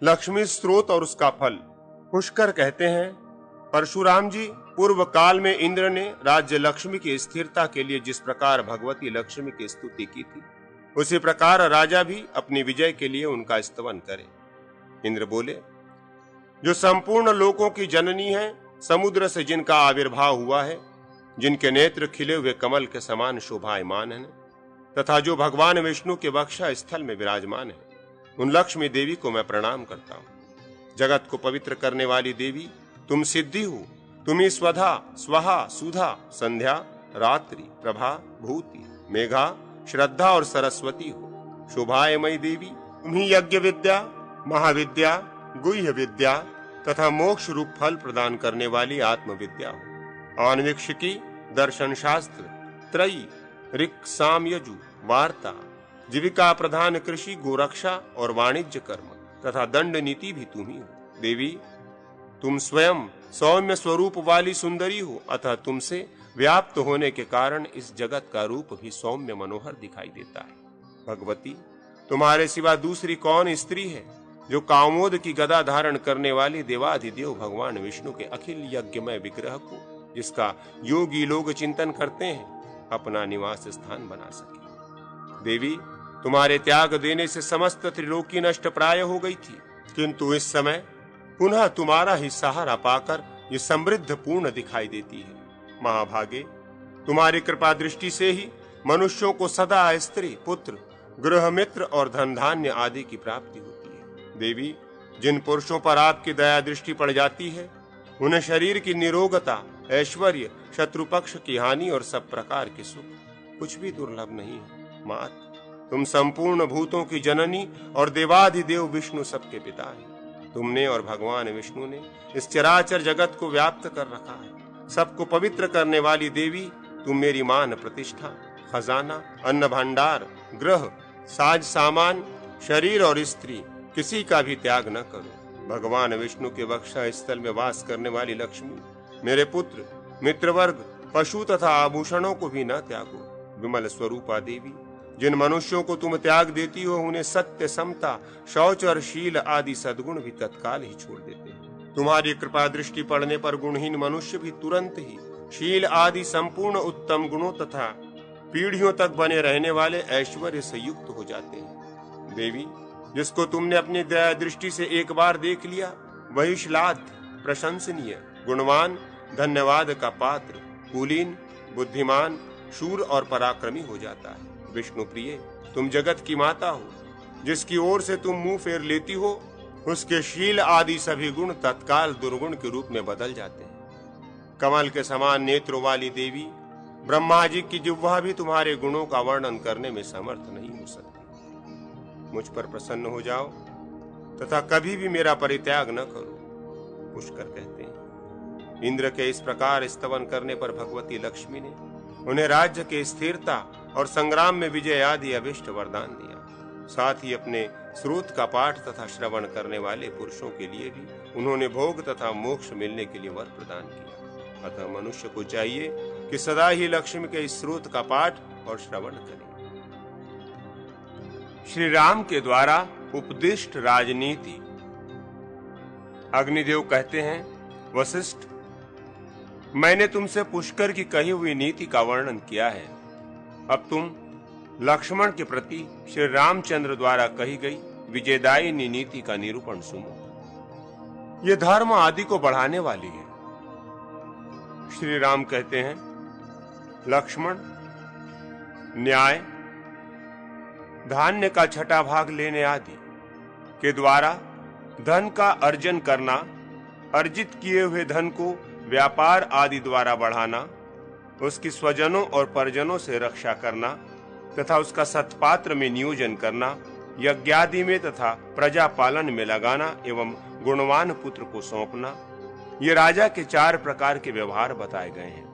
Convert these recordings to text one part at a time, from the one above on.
लक्ष्मी स्रोत और उसका फल। पुष्कर कहते हैं, परशुराम जी, पूर्व काल में इंद्र ने राज्य लक्ष्मी की स्थिरता के लिए जिस प्रकार भगवती लक्ष्मी की स्तुति की थी, उसी प्रकार राजा भी अपनी विजय के लिए उनका स्तवन करे। इंद्र बोले, जो संपूर्ण लोकों की जननी है, समुद्र से जिनका आविर्भाव हुआ है, जिनके नेत्र खिले हुए कमल के समान शोभायमान है, तथा जो भगवान विष्णु के वक्षा स्थल में विराजमान है, उन लक्ष्मी देवी को मैं प्रणाम करता हूँ। जगत को पवित्र करने वाली देवी, तुम सिद्धि हो, तुम ही स्वधा, स्वहा, सुधा, संध्या, रात्रि, प्रभा, भूति, मेघा, श्रद्धा और सरस्वती हो। शोभायमयी देवी, तुम ही यज्ञ विद्या, महाविद्या, गुह्य विद्या तथा मोक्ष रूप फल प्रदान करने वाली आत्मविद्या हो। आन्वीक्षिकी, दर्शन शास्त्र, त्रयी, ऋक्, साम, यजु, वार्ता, जीविका प्रधान कृषि, गोरक्षा और वाणिज्य कर्म तथा दंड नीति भी तुम ही हो। देवी, तुम स्वयं सौम्य स्वरूप वाली सुंदरी हो, अतः तुमसे व्याप्त होने के कारण इस जगत का रूप भी सौम्य मनोहर दिखाई देता है। भगवती, तुम्हारे सिवा दूसरी कौन स्त्री है जो कामोद की गदा धारण करने वाली देवाधिदेव भगवान विष्णु के अखिल यज्ञमय विग्रह को, जिसका योगी लोग चिंतन करते हैं, अपना निवास स्थान बना सके। देवी, तुम्हारे त्याग देने से समस्त त्रिलोकी नष्ट प्राय हो गई थी, किंतु इस समय पुनः तुम्हारा ही सहारा पाकर ये समृद्ध पूर्ण दिखाई देती है। महाभागे, तुम्हारी कृपा दृष्टि से ही मनुष्यों को सदा स्त्री, पुत्र, गृह मित्र और धन धान्य आदि की प्राप्ति होती है। देवी, जिन पुरुषों पर आपकी दया दृष्टि पड़ जाती है, उन्हें शरीर की निरोगता, ऐश्वर्य, शत्रु पक्ष की हानि और सब प्रकार के सुख कुछ भी दुर्लभ नहीं है। मात, तुम संपूर्ण भूतों की जननी और देवाधिदेव विष्णु सबके पिता है। तुमने और भगवान विष्णु ने इस चराचर जगत को व्याप्त कर रखा है। सबको पवित्र करने वाली देवी, तुम मेरी मान प्रतिष्ठा, खजाना, अन्न भंडार, ग्रह, साज सामान, शरीर और स्त्री किसी का भी त्याग न करो। भगवान विष्णु के वक्षा स्थल में वास करने वाली लक्ष्मी, मेरे पुत्र, मित्रवर्ग, पशु तथा आभूषणों को भी न त्यागो। विमल स्वरूपा देवी, जिन मनुष्यों को तुम त्याग देती हो, उन्हें सत्य, समता, शौच और शील आदि सद्गुण भी तत्काल ही छोड़ देते हैं। तुम्हारी कृपा दृष्टि पड़ने पर गुणहीन मनुष्य भी तुरंत ही शील आदि संपूर्ण उत्तम गुणों तथा पीढ़ियों तक बने रहने वाले ऐश्वर्य से युक्त हो जाते हैं। देवी, जिसको तुमने अपनी दया दृष्टि से एक बार देख लिया, वही श्लाघ्य, प्रशंसनीय, गुणवान, धन्यवाद का पात्र, कुलीन, बुद्धिमान, शूर और पराक्रमी हो जाता है। विष्णु प्रिय, तुम जगत की माता हो, जिसकी ओर से तुम मुंह फेर लेती हो, उसके शील आदि सभी गुण तत्काल दुर्गुण के रूप में बदल जाते हैं। कमल के समान नेत्रों वाली देवी, ब्रह्मा जी की जिह्वा भी तुम्हारे गुणों का वर्णन करने में समर्थ नहीं हो सकती। मुझ पर प्रसन्न हो जाओ तथा कभी भी मेरा परित्याग न करो। पुष्कर कहते हैं, इंद्र के इस प्रकार स्तवन करने पर भगवती लक्ष्मी ने उन्हें राज्य के स्थिरता और संग्राम में विजय आदि अभिष्ट वरदान दिया। साथ ही अपने स्रोत का पाठ तथा श्रवण करने वाले पुरुषों के लिए भी उन्होंने भोग तथा मोक्ष मिलने के लिए वर प्रदान किया। अतः मनुष्य को चाहिए कि सदा ही लक्ष्मी के इस स्रोत का पाठ और श्रवण करे। श्री राम के द्वारा उपदिष्ट राजनीति। अग्निदेव कहते हैं, वशिष्ठ, मैंने तुमसे पुष्कर की कही हुई नीति का वर्णन किया है। अब तुम लक्ष्मण के प्रति श्री रामचंद्र द्वारा कही गई विजयदायिनी नीति का निरूपण सुनो। ये धर्म आदि को बढ़ाने वाली है। श्री राम कहते हैं, लक्ष्मण, न्याय, धान्य का छठा भाग लेने आदि के द्वारा धन का अर्जन करना, अर्जित किए हुए धन को व्यापार आदि द्वारा बढ़ाना, उसकी स्वजनों और परिजनों से रक्षा करना तथा उसका सत्पात्र में नियोजन करना, यज्ञादि में तथा प्रजा पालन में लगाना एवं गुणवान पुत्र को सौंपना, ये राजा के 4 प्रकार के व्यवहार बताए गए हैं।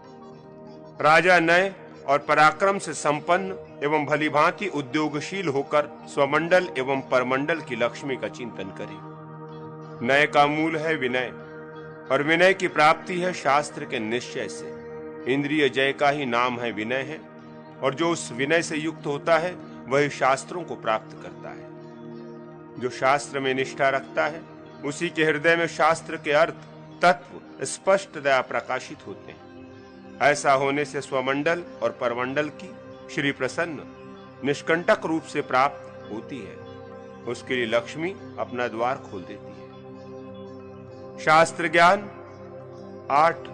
राजा नय और पराक्रम से संपन्न एवं भलीभांति उद्योगशील होकर स्वमंडल एवं परमंडल की लक्ष्मी का चिंतन करे। नय का मूल है विनय और विनय की प्राप्ति है शास्त्र के निश्चय से। इंद्रिय जय का ही नाम है विनय है, और जो उस विनय से युक्त होता है वही शास्त्रों को प्राप्त करता है। जो शास्त्र में निष्ठा रखता है उसी के हृदय में शास्त्र के अर्थ तत्व स्पष्टतया प्रकाशित होते हैं। ऐसा होने से स्वमंडल और परमंडल की श्री प्रसन्न निष्कंटक रूप से प्राप्त होती है। उसके लिए लक्ष्मी अपना द्वार खोल देती है। शास्त्र ज्ञान 8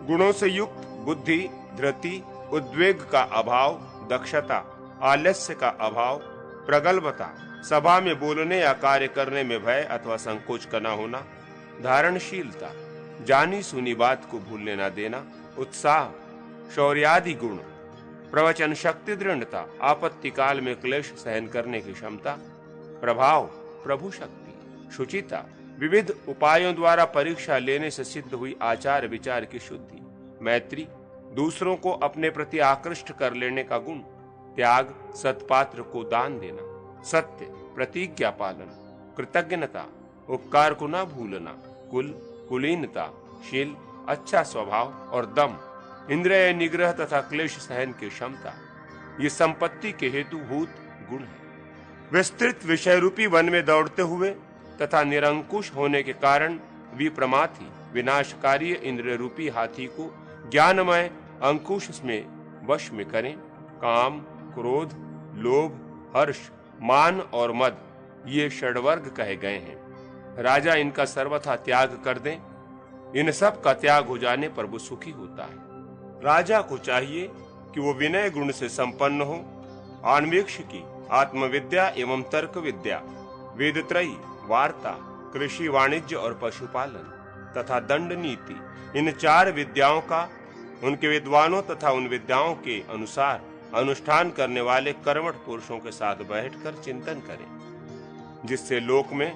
गुणों से युक्त बुद्धि, धृति, उद्वेग का अभाव, दक्षता, आलस्य का अभाव, प्रगल्भता, सभा में बोलने या कार्य करने में भय अथवा संकोच का न होना, धारणशीलता, जानी सुनी बात को भूलने न देना, उत्साह, शौर्यादि गुण, प्रवचन शक्ति, दृढ़ता, आपत्ति काल में क्लेश सहन करने की क्षमता, प्रभाव, प्रभु शक्ति, शुचिता, विविध उपायों द्वारा परीक्षा लेने से सिद्ध हुई आचार विचार की शुद्धि, मैत्री, दूसरों को अपने प्रति आकृष्ट कर लेने का गुण, त्याग, सत्पात्र को दान देना, सत्य, प्रतिज्ञा पालन, कृतज्ञता, उपकार को न भूलना, कुल, कुलीनता, शील, अच्छा स्वभाव और दम, इंद्रिय निग्रह तथा क्लेश सहन की क्षमता, ये संपत्ति के हेतुभूत गुण है। विस्तृत विषय रूपी वन में दौड़ते हुए तथा निरंकुश होने के कारण विप्रमाथी विनाशकारी इंद्रिय रूपी हाथी को ज्ञानमय अंकुश में वश में करें। काम, क्रोध, लोभ, हर्ष, मान और मद ये षड्वर्ग कहे गए हैं। राजा इनका सर्वथा त्याग कर दें। इन सब का त्याग हो जाने पर वो सुखी होता है। राजा को चाहिए कि वो विनय गुण से संपन्न हो, आन्वेक्षिकी, आत्मविद्या एवं तर्क विद्या, वेदत्रयी, वार्ता, कृषि, वाणिज्य और पशुपालन तथा दंड नीति, इन 4 विद्याओं का उनके विद्वानों तथा उन विद्याओं के अनुसार अनुष्ठान करने वाले कर्मठ पुरुषों के साथ बैठकर चिंतन करें, जिससे लोक में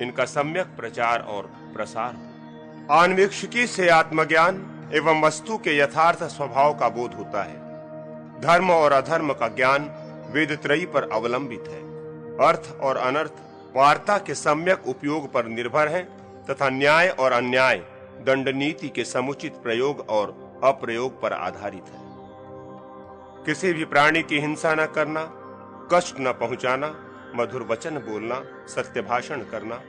इनका सम्यक प्रचार और प्रसार हो। आन्वेक्षिकी से आत्मज्ञान एवं वस्तु के यथार्थ स्वभाव का बोध होता है। धर्म और अधर्म का ज्ञान वेदत्रयी पर अवलंबित है। अर्थ और अनर्थ वार्ता के सम्यक उपयोग पर निर्भर है तथा न्याय और अन्याय दंड नीति के समुचित प्रयोग और अप्रयोग पर आधारित है। किसी भी प्राणी की हिंसा न करना, कष्ट न पहुंचाना, मधुर वचन बोलना, सत्य भाषण करना,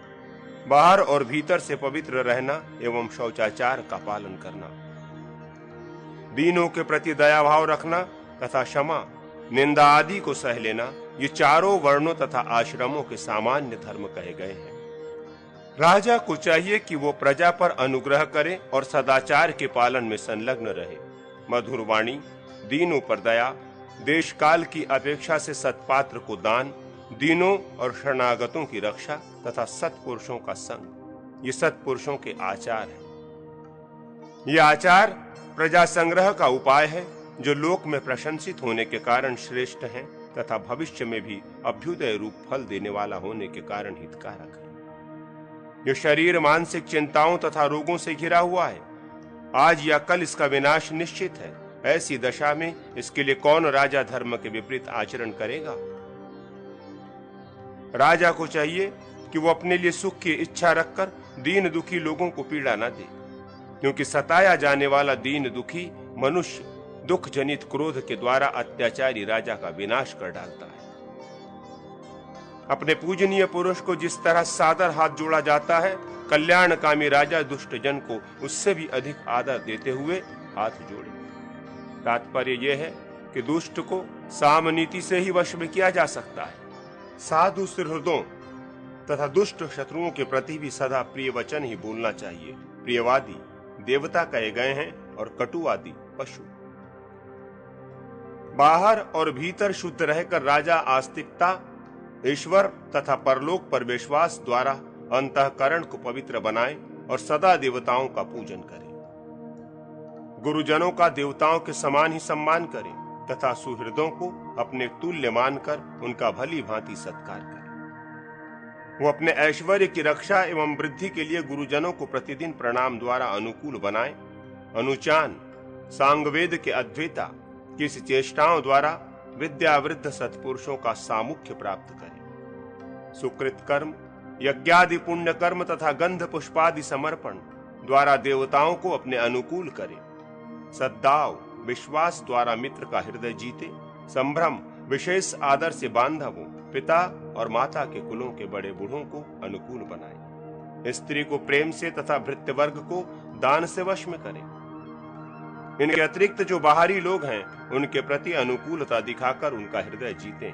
बाहर और भीतर से पवित्र रहना एवं शौचाचार का पालन करना, दीनों के प्रति दया भाव रखना तथा क्षमा, निंदा आदि को सह लेना, ये 4 वर्णों तथा आश्रमों के सामान्य धर्म कहे गए हैं। राजा को चाहिए कि वो प्रजा पर अनुग्रह करे और सदाचार के पालन में संलग्न रहे। मधुर वाणी, दीनों पर दया, देश काल की अपेक्षा से सत्पात्र को दान, दीनों और शरणागतों की रक्षा तथा सत्पुरुषों का संग, ये सत्पुरुषों के आचार है। ये आचार प्रजा संग्रह का उपाय है जो लोक में प्रशंसित होने के कारण श्रेष्ठ है तथा भविष्य में भी अभ्युदय रूप फल देने वाला होने के कारण हितकारक है। ये शरीर मानसिक चिंताओं तथा रोगों से घिरा हुआ है। आज या कल इसका विनाश निश्चित है। ऐसी दशा में इसके लिए कौन राजा धर्म के विपरीत आचरण करेगा? राजा को चाहिए कि वो अपने लिए सुख की इच्छा रखकर दीन दुखी लोगों को पीड़ा न दे, क्योंकि सताया जाने वाला दीन दुखी मनुष्य दुख जनित क्रोध के द्वारा अत्याचारी राजा का विनाश कर डालता है। अपने पूजनीय पुरुष को जिस तरह सादर हाथ जोड़ा जाता है, कल्याणकामी राजा दुष्ट जन को उससे भी अधिक आदर देते हुए हाथ जोड़े। तात्पर्य यह है कि दुष्ट को सामनीति से ही वश में किया जा सकता है। साधु सुहृदों तथा दुष्ट शत्रुओं के प्रति भी सदा प्रिय वचन ही बोलना चाहिए। प्रियवादी देवता कहे गए हैं और कटुवादी पशु। बाहर और भीतर शुद्ध रहकर राजा आस्तिकता, ईश्वर तथा परलोक पर विश्वास द्वारा अंतःकरण को पवित्र बनाए और सदा देवताओं का पूजन करे। गुरुजनों का देवताओं के समान ही सम्मान करे तथा सुहृदों को अपने तुल्य मानकर उनका भली भांति सत्कार करे। वो अपने ऐश्वर्य की रक्षा एवं वृद्धि के लिए गुरुजनों को प्रतिदिन प्रणाम द्वारा अनुकूल बनाए। अनुचान, सांगवेद के अद्वैता की इस चेष्टाओं द्वारा विद्यावृद्ध सत्पुरुषों का सामुख्य प्राप्त करे। सुकृत कर्म, यज्ञादि पुण्य कर्म तथा गंध पुष्पादि समर्पण द्वारा देवताओं को अपने अनुकूल करे। सद्भाव, विश्वास द्वारा मित्र का हृदय जीते। संभ्रम, विशेष आदर से बांधवों पिता और माता के कुलों के बड़े बूढ़ों को अनुकूल बनाए। स्त्री को प्रेम से तथा भृत्य वर्ग को दान से वश में करे। इनके अतिरिक्त जो बाहरी लोग हैं उनके प्रति अनुकूलता दिखाकर उनका हृदय जीते।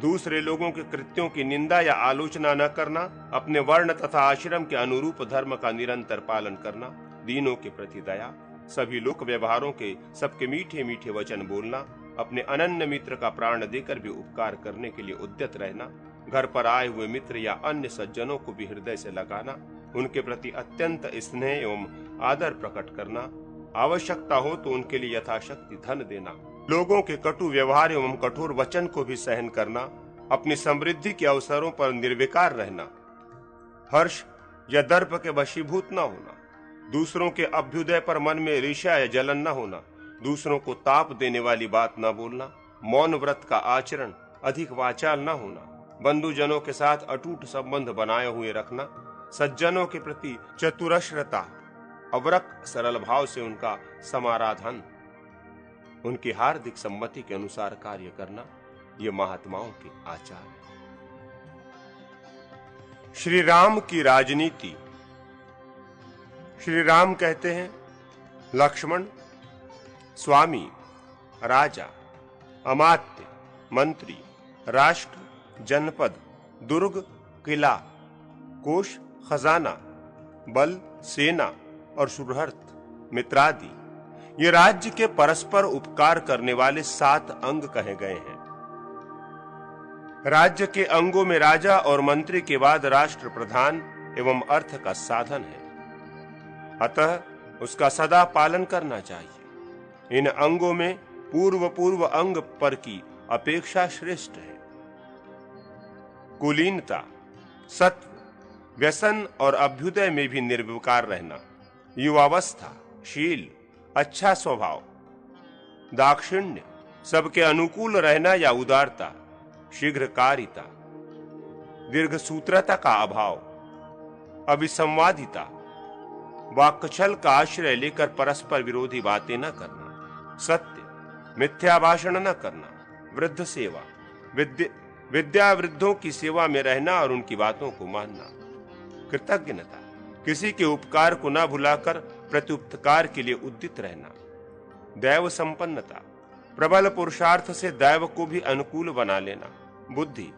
दूसरे लोगों के कृत्यों की निंदा या आलोचना न करना, अपने वर्ण तथा आश्रम के अनुरूप धर्म का निरंतर पालन करना, दीनों के प्रति दया, सभी लोक व्यवहारों के सबके मीठे मीठे वचन बोलना, अपने अनन्य मित्र का प्राण देकर भी उपकार करने के लिए उद्यत रहना, घर पर आए हुए मित्र या अन्य सज्जनों को भी हृदय से लगाना, उनके प्रति अत्यंत स्नेह एवं आदर प्रकट करना, आवश्यकता हो तो उनके लिए यथाशक्ति धन देना, लोगों के कटु व्यवहार एवं कठोर वचन को भी सहन करना, अपनी समृद्धि के अवसरों पर निर्विकार रहना, हर्ष या दर्प के वशीभूत न होना, दूसरों के अभ्युदय पर मन में ईर्ष्या या जलन न होना, दूसरों को ताप देने वाली बात न बोलना, मौन व्रत का आचरण, अधिक वाचाल न होना, बंधुजनों के साथ अटूट संबंध बनाए हुए रखना, सज्जनों के प्रति चतुरश्रता, अवरक सरल भाव से उनका समाराधन, उनकी हार्दिक सम्मति के अनुसार कार्य करना, ये महात्माओं के आचार है। श्री राम की राजनीति। श्री राम कहते हैं, लक्ष्मण स्वामी, राजा, अमात्य, मंत्री, राष्ट्र, जनपद, दुर्ग, किला, कोष, खजाना, बल, सेना और सुहृद, मित्रादि, ये राज्य के परस्पर उपकार करने वाले 7 अंग कहे गए हैं। राज्य के अंगों में राजा और मंत्री के बाद राष्ट्र प्रधान एवं अर्थ का साधन है, अतः उसका सदा पालन करना चाहिए। इन अंगों में पूर्व अंग पर की अपेक्षा श्रेष्ठ है। कुलीनता, सत्व, व्यसन और अभ्युदय में भी निर्विकार रहना, युवावस्था, शील, अच्छा स्वभाव, दाक्षिण्य, सबके अनुकूल रहना या उदारता, शीघ्रकारिता, दीर्घसूत्रता का अभाव, अभिसंवादिता, वाक्छल का आश्रय लेकर परस्पर विरोधी बातें न करना, सत्य, मिथ्या भाषण न करना, वृद्ध सेवा, विद्या वृद्धों की सेवा में रहना और उनकी बातों को मानना, कृतज्ञता, किसी के उपकार को न भुलाकर प्रत्युपकार के लिए उद्यत रहना, दैव संपन्नता, प्रबल पुरुषार्थ से दैव को भी अनुकूल बना लेना, बुद्धि,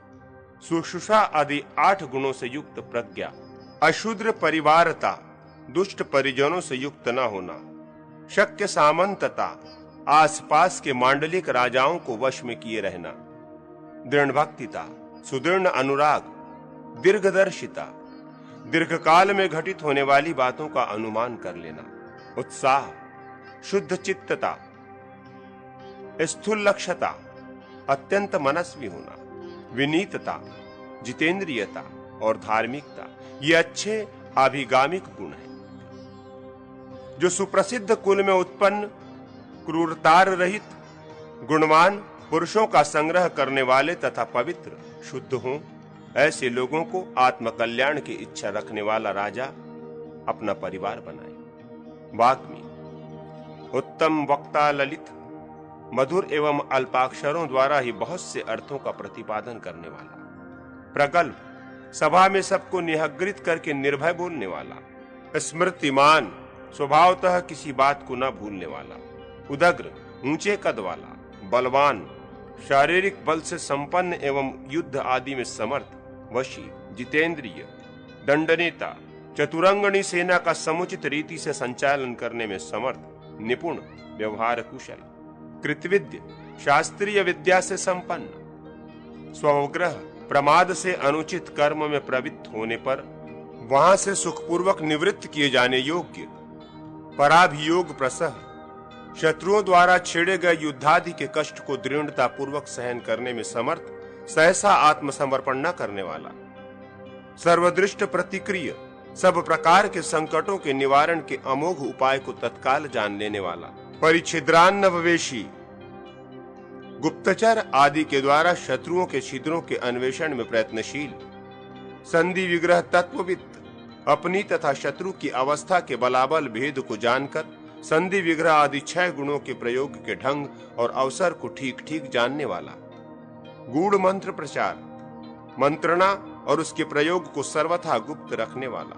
सुश्रुषा आदि 8 गुणों से युक्त प्रज्ञा, अशूद्र परिवारता, दुष्ट परिजनों से युक्त न होना, शक्य सामंतता, आसपास के मांडलिक राजाओं को वश में किए रहना, दृढ़ भक्तिता, सुदृढ़ अनुराग, दीर्घदर्शिता, दीर्घकाल में घटित होने वाली बातों का अनुमान कर लेना, उत्साह, शुद्ध चित्तता, स्थूलक्षता, अत्यंत मनस्वी होना, विनीतता, जितेंद्रियता और धार्मिकता, ये अच्छे आभिगामिक गुण हैं। जो सुप्रसिद्ध कुल में उत्पन्न, क्रूरतार रहित, गुणवान पुरुषों का संग्रह करने वाले तथा पवित्र, शुद्ध हों, ऐसे लोगों को आत्मकल्याण की इच्छा रखने वाला राजा अपना परिवार बनाए। वाग्मी, उत्तम वक्ता, ललित, मधुर एवं अल्पाक्षरों द्वारा ही बहुत से अर्थों का प्रतिपादन करने वाला, प्रगल्भ, सभा में सबको निहग्रित करके निर्भय बोलने वाला, स्मृतिमान, स्वभावतः किसी बात को न भूलने वाला, उदग्र, ऊंचे कद वाला, बलवान, शारीरिक बल से संपन्न एवं युद्ध आदि में समर्थ, वशी, जितेंद्रिय, दंडनेता, चतुरंगणी सेना का समुचित रीति से संचालन करने में समर्थ, निपुण, व्यवहार कुशल, कृतविद्य, शास्त्रीय विद्या से संपन्न, स्वग्रह, प्रमाद से अनुचित कर्म में प्रवृत्त होने पर वहां से सुखपूर्वक निवृत्त किए जाने योग्य, पराभियोग प्रसह, शत्रुओं द्वारा छेड़े गए युद्धादि के कष्ट को दृढ़ता पूर्वक सहन करने में समर्थ, सहसा आत्मसमर्पण न करने वाला, सर्वदृष्ट प्रतिक्रिय, सब प्रकार के संकटों के निवारण के अमोघ उपाय को तत्काल जान लेने वाला, परिच्छिद्रान्नवेशी, गुप्तचर आदि के द्वारा शत्रुओं के छिद्रों के अन्वेषण में प्रयत्नशील, संधि विग्रह तत्वविद, अपनी तथा शत्रु की अवस्था के बलाबल भेद को जानकर संधि विग्रह आदि 6 गुणों के प्रयोग के ढंग और अवसर को ठीक ठीक जानने वाला, गूढ़ मंत्र प्रचार, मंत्रणा और उसके प्रयोग को सर्वथा गुप्त रखने वाला,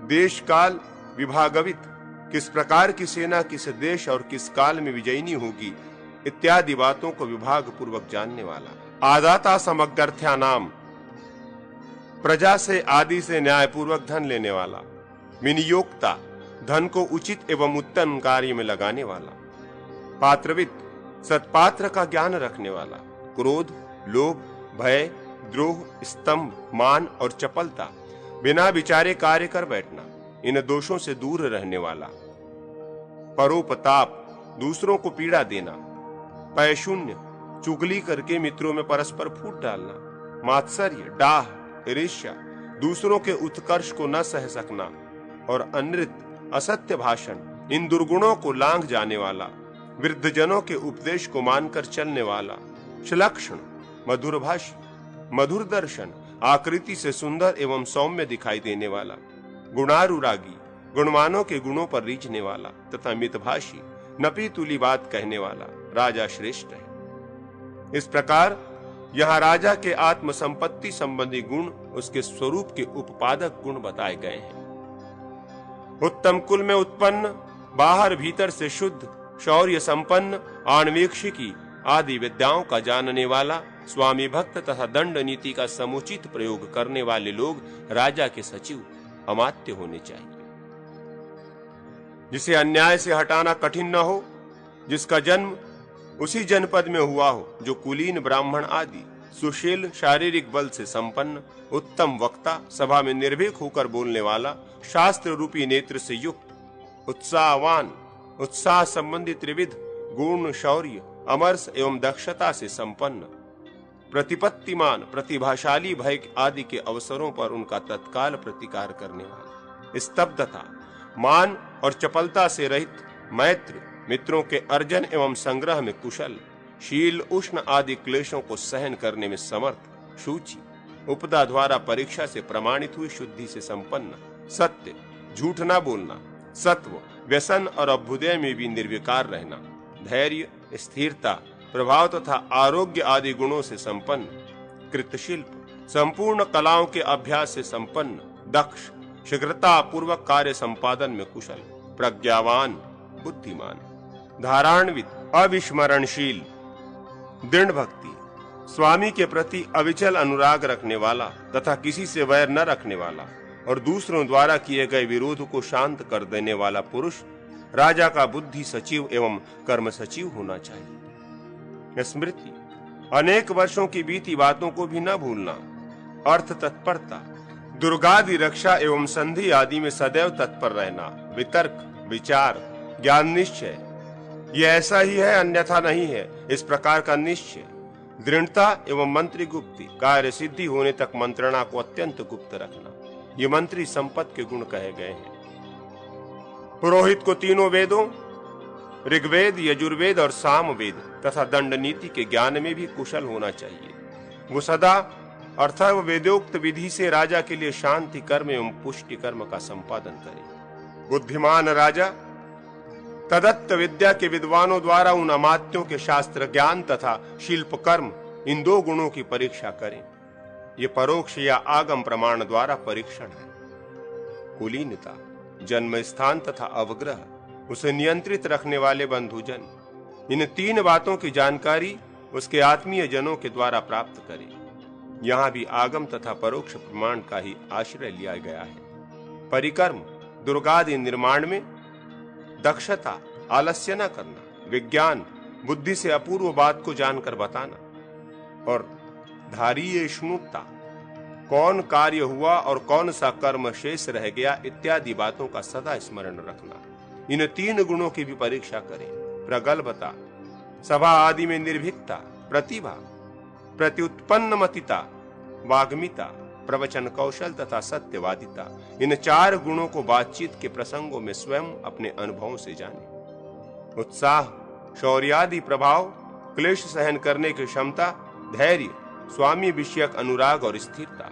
देश काल विभागवित, किस प्रकार की सेना किस देश और किस काल में विजयनी होगी इत्यादि बातों को विभाग पूर्वक जानने वाला, आदाता समग्रथ्या नाम, प्रजा से आदि से न्यायपूर्वक धन लेने वाला, विनियोक्ता, धन को उचित एवं उत्तम कार्य में लगाने वाला, पात्रविद, सत्पात्र का ज्ञान रखने वाला, क्रोध, लोभ, भय, द्रोह, स्तंभ, मान और चपलता, बिना विचारे कार्य कर बैठना, इन दोषों से दूर रहने वाला, परोपताप, दूसरों को पीड़ा देना, पैशून्य, चुगली करके मित्रों में परस्पर फूट डालना, मात्सर्य, डाह, ईर्ष्या, दूसरों के उत्कर्ष को न सह सकना और अनृत, असत्य भाषण, इन दुर्गुणों को लांघ जाने वाला, वृद्धजनों के उपदेश को मानकर चलने वाला, श्लक्षण, मधुरभाषी, मधुर दर्शन, आकृति से सुंदर एवं सौम्य दिखाई देने वाला, गुणानुरागी, गुणवानों के गुणों पर रीझने वाला तथा मितभाषी, नपी तुली बात कहने वाला राजा श्रेष्ठ है। इस प्रकार यहाँ राजा के आत्म संपत्ति संबंधी गुण उसके स्वरूप के उपपादक गुण बताए गए हैं। उत्तम कुल में उत्पन्न, बाहर भीतर से शुद्ध, शौर्य संपन्न, आणवीक्षिकी आदि विद्याओं का जानने वाला, स्वामी भक्त तथा दंड नीति का समुचित प्रयोग करने वाले लोग राजा के सचिव अमात्य होने चाहिए। जिसे अन्याय से हटाना कठिन न हो, जिसका जन्म उसी जनपद में हुआ हो, जो कुलीन ब्राह्मण आदि, सुशील, शारीरिक बल से संपन्न, उत्तम वक्ता, सभा में निर्भीक होकर बोलने वाला, शास्त्र रूपी नेत्र से युक्त, उत्साहवान, उत्साह संबंधी त्रिविध गुण, शौर्य, अमरस एवं दक्षता से संपन्न, प्रतिपत्तिमान, प्रतिभाशाली, भय आदि के अवसरों पर उनका तत्काल प्रतिकार करने वाला, स्तब्धता, मान और चपलता से रहित, मैत्र, मित्रों के अर्जन एवं संग्रह में कुशल, शील, उष्ण आदि क्लेशों को सहन करने में समर्थ, शुचि, उपदा द्वारा परीक्षा से प्रमाणित हुई शुद्धि से संपन्न, सत्य, झूठ न बोलना, सत्व, व्यसन और अभ्युदय में भी निर्विकार रहना, धैर्य, स्थिरता, प्रभाव तथा आरोग्य आदि गुणों से संपन्न, कृतशिल्प, संपूर्ण कलाओं के अभ्यास से संपन्न, दक्ष, शीघ्रता पूर्वक कार्य संपादन में कुशल, प्रज्ञावान, बुद्धिमान, धारान्वित, अविस्मरणशील, दृढ़ भक्ति, स्वामी के प्रति अविचल अनुराग रखने वाला तथा किसी से वैर न रखने वाला और दूसरों द्वारा किए गए विरोध को शांत कर देने वाला पुरुष राजा का बुद्धि सचिव एवं कर्म सचिव होना चाहिए। स्मृति, अनेक वर्षों की बीती बातों को भी न भूलना, अर्थ तत्परता, दुर्गादि रक्षा एवं संधि आदि में सदैव तत्पर रहना, वितर्क, विचार, ज्ञान निश्चय, ये ऐसा ही है अन्यथा नहीं है, इस प्रकार का निश्चय, दृढ़ता एवं मंत्री गुप्ति, कार्य सिद्धि होने तक मंत्रणा को अत्यंत गुप्त रखना, ये मंत्री संपत्ति के गुण कहे गए हैं। पुरोहित को तीनों वेदों ऋग्वेद, यजुर्वेद और सामवेद तथा दंड नीति के ज्ञान में भी कुशल होना चाहिए। वो सदा अर्थात वेदोक्त विधि से राजा के लिए शांति कर्म एवं पुष्टि कर्म का संपादन करे। बुद्धिमान राजा तदत्त विद्या के विद्वानों द्वारा उन अमात्यों के शास्त्र ज्ञान तथा शिल्प कर्म, इन दो गुणों की परीक्षा करें। ये परोक्ष या आगम प्रमाण द्वारा परीक्षण है। कुलीनता, जन्म स्थान तथा अवग्रह, उसे नियंत्रित रखने वाले बंधुजन, इन तीन बातों की जानकारी उसके आत्मीय जनों के द्वारा प्राप्त करें। यहाँ भी आगम तथा परोक्ष प्रमाण का ही आश्रय लिया गया है। परिकर्म, दुर्गादि निर्माण में दक्षता, आलस्य न करना, विज्ञान, बुद्धि से अपूर्व बात को जानकर बताना, और धारीयेष्णुता, कौन कार्य हुआ और कौन सा कर्म शेष रह गया इत्यादि बातों का सदा स्मरण रखना। इन तीन गुणों की भी परीक्षा करें। प्रगल्भता, सभा आदि में निर्भीकता, प्रतिभा, प्रत्युत्पन्नमतिता, वाग्मिता, प्रवचन कौशल तथा सत्यवादिता, इन चार गुणों को बातचीत के प्रसंगों में स्वयं अपने अनुभवों से जाने। उत्साह, शौर्यादि प्रभाव, क्लेश सहन करने की क्षमता, धैर्य, स्वामी विषयक अनुराग और स्थिरता,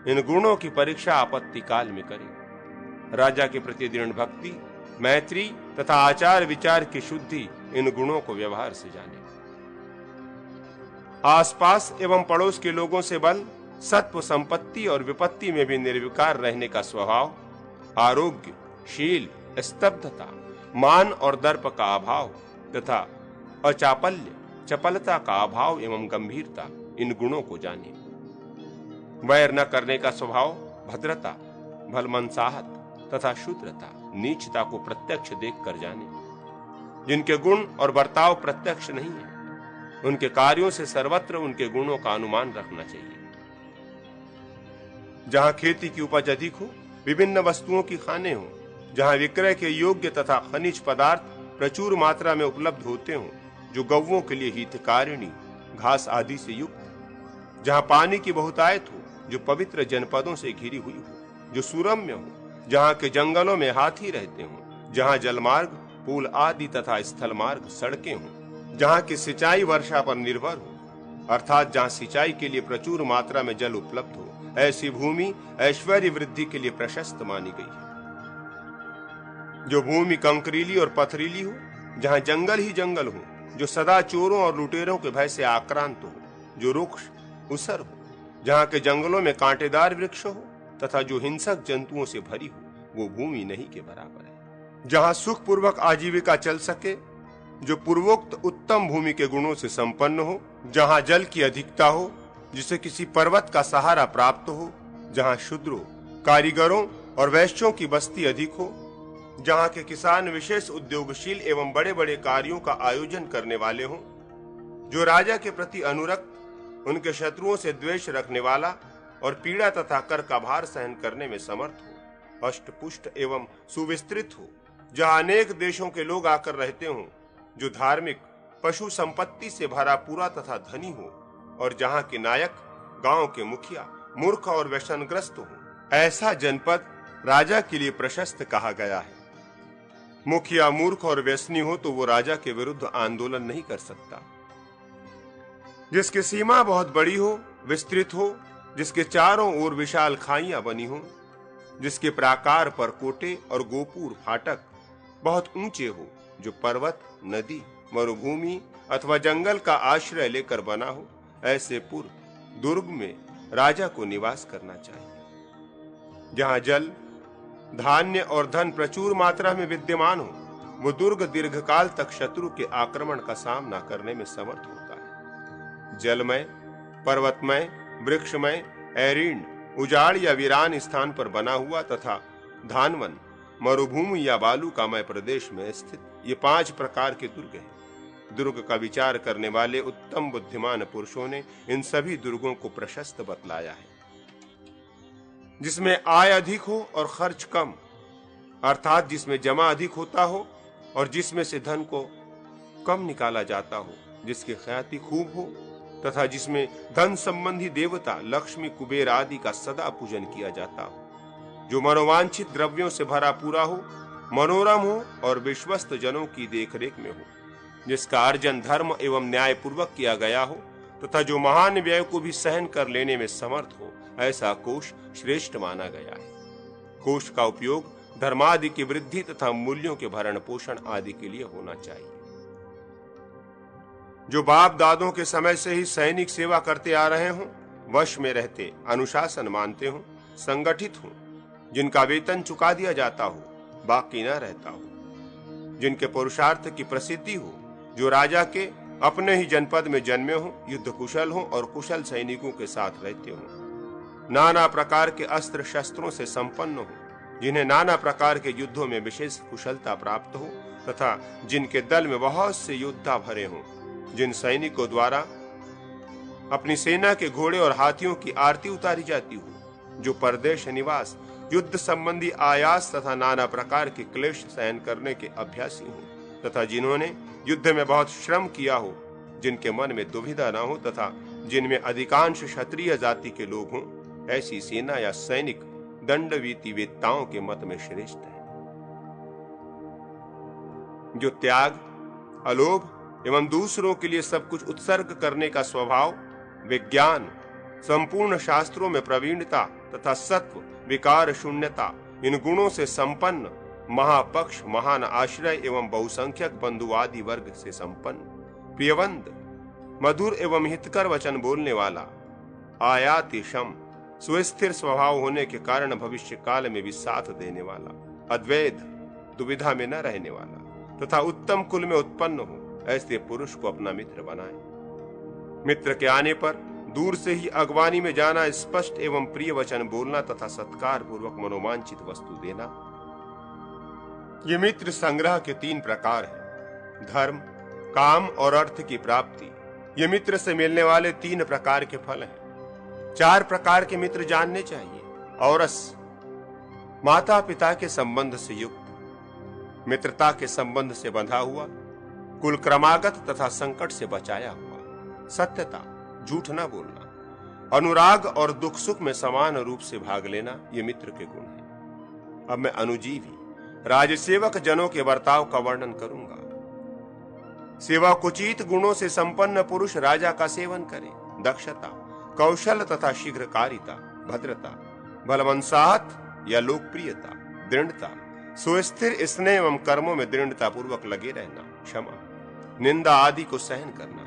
इन गुणों की परीक्षा आपत्ति काल में करें। राजा के प्रति दृढ़ भक्ति, मैत्री तथा आचार विचार की शुद्धि, इन गुणों को व्यवहार से जाने। आसपास एवं पड़ोस के लोगों से बल, सत्व, संपत्ति और विपत्ति में भी निर्विकार रहने का स्वभाव, आरोग्य, शील, स्तब्धता, मान और दर्प का अभाव तथा अचापल्य, चपलता का अभाव एवं गंभीरता, इन गुणों को जाने। वैर न करने का स्वभाव, भद्रता, भलमनसाहत तथा शूद्रता, नीचता को प्रत्यक्ष देख कर जाने। जिनके गुण और बर्ताव प्रत्यक्ष नहीं है, उनके कार्यों से सर्वत्र उनके गुणों का अनुमान रखना चाहिए। जहां खेती की उपज अधिक हो, विभिन्न वस्तुओं की खाने हो, जहां विक्रय के योग्य तथा खनिज पदार्थ प्रचुर मात्रा में उपलब्ध होते हों, जो गौओं के लिए हितकारिणी घास आदि से युक्त, जहां पानी की बहुतायत हो, जो पवित्र जनपदों से घिरी हुई हो, जो सुरम्य हो, जहां के जंगलों में हाथी रहते हों, जहां जलमार्ग, पुल आदि तथा स्थल मार्ग, सड़कें हों, जहां की सिंचाई वर्षा पर निर्भर हो, अर्थात जहां सिंचाई के लिए प्रचुर मात्रा में जल उपलब्ध हो, ऐसी भूमि ऐश्वर्य वृद्धि के लिए प्रशस्त मानी गई है। जो भूमि कंकरीली और पथरीली हो, जहां जंगल ही जंगल हो, जो सदा चोरों और लुटेरों के भय से आक्रांत हो, जो रुक्ष उसर हो, जहां के जंगलों में कांटेदार वृक्ष हो तथा जो हिंसक जंतुओं से भरी हो, वो भूमि नहीं के बराबर है। जहां सुखपूर्वक आजीविका चल सके, जो पूर्वोक्त उत्तम भूमि के गुणों से संपन्न हो, जहां जल की अधिकता हो, जिसे किसी पर्वत का सहारा प्राप्त हो, जहां शूद्रों, कारीगरों और वैश्यों की बस्ती अधिक हो, जहां के किसान विशेष उद्योगशील एवं बड़े बड़े कार्यों का आयोजन करने वाले हों, जो राजा के प्रति अनुरक्त, उनके शत्रुओं से द्वेष रखने वाला और पीड़ा तथा कर का भार सहन करने में समर्थ हो, अष्टपुष्ट एवं सुविस्तृत हो, जहां अनेक देशों के लोग आकर रहते हों, जो धार्मिक, पशु संपत्ति से भरा पूरा तथा धनी हो, और जहां के नायक, गांव के मुखिया मूर्ख और व्यसनग्रस्त हो, ऐसा जनपद राजा के लिए प्रशस्त कहा गया है। मुखिया मूर्ख और व्यसनी हो तो वो राजा के विरुद्ध आंदोलन नहीं कर सकता। जिसकी सीमा बहुत बड़ी हो, विस्तृत हो, जिसके चारों ओर विशाल खाइयां बनी हो, जिसके प्राकार पर कोटे और गोपुर फाटक बहुत ऊंचे हो, जो पर्वत, नदी, मरुभूमि अथवा जंगल का आश्रय लेकर बना हो, ऐसे पुर, दुर्ग में राजा को निवास करना चाहिए। जहां जल, धान्य और धन प्रचुर मात्रा में विद्यमान हो, वो दुर्ग दीर्घकाल तक शत्रु के आक्रमण का सामना करने में समर्थ होता है। जलमय, पर्वतमय, वृक्षमय, एरीण, उजाड़ या वीरान स्थान पर बना हुआ तथा धानवन, मरुभूमि या बालू का मय प्रदेश में स्थित ये 5 प्रकार के दुर्ग हैं। दुर्ग का विचार करने वाले उत्तम बुद्धिमान पुरुषों ने इन सभी दुर्गों को प्रशस्त बतलाया है। जिसमें आय अधिक हो और खर्च कम, अर्थात जिसमें जमा अधिक होता हो और जिसमें से धन को कम निकाला जाता हो, जिसकी ख्याति खूब हो तथा जिसमें धन संबंधी देवता लक्ष्मी, कुबेर आदि का सदा पूजन किया जाता हो, जो मनोवांछित द्रव्यों से भरा पूरा हो, मनोरम हो और विश्वस्त जनों की देखरेख में हो, जिसका अर्जन धर्म एवं न्याय पूर्वक किया गया हो तथा जो महान व्यय को भी सहन कर लेने में समर्थ हो, ऐसा कोष श्रेष्ठ माना गया है। कोष का उपयोग धर्मादि की वृद्धि तथा मूल्यों के भरण पोषण आदि के लिए होना चाहिए। जो बाप दादों के समय से ही सैनिक सेवा करते आ रहे हों, वश में रहते, अनुशासन मानते हों, संगठित हों, जिनका वेतन चुका दिया जाता हो, बाकी न रहता हो, जिनके पुरुषार्थ की प्रसिद्धि हो, जो राजा के अपने ही जनपद में जन्मे हों, युद्ध कुशल हों और कुशल सैनिकों के साथ रहते हों, नाना प्रकार के अस्त्र शस्त्रों से संपन्न हो, जिन्हें नाना प्रकार के युद्धों में विशेष कुशलता प्राप्त हो तथा जिनके दल में बहुत से योद्धा भरे हों, जिन सैनिकों द्वारा अपनी सेना के घोड़े और हाथियों की आरती उतारी जाती हो, जो परदेश निवास, युद्ध संबंधी आयास तथा नाना प्रकार के क्लेश सहन करने के अभ्यासी हों तथा जिन्होंने युद्ध में बहुत श्रम किया हो, जिनके मन में दुविधा न हो तथा जिनमें अधिकांश क्षत्रिय जाति के लोग हों, ऐसी सेना या सैनिक दंडवीति वेत्ताओं के मत में श्रेष्ठ है। जो त्याग, अलोभ एवं दूसरों के लिए सब कुछ उत्सर्ग करने का स्वभाव, विज्ञान, संपूर्ण शास्त्रों में प्रवीणता तथा सत्व, विकार शून्यता, इन गुणों से संपन्न, महापक्ष, महान आश्रय एवं बहुसंख्यक बंधु आदि वर्ग से संपन्न, प्रियवंद, मधुर एवं हितकर वचन बोलने वाला, आयाति क्षम, सुस्थिर स्वभाव होने के कारण भविष्य काल में भी साथ देने वाला, अद्वैत, दुविधा में न रहने वाला तथा उत्तम कुल में उत्पन्न हो, ऐसे पुरुष को अपना मित्र बनाए। मित्र के आने पर दूर से ही अगवानी में जाना, स्पष्ट एवं प्रिय वचन बोलना तथा सत्कार पूर्वक मनोवांछित वस्तु देना। ये मित्र संग्रह के 3 प्रकार हैं: धर्म, काम और अर्थ की प्राप्ति। ये मित्र से मिलने वाले 3 प्रकार के फल हैं। 4 प्रकार के मित्र जानने चाहिए। औरस, माता पिता के संबंध से युक्त, मित्रता के संबंध से बंधा हुआ, कुल क्रमागत तथा संकट से बचाया हुआ, सत्यता, झूठ न बोलना, अनुराग और दुख सुख में समान रूप से भाग लेना, ये मित्र के गुण हैं। अब मैं अनुजीवी राजसेवक जनों के बर्ताव का वर्णन करूंगा। सेवाकुचित गुणों से संपन्न पुरुष राजा का सेवन करे। दक्षता, कौशल तथा शीघ्रकारिता, भद्रता, बलवंसाहत या लोकप्रियता, दृढ़ता, सुस्थिर स्नेह एवं कर्मों में दृढ़ता पूर्वक लगे रहना, क्षमा, निंदा आदि को सहन करना,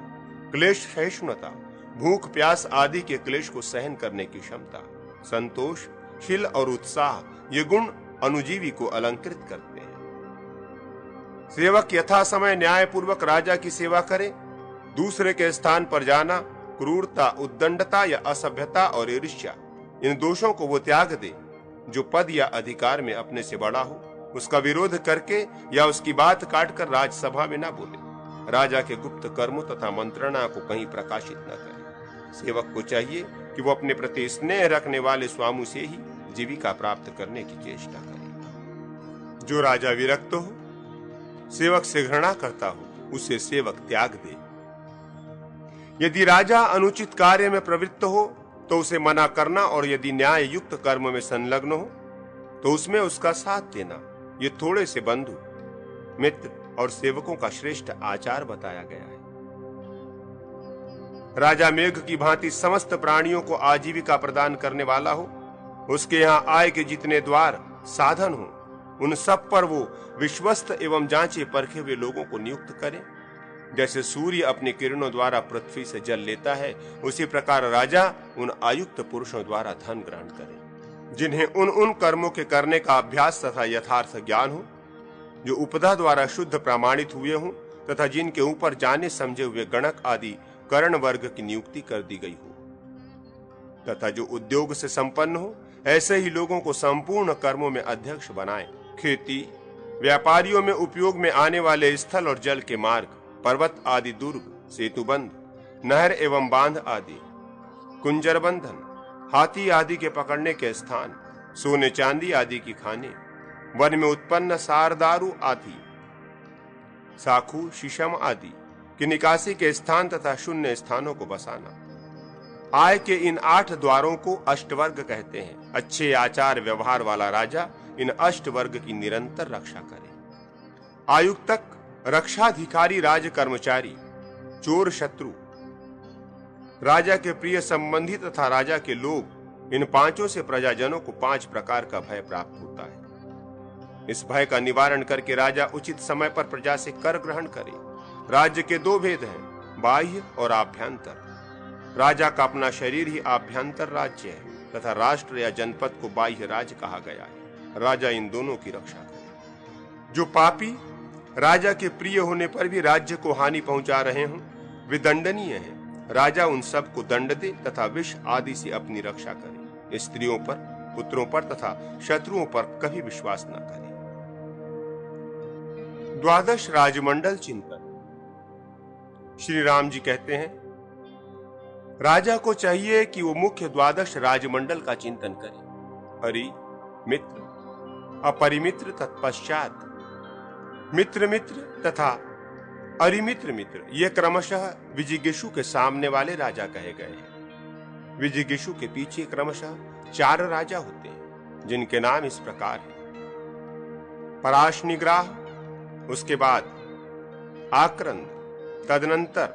क्लेश सहिष्णुता, भूख प्यास आदि के क्लेश को सहन करने की क्षमता, संतोष, शील और उत्साह, ये गुण अनुजीवी को अलंकृत करते हैं। सेवक यथा समय न्याय पूर्वक राजा की सेवा करे। दूसरे के स्थान पर जाना, क्रूरता, उद्दंडता या असभ्यता और ईर्ष्या, इन दोषों को वो त्याग दे। जो पद या अधिकार में अपने से बड़ा हो, उसका विरोध करके या उसकी बात काटकर राजसभा में ना बोले। राजा के गुप्त कर्मों तथा मंत्रणा को कहीं प्रकाशित न करे। सेवक को चाहिए कि वो अपने प्रति स्नेह रखने वाले स्वामी से ही जीविका प्राप्त करने की चेष्टा करे। जो राजा विरक्त हो, सेवक से घृणा करता हो, उसे सेवक त्याग दे। यदि राजा अनुचित कार्य में प्रवृत्त हो तो उसे मना करना, और यदि न्याय युक्त कर्म में संलग्न हो तो उसमें उसका साथ देना। ये थोड़े से बंधु, मित्र और सेवकों का श्रेष्ठ आचार बताया गया है। राजा मेघ की भांति समस्त प्राणियों को आजीविका प्रदान करने वाला हो। उसके यहाँ आय के जितने द्वार, साधन हो, उन सब पर वो विश्वस्त एवं जांचे परखे हुए लोगों को नियुक्त करे। जैसे सूर्य अपनी किरणों द्वारा पृथ्वी से जल लेता है, उसी प्रकार राजा उन आयुक्त पुरुषों द्वारा धन ग्रहण करे, जिन्हें उन कर्मों के करने का अभ्यास तथा यथार्थ ज्ञान हो, जो उपदा द्वारा शुद्ध प्रमाणित हुए हों तथा जिनके ऊपर जाने समझे हुए गणक आदि कर्ण वर्ग की नियुक्ति कर दी गई हो, तथा जो उद्योग से संपन्न हो, ऐसे ही लोगों को संपूर्ण कर्मों में अध्यक्ष बनाए। खेती, व्यापारियों में उपयोग में आने वाले स्थल और जल के मार्ग, पर्वत आदि दुर्ग, सेतुबंध, नहर एवं बांध आदि, कुंजर बंधन, हाथी आदि के पकड़ने के स्थान, सोने चांदी आदि की खाने, वन में उत्पन्न सार दारू आदि, साखू शीशम आदि की निकासी के स्थान तथा शून्य स्थानों को बसाना। आय के इन 8 द्वारों को अष्टवर्ग कहते हैं। अच्छे आचार व्यवहार वाला राजा इन अष्टवर्ग की निरंतर रक्षा करे। आयुक्तक, रक्षाधिकारी, राज कर्मचारी, चोर, शत्रु, राजा के प्रिय संबंधी तथा राजा के लोग, इन 5 से प्रजाजनों को 5 प्रकार का भय प्राप्त होता है। इस भय का निवारण करके राजा उचित समय पर प्रजा से कर ग्रहण करे। राज्य के 2 भेद हैं, बाह्य और आभ्यंतर। राजा का अपना शरीर ही आभ्यंतर राज्य है तथा राष्ट्र या जनपद को बाह्य राज्य कहा गया है। राजा इन दोनों की रक्षा करे। जो पापी राजा के प्रिय होने पर भी राज्य को हानि पहुंचा रहे हों, वे दंडनीय हैं। राजा उन सब को दंड दे तथा विष आदि से अपनी रक्षा करे। स्त्रियों पर, पुत्रों पर तथा शत्रुओं पर कभी विश्वास न करे। 12 राजमंडल चिंतन। श्री राम जी कहते हैं, राजा को चाहिए कि वो मुख्य 12 राजमंडल का चिंतन करे। हरि, मित्र, अपरिमित्र, तत्पश्चात मित्र मित्र तथा अरिमित्र मित्र, ये क्रमशः विजिगीषु के सामने वाले राजा कहे गए हैं। विजिगीषु के पीछे क्रमशः 4 राजा होते हैं, जिनके नाम इस प्रकार हैं: पराशनिग्राह, उसके बाद आक्रंद, तदनंतर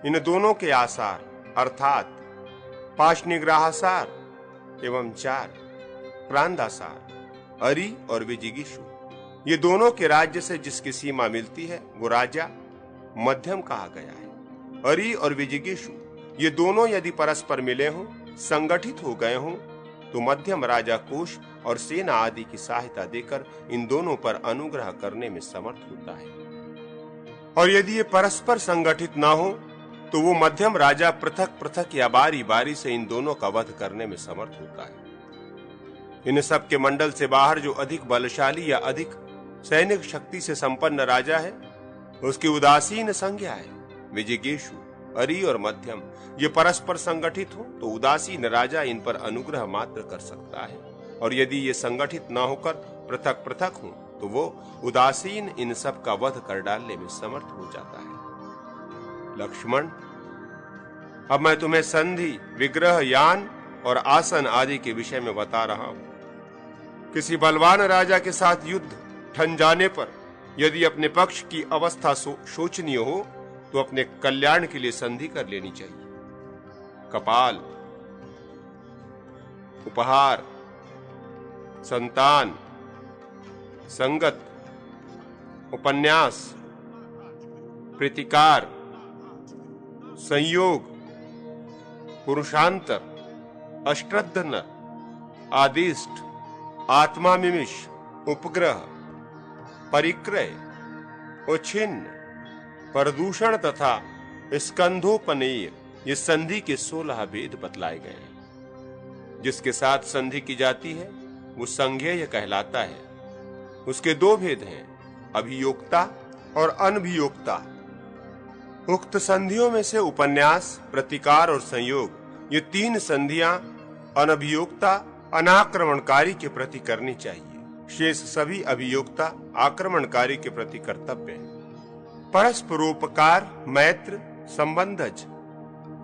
इन दोनों के आसार अर्थात पाशनिग्राहसार एवं 4 प्रांदासार, अरि और विजिगीषु। ये दोनों के राज्य से जिसकी सीमा मिलती है वो राजा मध्यम कहा गया है। अरि और विजिगीषु ये दोनों यदि परस्पर मिले हों, संगठित हो गए हों, तो मध्यम राजा कोश और सेना आदि की सहायता देकर इन दोनों पर अनुग्रह करने में समर्थ होता है। और यदि ये परस्पर संगठित ना हो, तो वो मध्यम राजा पृथक पृथक या बारी बारी से इन दोनों का वध करने में समर्थ होता है। इन सब के मंडल से बाहर जो अधिक बलशाली या अधिक सैनिक शक्ति से संपन्न राजा है, उसकी उदासीन संज्ञा है। विजिगीषु, अरि और मध्यम ये परस्पर संगठित हो तो उदासीन राजा इन पर अनुग्रह मात्र कर सकता है, और यदि ये संगठित न होकर पृथक पृथक हो तो वो उदासीन इन सब का वध कर डालने में समर्थ हो जाता है। लक्ष्मण, अब मैं तुम्हें संधि, विग्रह, यान और आसन आदि के विषय में बता रहा हूं। किसी बलवान राजा के साथ युद्ध ठन जाने पर यदि अपने पक्ष की अवस्था शोचनीय हो तो अपने कल्याण के लिए संधि कर लेनी चाहिए। कपाल, उपहार, संतान, संगत, उपन्यास, प्रीतिकार, संयोग, पुरुषांतर, अष्टदन, आदिष्ट, आत्मामिमिष, उपग्रह, परिक्रय, उच्छिन्न, प्रदूषण तथा स्कंधोपनेय ये संधि के 16 भेद बतलाए गए हैं। जिसके साथ संधि की जाती है वो संज्ञेय कहलाता है। उसके 2 भेद हैं, अभियोक्ता और अनभियोक्ता। उक्त संधियों में से उपन्यास, प्रतिकार और संयोग ये 3 संधियां अनभियोक्ता अनाक्रमणकारी के प्रति करनी चाहिए। शेष सभी अभियोक्ता आक्रमणकारी के प्रति कर्तव्य है। परस्परोपकार, मैत्र, संबंधज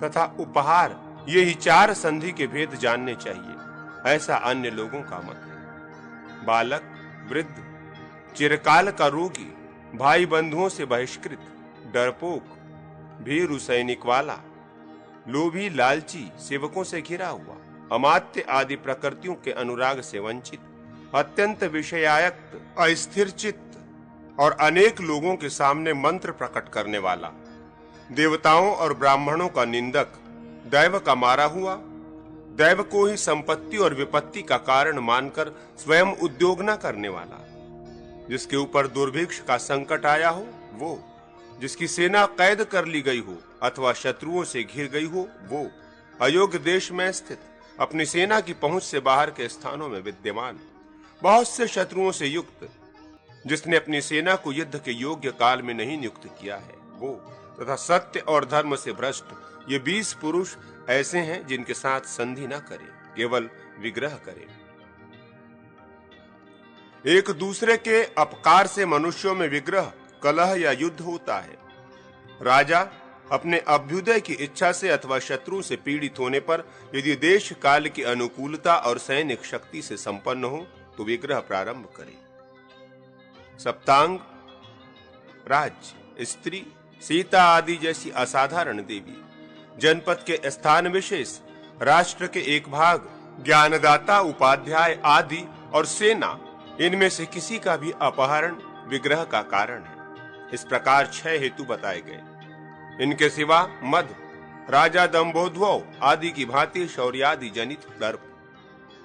तथा उपहार ये ही 4 संधि के भेद जानने चाहिए, ऐसा अन्य लोगों का मत है। बालक, वृद्ध, चिरकाल का रोगी, भाई बंधुओं से बहिष्कृत, डरपोक, भीरु सैनिक वाला, लोभी, लालची, सेवकों से घिरा हुआ, अमात्य आदि प्रकृतियों के अनुराग से वंचित, अत्यंत विषयायक्त, अस्थिर चित्त और अनेक लोगों के सामने मंत्र प्रकट करने वाला, देवताओं और ब्राह्मणों का निंदक, दैव का मारा हुआ, दैव को ही संपत्ति और विपत्ति का कारण मानकर स्वयं उद्योग न करने वाला, जिसके ऊपर दुर्भिक्ष का संकट आया हो वो, जिसकी सेना कैद कर ली गई हो अथवा शत्रुओं से घिर गई हो वो, अयोग्य देश में स्थित, अपनी सेना की पहुंच से बाहर के स्थानों में विद्यमान, बहुत से शत्रुओं से युक्त, जिसने अपनी सेना को युद्ध के योग्य काल में नहीं नियुक्त किया है वो, तथा सत्य और धर्म से भ्रष्ट ये 20 पुरुष ऐसे हैं जिनके साथ संधि न करे, केवल विग्रह करे। एक दूसरे के अपकार से मनुष्यों में विग्रह, कलह या युद्ध होता है। राजा अपने अभ्युदय की इच्छा से अथवा शत्रु से पीड़ित होने पर यदि देश काल की अनुकूलता और सैनिक शक्ति से संपन्न हो तो विग्रह प्रारंभ करे। सप्तांग, राज्य, स्त्री, सीता आदि जैसी असाधारण देवी, जनपद के स्थान विशेष, राष्ट्र के एक भाग, ज्ञानदाता, उपाध्याय आदि और सेना, इनमें से किसी का भी अपहरण विग्रह का कारण है। इस प्रकार 6 हेतु बताए गए। इनके सिवा मद, राजा दंभोद्भव आदि की भांति शौर्यादि जनित दर्प,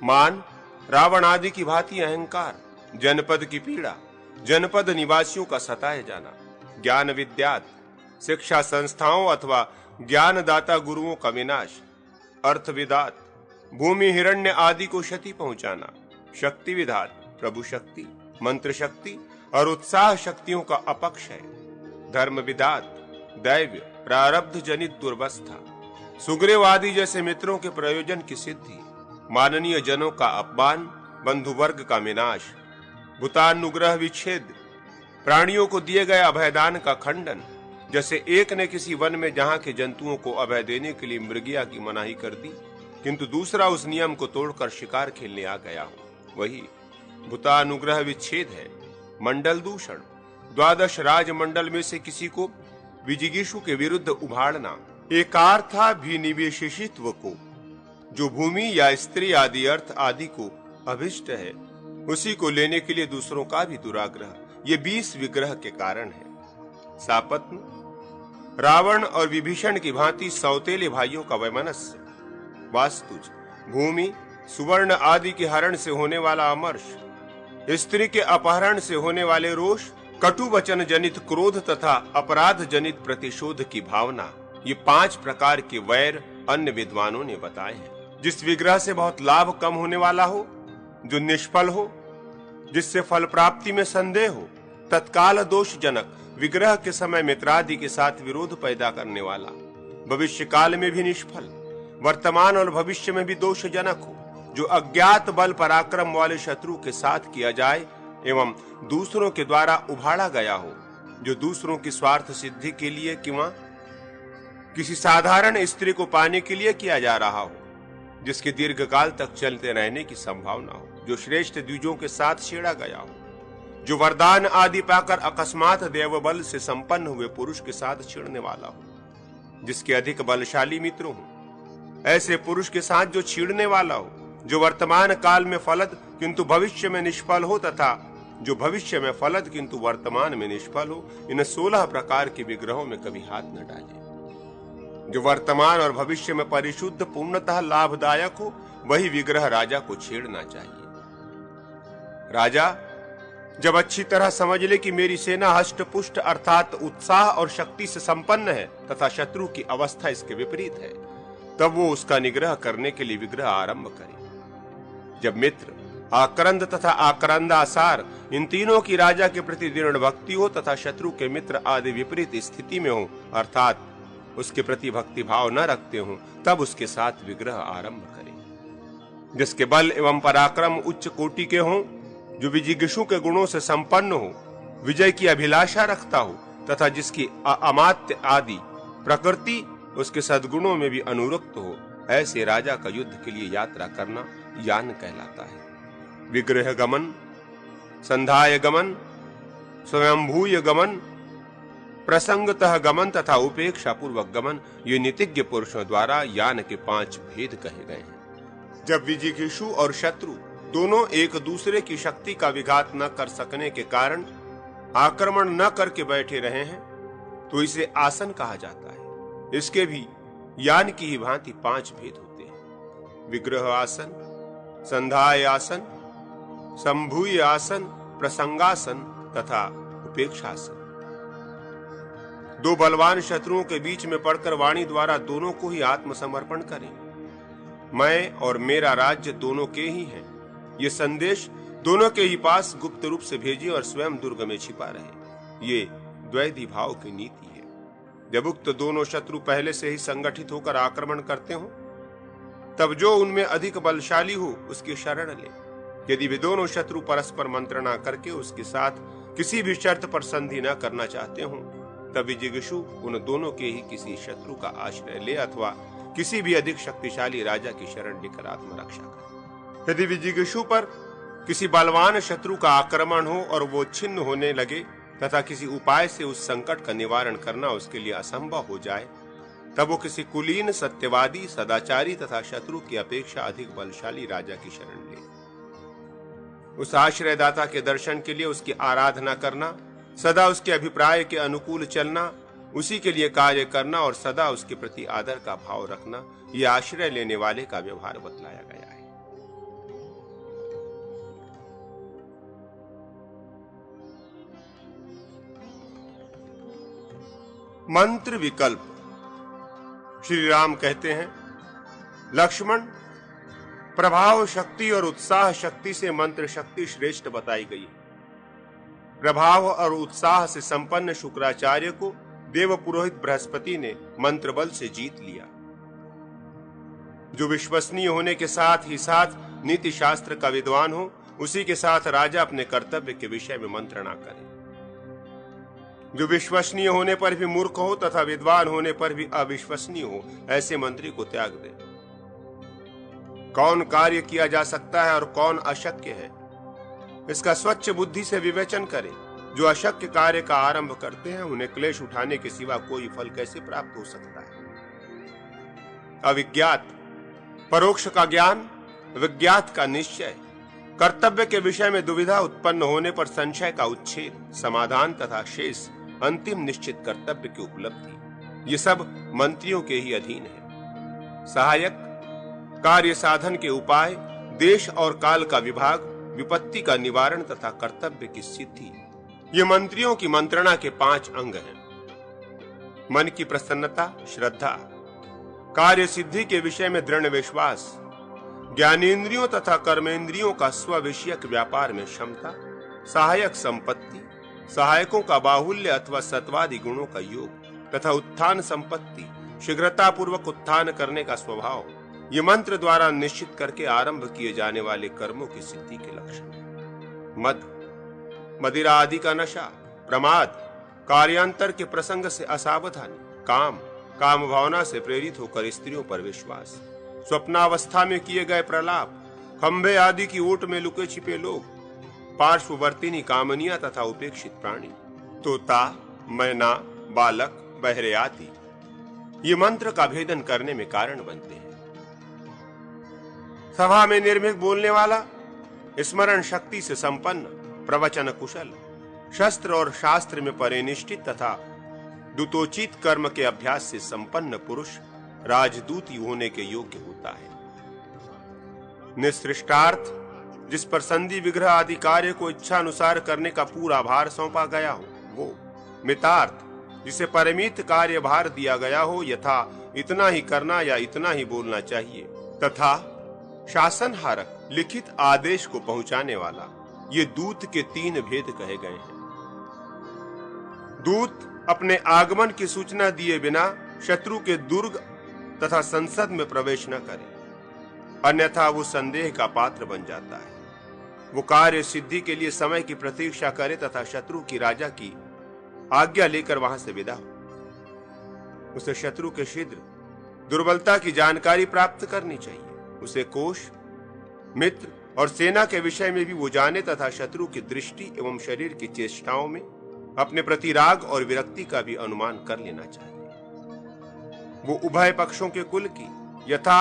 मान, रावण आदि की भांति अहंकार, जनपद की पीड़ा, जनपद निवासियों का सताए जाना, ज्ञान विद्यात, शिक्षा संस्थाओं अथवा ज्ञानदाता गुरुओं का विनाश, अर्थ विदात, भूमि हिरण्य आदि को क्षति पहुंचाना, शक्ति विधात, प्रभु शक्ति, मंत्र शक्ति और उत्साह शक्तियों का अपक्ष है, धर्म विदात, दैव्य, प्रारब्ध जनित दुर्वस्था, सुग्रीव आदि जैसे मित्रों के प्रयोजन की सिद्धि, माननीय जनों का अपमान, बंधु वर्ग का विनाश, भूतानुग्रह विच्छेद, प्राणियों को दिए गए अभयदान का खंडन, जैसे एक ने किसी वन में जहां के जंतुओं को अभय देने के लिए मृगिया की मनाही कर दी, किंतु दूसरा उस नियम को तोड़कर शिकार खेलने आ गया हो, वही भूतानुग्रह विच्छेद है। मंडल दूषण, 12 राजमंडल में से किसी को विजिगीषु के विरुद्ध उभारना, एकार्थाभिनिवेशित्व को, जो भूमि या स्त्री आदि अर्थ आदि को अभिष्ट है उसी को लेने के लिए दूसरों का भी दुराग्रह, ये 20 विग्रह के कारण है। सापत्न, रावण और विभीषण की भांति सौतेले भाइयों का वैमनस्य, वास्तुज, भूमि, सुवर्ण आदि के हरण से होने वाला अमर्ष, स्त्री के अपहरण से होने वाले रोष, कटु वचन जनित क्रोध तथा अपराध जनित प्रतिशोध की भावना, ये 5 प्रकार के वैर अन्य विद्वानों ने बताए हैं। जिस विग्रह से बहुत लाभ कम होने वाला हो, जो निष्फल हो, जिससे फल प्राप्ति में संदेह हो, तत्काल दोषजनक, विग्रह के समय मित्रादि के साथ विरोध पैदा करने वाला, भविष्य काल में भी निष्फल, वर्तमान और भविष्य में भी दोषजनक हो, जो अज्ञात बल पराक्रम वाले शत्रु के साथ किया जाए एवं दूसरों के द्वारा उभाड़ा गया हो, जो दूसरों की स्वार्थ सिद्धि के लिए किंवा किसी साधारण स्त्री को पाने के लिए किया जा रहा हो, जिसके दीर्घकाल तक चलते रहने की संभावना हो, जो श्रेष्ठ द्विजों के साथ छेड़ा गया हो, जो वरदान आदि पाकर अकस्मात देव बल से संपन्न हुए पुरुष के साथ छिड़ने वाला हो, जिसके अधिक बलशाली मित्र हो, ऐसे पुरुष के साथ जो छीड़ने वाला हो, जो वर्तमान काल में फलद किंतु भविष्य में निष्फल हो तथा जो भविष्य में फलद किंतु वर्तमान में निष्फल हो, इन 16 प्रकार के विग्रहों में कभी हाथ न डाले। जो वर्तमान और भविष्य में परिशुद्ध पूर्णतः लाभदायक हो, वही विग्रह राजा को छेड़ना चाहिए। राजा जब अच्छी तरह समझ ले कि मेरी सेना हष्ट पुष्ट अर्थात उत्साह और शक्ति से संपन्न है तथा शत्रु की अवस्था इसके विपरीत है, तब वो उसका निग्रह करने के लिए विग्रह आरंभ करे। जब मित्र, आक्रंद तथा आक्रंदासार इन तीनों की राजा के प्रति दृढ़ भक्ति हो तथा शत्रु के मित्र आदि विपरीत स्थिति में हो अर्थात उसके प्रति भक्ति भाव न रखते हो, तब उसके साथ विग्रह आरंभ करें। जिसके बल एवं पराक्रम उच्च कोटि के हों, जो विजिगीषु के गुणों से संपन्न हो, विजय की अभिलाषा रखता हो तथा जिसकी अमात्य आदि प्रकृति उसके सद्गुणों में भी अनुरक्त हो, ऐसे राजा का युद्ध के लिए यात्रा करना यान कहलाता है। विग्रह गमन, संधाय गमन, स्वयंभूय गमन, प्रसंगतः गमन तथा उपेक्षा पूर्वक गमन, ये नीतिज्ञ पुरुषों द्वारा यान के 5 भेद कहे गए हैं। जब विजिगीषु और शत्रु दोनों एक दूसरे की शक्ति का विघात न कर सकने के कारण आक्रमण न करके बैठे रहे हैं, तो इसे आसन कहा जाता है। इसके भी यान की ही भांति 5 भेद होते हैं। विग्रह आसन, संधाय आसन, संभूय आसन, प्रसंगासन तथा उपेक्षासन। 2 बलवान शत्रुओं के बीच में पड़कर वाणी द्वारा दोनों को ही आत्मसमर्पण करें। मैं और मेरा राज्य दोनों के ही हैं, ये संदेश दोनों के ही पास गुप्त रूप से भेजिए और स्वयं दुर्ग में छिपा रहे। ये द्वैधी भाव की नीति है। जब उक्त दोनों शत्रु पहले से ही संगठित होकर आक्रमण करते हो, तब जो उनमें अधिक बलशाली हो उसकी शरण ले। यदि वे दोनों शत्रु परस्पर मंत्रणा करके उसके साथ किसी भी शर्त पर संधि न करना चाहते हो, तब विजिगीषु उन दोनों के ही किसी शत्रु का आश्रय ले अथवा किसी भी अधिक शक्तिशाली राजा की शरण लेकर आत्मरक्षा करे। यदि विजिगीषु पर किसी बलवान शत्रु का आक्रमण हो और वो छिन्न होने लगे तथा किसी उपाय से उस संकट का निवारण करना उसके लिए असंभव हो जाए, तब वो किसी कुलीन, सत्यवादी, सदाचारी तथा शत्रु की अपेक्षा अधिक बलशाली राजा की शरण ले। उस आश्रयदाता के दर्शन के लिए उसकी आराधना करना, सदा उसके अभिप्राय के अनुकूल चलना, उसी के लिए कार्य करना और सदा उसके प्रति आदर का भाव रखना, यह आश्रय लेने वाले का व्यवहार बतलाया गया है। मंत्र विकल्प। श्री राम कहते हैं, लक्ष्मण, प्रभाव शक्ति और उत्साह शक्ति से मंत्र शक्ति श्रेष्ठ बताई गई। प्रभाव और उत्साह से संपन्न शुक्राचार्य को देव पुरोहित बृहस्पति ने मंत्र बल से जीत लिया। जो विश्वसनीय होने के साथ ही साथ नीति शास्त्र का विद्वान हो, उसी के साथ राजा अपने कर्तव्य के विषय में मंत्रणा करे। जो विश्वसनीय होने पर भी मूर्ख हो तथा विद्वान होने पर भी अविश्वसनीय हो, ऐसे मंत्री को त्याग दे। कौन कार्य किया जा सकता है और कौन अशक्य है, इसका स्वच्छ बुद्धि से विवेचन करें। जो अशक्य कार्य का आरंभ करते हैं, उन्हें क्लेश उठाने के सिवा कोई फल कैसे प्राप्त हो सकता है। अविज्ञात, परोक्ष का ज्ञान, विज्ञात का निश्चय, कर्तव्य के विषय में दुविधा उत्पन्न होने पर संशय का उच्छेद, समाधान तथा शेष, अंतिम निश्चित कर्तव्य की उपलब्धि, ये सब मंत्रियों के ही अधीन है। सहायक, कार्य साधन के उपाय, देश और काल का विभाग, विपत्ति का निवारण तथा कर्तव्य की सिद्धि, ये मंत्रियों की मंत्रणा के 5 अंग हैं। मन की प्रसन्नता, श्रद्धा, कार्य सिद्धि के विषय में दृढ़ विश्वास, ज्ञानेंद्रियों तथा कर्मेंद्रियों का स्व-विषयक व्यापार में क्षमता, सहायक संपत्ति, सहायकों का बाहुल्य अथवा सत्वादि गुणों का योग तथा उत्थान संपत्ति, शीघ्रता पूर्वक उत्थान करने का स्वभाव, ये मंत्र द्वारा निश्चित करके आरंभ किए जाने वाले कर्मों की सिद्धि के लक्षण। मद, मदिरा आदि का नशा, प्रमाद, कार्यांतर के प्रसंग से असावधानी, काम, काम भावना से प्रेरित होकर स्त्रियों पर विश्वास, स्वप्नावस्था में किए गए प्रलाप, खंभे आदि की ओट में लुके छिपे लोग, पार्श्ववर्तिनी कामनियां तथा उपेक्षित प्राणी, तोता, मैना, बालक, बहरे आदि, ये मंत्र का भेदन करने में कारण बनते हैं। सभा में निर्भीक बोलने वाला, स्मरण शक्ति से संपन्न, प्रवचन कुशल, शस्त्र और शास्त्र में परिनिष्ठित तथा दूतोचित कर्म के अभ्यास से संपन्न पुरुष राजदूत होने के योग्य होता है। निसृष्टार्थ, जिस पर संधि विग्रह आदि कार्य को इच्छा अनुसार करने का पूरा भार सौंपा गया हो वो। मितार्थ, जिसे परिमित कार्य भार दिया गया हो, यथा इतना ही करना या इतना ही बोलना चाहिए। तथा शासनहारक, लिखित आदेश को पहुंचाने वाला, ये दूत के 3 भेद कहे गए हैं। दूत अपने आगमन की सूचना दिए बिना शत्रु के दुर्ग तथा संसद में प्रवेश न करे, अन्यथा वो संदेह का पात्र बन जाता है। वो कार्य सिद्धि के लिए समय की प्रतीक्षा करे तथा शत्रु की राजा की आज्ञा लेकर वहां से विदा हो। उसे शत्रु के छिद्र, दुर्बलता की जानकारी प्राप्त करनी चाहिए। उसे कोष, मित्र और सेना के विषय में भी वो जाने तथा शत्रु की दृष्टि एवं शरीर की चेष्टाओं में अपने प्रति राग और विरक्ति का भी अनुमान कर लेना चाहिए। वो उभय पक्षों के कुल की, यथा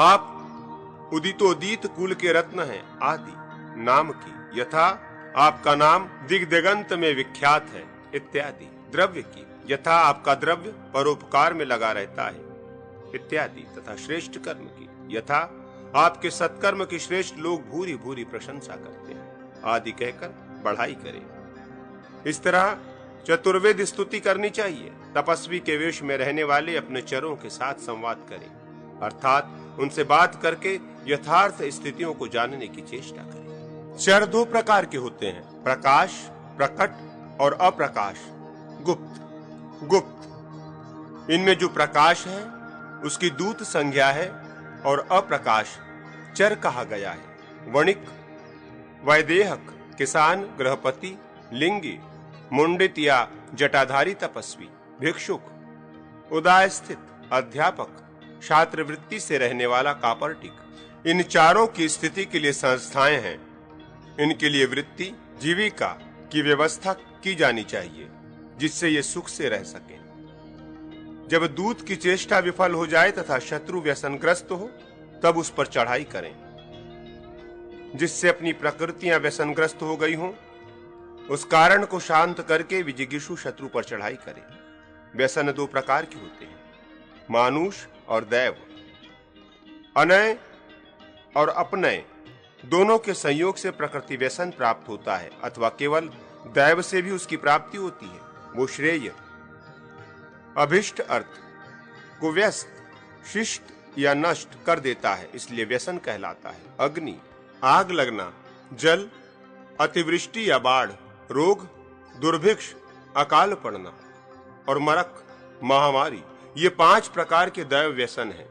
आप उदितोदीत कुल के रत्न हैं आदि नाम की, यथा आपका नाम दिग्दिगंत में विख्यात है इत्यादि। द्रव्य की, यथा आपका द्रव्य परोपकार में लगा रहता है इत्यादि। तथा श्रेष्ठ कर्म की, यथा आपके सत्कर्म की श्रेष्ठ लोग भूरी भूरी प्रशंसा करते हैं आदि कहकर बढ़ाई करें। इस तरह चतुर्वेद स्तुति करनी चाहिए। तपस्वी के वेश में रहने वाले अपने चरों के साथ संवाद करें, अर्थात उनसे बात करके यथार्थ स्थितियों को जानने की चेष्टा करें। चर 2 प्रकार के होते हैं, प्रकाश, प्रकट और अप्रकाश, गुप्त। गुप्त, इनमें जो प्रकाश है उसकी दूत संज्ञा है और अप्रकाश चर कहा गया है। वणिक, वैदेहक, किसान, गृहपति, लिंगी, मुंडित या जटाधारी तपस्वी, भिक्षुक, उदाय स्थित, अध्यापक, छात्रवृत्ति से रहने वाला कापरटिक, इन चारों की स्थिति के लिए संस्थाएं हैं। इनके लिए वृत्ति, जीविका की व्यवस्था की जानी चाहिए जिससे ये सुख से रह सकें। जब दूत की चेष्टा विफल हो जाए तथा शत्रु व्यसनग्रस्त हो तब उस पर चढ़ाई करें। जिससे अपनी प्रकृतियां व्यसनग्रस्त हो गई हों उस कारण को शांत करके विजिगीषु शत्रु पर चढ़ाई करें। व्यसन 2 प्रकार के होते हैं, मानुष और दैव। अनय और अपनय दोनों के संयोग से प्रकृति व्यसन प्राप्त होता है अथवा केवल दैव से भी उसकी प्राप्ति होती है। वो श्रेय, अभिष्ट अर्थ को व्यस्त, शिष्ट या नष्ट कर देता है, इसलिए व्यसन कहलाता है। अग्नि, आग लगना, जल, अतिवृष्टि या बाढ़, रोग, दुर्भिक्ष, अकाल पड़ना और मरक, महामारी, ये 5 प्रकार के दैव व्यसन हैं।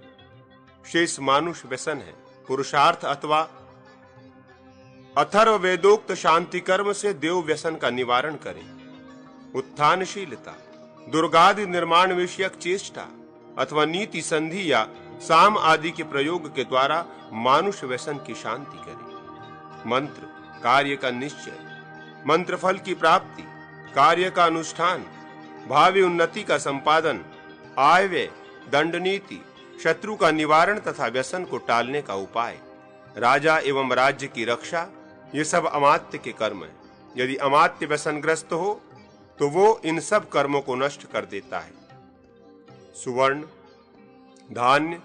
शेष मानुष व्यसन है। पुरुषार्थ अथवा अथर्व वेदोक्त शांति कर्म से देव व्यसन का निवारण करें। उत्थानशीलता, दुर्गादि निर्माण विषयक चेष्टा अथवा नीति संधि या साम आदि के प्रयोग के द्वारा मानुष व्यसन की शांति करें। मंत्र, कार्य का निश्चय, मंत्र फल की प्राप्ति, कार्य का अनुष्ठान, भावी उन्नति का संपादन, आय व्यय, दंड नीति, शत्रु का निवारण तथा व्यसन को टालने का उपाय, राजा एवं राज्य की रक्षा, ये सब अमात्य के कर्म हैं। यदि अमात्य व्यसनग्रस्त हो तो वो इन सब कर्मों को नष्ट कर देता है। सुवर्ण, धान्य,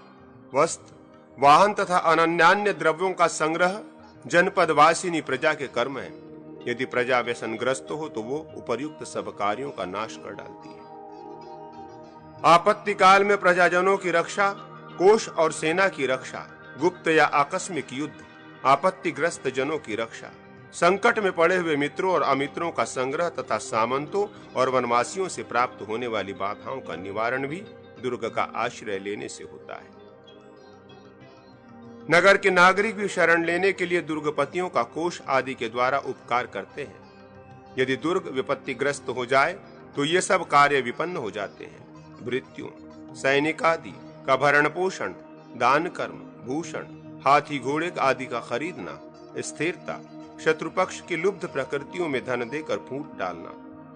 वस्त्र, वाहन तथा अनन्यान्य द्रव्यों का संग्रह जनपदवासिनी प्रजा के कर्म है। यदि प्रजा व्यसनग्रस्त हो तो वो उपर्युक्त सब कार्यों का नाश कर डालती है। आपत्ति काल में प्रजाजनों की रक्षा, कोष और सेना की रक्षा, गुप्त या आकस्मिक युद्ध, आपत्तिग्रस्त जनों की रक्षा, संकट में पड़े हुए मित्रों और अमित्रों का संग्रह तथा सामंतों और वनवासियों से प्राप्त होने वाली बाधाओं का निवारण भी दुर्ग का आश्रय लेने से होता है। नगर के नागरिक भी शरण लेने के लिए दुर्गपतियों का कोष आदि के द्वारा उपकार करते हैं। यदि दुर्ग विपत्तिग्रस्त हो जाए तो ये सब कार्य विपन्न हो जाते हैं। भृत्यों, सैनिक आदि का भरण पोषण, दान कर्म, भूषण, हाथी घोड़े आदि का खरीदना, स्थिरता, शत्रुपक्ष की लुब्ध प्रकृतियों में धन देकर फूट डालना,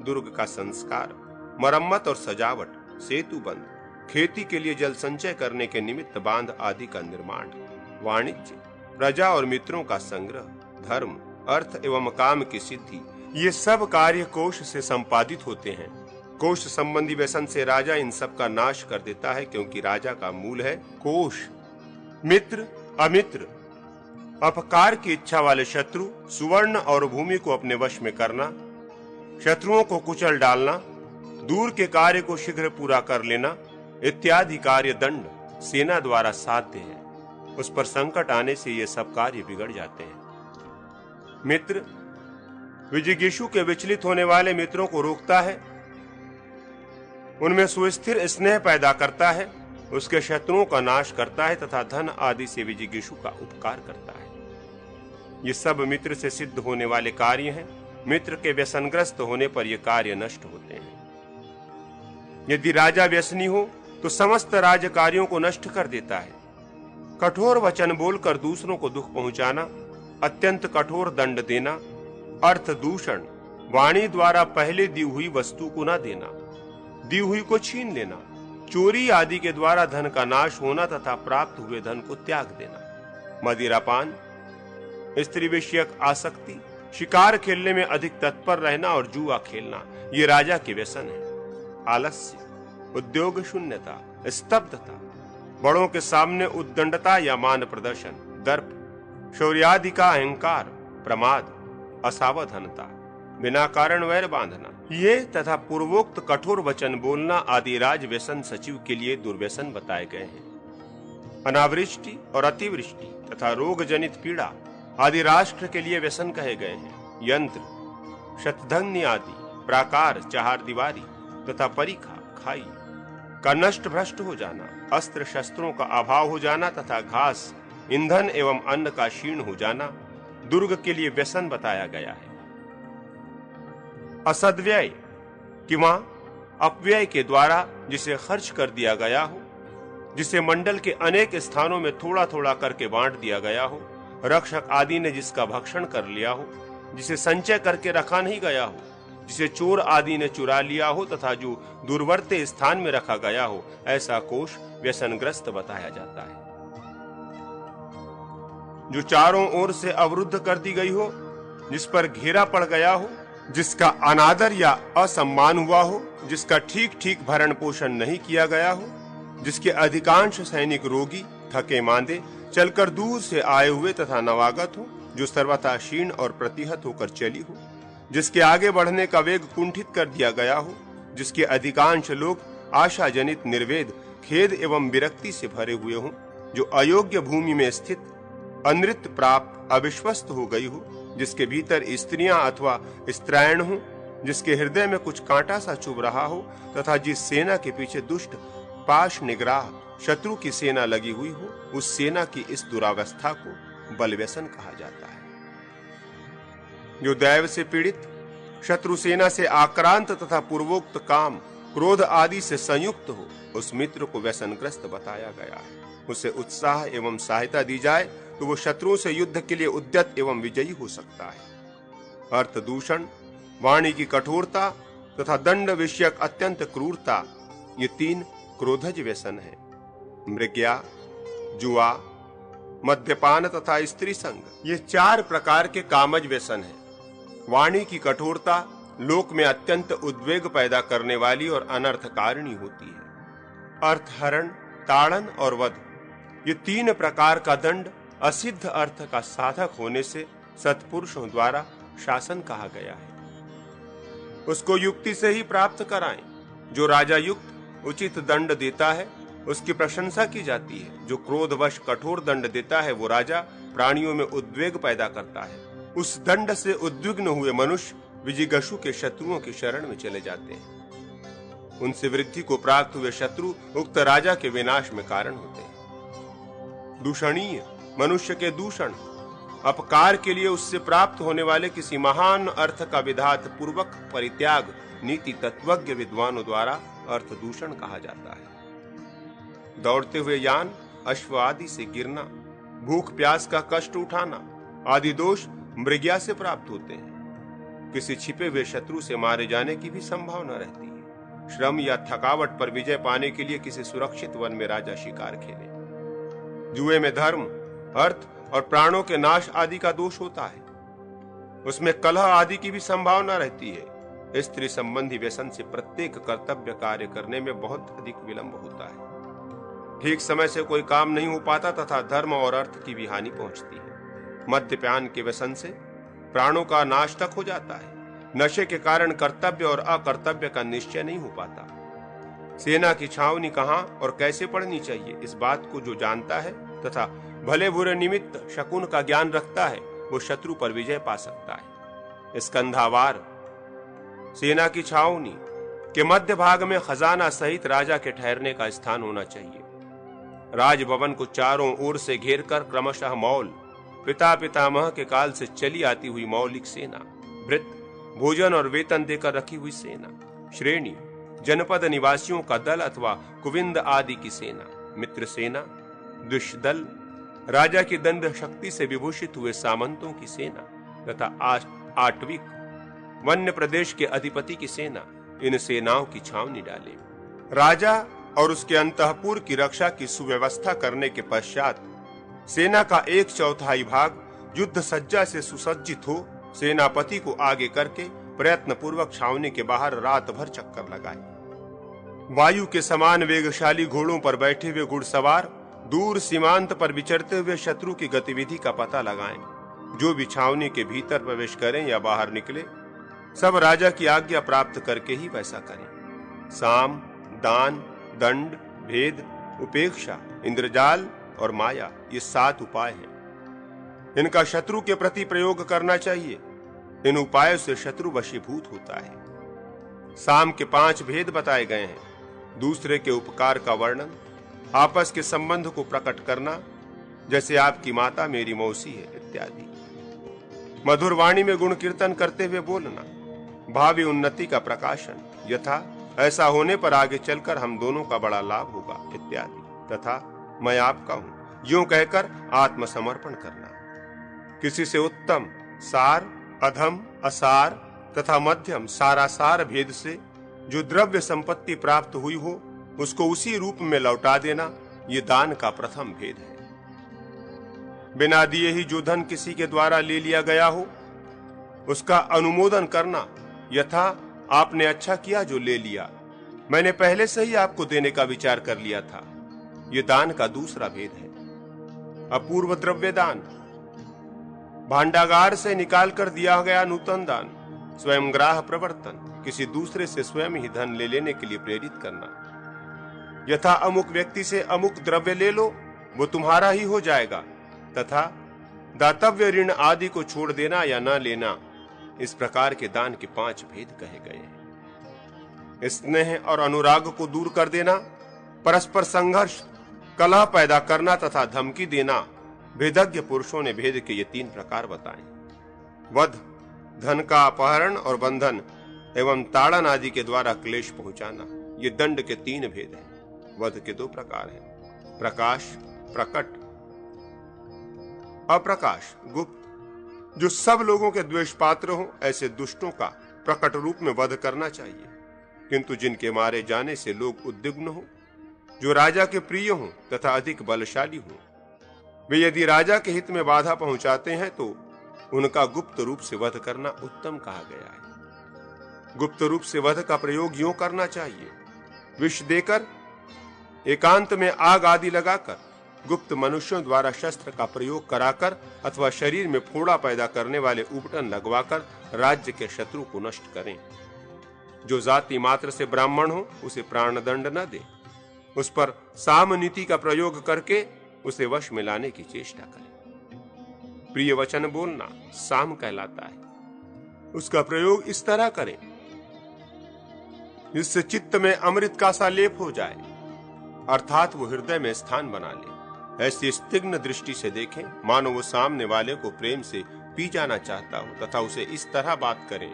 दुर्ग का संस्कार, मरम्मत और सजावट, सेतु बंद, खेती के लिए जल संचय करने के निमित्त बांध आदि का निर्माण, वाणिज्य, प्रजा और मित्रों का संग्रह, धर्म, अर्थ एवं काम की सिद्धि, ये सब कार्य कोष से संपादित होते हैं। कोष संबंधी व्यसन से राजा इन सब का नाश कर देता है, क्योंकि राजा का मूल है कोष। मित्र, अमित्र, अपकार की इच्छा वाले शत्रु, सुवर्ण और भूमि को अपने वश में करना, शत्रुओं को कुचल डालना, दूर के कार्य को शीघ्र पूरा कर लेना इत्यादि कार्य दंड सेना द्वारा साध्य है। उस पर संकट आने से ये सब कार्य बिगड़ जाते हैं। मित्र विजिगीषु के विचलित होने वाले मित्रों को रोकता है, उनमें सुस्थिर स्नेह पैदा करता है, उसके शत्रुओं का नाश करता है तथा धन आदि से विजिगीषु का उपकार करता है। ये सब मित्र से सिद्ध होने वाले कार्य हैं। मित्र के व्यसनग्रस्त होने पर ये कार्य नष्ट होते हैं। यदि राजा व्यसनी हो तो समस्त राज्य कार्यों को नष्ट कर देता है। कठोर वचन बोलकर दूसरों को दुख पहुंचाना, अत्यंत कठोर दंड देना, अर्थ दूषण, वाणी द्वारा पहले दी हुई वस्तु को न देना, दी हुई को छीन लेना, चोरी आदि के द्वारा धन का नाश होना तथा प्राप्त हुए धन को त्याग देना, मदिरापान, स्त्री विषयक आसक्ति, शिकार खेलने में अधिक तत्पर रहना और जुआ खेलना, ये राजा के व्यसन है। आलस्य, उद्योग शून्यता, स्तब्धता, बड़ों के सामने उद्दंडता या मान प्रदर्शन, दर्प, शौर्यादि का अहंकार, प्रमाद, असावधानता, बिना कारण वैर बांधना, ये तथा पूर्वोक्त कठोर वचन बोलना आदि राज व्यसन सचिव के लिए दुर्व्यसन बताए गए हैं। अनावृष्टि और अतिवृष्टि तथा रोग जनित पीड़ा आदि राष्ट्र के लिए व्यसन कहे गए हैं। यंत्र, शतधन्य आदि, प्राकार, चार दीवारी तथा परीखा, खाई का नष्ट भ्रष्ट हो जाना, अस्त्र शस्त्रों का अभाव हो जाना तथा घास, ईंधन एवं अन्न का क्षीण हो जाना दुर्ग के लिए व्यसन बताया गया है। असद्व्यय किंवा अपव्यय के द्वारा जिसे खर्च कर दिया गया हो, जिसे मंडल के अनेक स्थानों में थोड़ा थोड़ा करके बांट दिया गया हो, रक्षक आदि ने जिसका भक्षण कर लिया हो, जिसे संचय करके रखा नहीं गया हो, जिसे चोर आदि ने चुरा लिया हो तथा जो दूरवर्ती स्थान में रखा गया हो, ऐसा कोष व्यसनग्रस्त बताया जाता है। जो चारों ओर से अवरुद्ध कर दी गई हो, जिस पर घेरा पड़ गया हो, जिसका अनादर या असम्मान हुआ हो, जिसका ठीक ठीक भरण पोषण नहीं किया गया हो, जिसके अधिकांश सैनिक रोगी, थके मांदे, चलकर दूर से आए हुए तथा नवागत हो, जो सर्वथा क्षीण और प्रतिहत होकर चली हो, जिसके आगे बढ़ने का वेग कुंठित कर दिया गया हो, जिसके अधिकांश लोग आशा जनित निर्वेद, खेद एवं विरक्ति से भरे हुए हों, जो अयोग्य भूमि में स्थित, अनृत प्राप्त, अविश्वस्त हो गई हो, जिसके भीतर स्त्रियां अथवा स्त्रायण हो, जिसके हृदय में कुछ कांटा सा चुभ रहा हो तथा जिस सेना के पीछे दुष्ट पाश निग्राह शत्रु की सेना लगी हुई हो, उस सेना की इस दुरावस्था को बलव्यसन कहा जाता है। जो दैव से पीड़ित, शत्रु सेना से आक्रांत तथा पूर्वोक्त काम, क्रोध आदि से संयुक्त हो, उस मित्र को व्यसनग्रस्त बताया गया है। उसे उत्साह एवं सहायता दी जाए तो वो शत्रुओं से युद्ध के लिए उद्यत एवं विजयी हो सकता है। अर्थ दूषण, वाणी की कठोरता तथा दंड विषयक अत्यंत क्रूरता, ये तीन क्रोधज व्यसन है। मृग्या, जुआ, मद्यपान तथा स्त्री संग, ये चार प्रकार के कामज व्यसन हैं। वाणी की कठोरता लोक में अत्यंत उद्वेग पैदा करने वाली और अनर्थकारिणी होती है। अर्थहरण, ताड़न और वध, ये 3 प्रकार का दंड असिद्ध अर्थ का साधक होने से सत्पुरुषों द्वारा शासन कहा गया है। उसको युक्ति से ही प्राप्त कराएं। जो राजा युक्त उचित दंड देता है उसकी प्रशंसा की जाती है। जो क्रोधवश कठोर दंड देता है वो राजा प्राणियों में उद्वेग पैदा करता है। उस दंड से उद्विग्न हुए मनुष्य विजिगीषु के शत्रुओं की शरण में चले जाते हैं। उनसे वृद्धि को प्राप्त हुए शत्रु उक्त राजा के विनाश में कारण होते हैं। दूषणीय, मनुष्य के दूषण, अपकार के लिए उससे प्राप्त होने वाले किसी महान अर्थ का विधात पूर्वक परित्याग नीति तत्वज्ञ विद्वानों द्वारा अर्थ दूषण कहा जाता है। दौड़ते हुए यान, अश्व आदि से गिरना, भूख प्यास का कष्ट उठाना आदि दोष मृग्या से प्राप्त होते हैं। किसी छिपे हुए शत्रु से मारे जाने की भी संभावना रहती है। श्रम या थकावट पर विजय पाने के लिए किसी सुरक्षित वन में राजा शिकार खेले। जुए में धर्म, अर्थ और प्राणों के नाश आदि का दोष होता है। उसमें कलह आदि की भी संभावना रहती है। स्त्री संबंधी व्यसन से प्रत्येक कर्तव्य कार्य करने में बहुत अधिक विलंब होता है। ठीक समय से कोई काम नहीं हो पाता तथा धर्म और अर्थ की भी हानि पहुंचती है। मद्यपान के व्यसन से प्राणों का नाश तक हो जाता है। नशे के कारण कर्तव्य और अकर्तव्य का निश्चय नहीं हो पाता। सेना की छावनी कहां और कैसे पड़नी चाहिए, इस बात को जो जानता है तथा भले बुरे निमित्त शकुन का ज्ञान रखता है वो शत्रु पर विजय पा सकता है। स्कंधावार, सेना की छावनी के मध्य भाग में खजाना सहित राजा के ठहरने का स्थान होना चाहिए। राजभवन को चारों ओर से घेरकर क्रमशः मौल, पिता पितामह के काल से चली आती हुई मौलिक सेना, भृत, भोजन और वेतन देकर रखी हुई सेना, श्रेणी, जनपद निवासियों का दल अथवा कुविंद आदि की सेना, मित्र सेना, दुष्दल, राजा की दंड शक्ति से विभूषित हुए सामंतों की सेना तथा आटविक, वन्य प्रदेश के अधिपति की सेना, इन सेनाओं की छावनी डाले। राजा और उसके अंतःपुर की रक्षा की सुव्यवस्था करने के पश्चात सेना का 1/4 भाग युद्ध सज्जा से सुसज्जित हो सेनापति को आगे करके प्रयत्न पूर्वक छावनी के बाहर रात भर चक्कर लगाए। वायु के समान वेगशाली घोड़ों पर बैठे हुए घुड़सवार दूर सीमांत पर विचरते हुए शत्रु की गतिविधि का पता लगाएं। जो भी छावनी के भीतर प्रवेश करें या बाहर निकले, सब राजा की आज्ञा प्राप्त करके ही वैसा करें। साम, दान, दंड, भेद, उपेक्षा, इंद्रजाल और माया, ये 7 उपाय हैं। इनका शत्रु के प्रति प्रयोग करना चाहिए। इन उपायों से शत्रु वशीभूत होता है। साम के 5 भेद बताए गए हैं। दूसरे के उपकार का वर्णन, आपस के संबंध को प्रकट करना, जैसे आपकी माता मेरी मौसी है इत्यादि। मधुर वाणी में गुण कीर्तन करते हुए बोलना, भावी उन्नति का प्रकाशन, यथा ऐसा होने पर आगे चलकर हम दोनों का बड़ा लाभ होगा इत्यादि। तथा मैं आपका हूं, यूं कहकर आत्मसमर्पण करना। किसी से उत्तम, सार, अधम, असार तथा मध्यम, सारासार भेद से जो द्रव्य संपत्ति प्राप्त हुई हो उसको उसी रूप में लौटा देना, ये दान का प्रथम भेद है। बिना दिए ही जो धन किसी के द्वारा ले लिया गया हो उसका अनुमोदन करना, यथा आपने अच्छा किया जो ले लिया, मैंने पहले से ही आपको देने का विचार कर लिया था, ये दान का दूसरा भेद है। अपूर्व द्रव्य दान, भांडागार से निकाल कर दिया गया नूतन दान, स्वयं ग्राह प्रवर्तन, किसी दूसरे से स्वयं ही धन ले लेने के लिए प्रेरित करना, यथा अमुक व्यक्ति से अमुक द्रव्य ले लो वो तुम्हारा ही हो जाएगा, तथा दातव्य ऋण आदि को छोड़ देना या न लेना, इस प्रकार के दान के 5 भेद कहे गए हैं। स्नेह और अनुराग को दूर कर देना, परस्पर संघर्ष, कलह पैदा करना तथा धमकी देना, भेदज्ञ पुरुषों ने भेद के ये 3 प्रकार बताए। वध, धन का अपहरण और बंधन एवं ताड़न आदि के द्वारा क्लेश पहुंचाना, ये दंड के 3 भेद हैं। वध के 2 प्रकार हैं, प्रकाश, प्रकट, अप्रकाश, गुप्त। जो सब लोगों के द्वेष पात्र हो ऐसे दुष्टों का प्रकट रूप में वध करना चाहिए, किंतु जिनके मारे जाने से लोग उद्विग्न हो, जो राजा के प्रिय हों तथा अधिक बलशाली हों, वे यदि राजा के हित में बाधा पहुंचाते हैं तो उनका गुप्त रूप से वध करना उत्तम कहा गया है। गुप्त रूप से वध का प्रयोग यूं करना चाहिए, विष देकर एकांत में आग आदि लगाकर, गुप्त मनुष्यों द्वारा शस्त्र का प्रयोग कराकर अथवा शरीर में फोड़ा पैदा करने वाले उपटन लगवाकर राज्य के शत्रु को नष्ट करें। जो जाति मात्र से ब्राह्मण हो उसे प्राणदंड न दे, उस पर साम नीति का प्रयोग करके उसे वश में लाने की चेष्टा करें। प्रिय वचन बोलना साम कहलाता है। उसका प्रयोग इस तरह करें जिससे चित्त में अमृत का सा लेप हो जाए, अर्थात वो हृदय में स्थान बना ले। ऐसी स्तिग्न दृष्टि से देखें मानो वो सामने वाले को प्रेम से पी जाना चाहता हो, तथा उसे इस तरह बात करें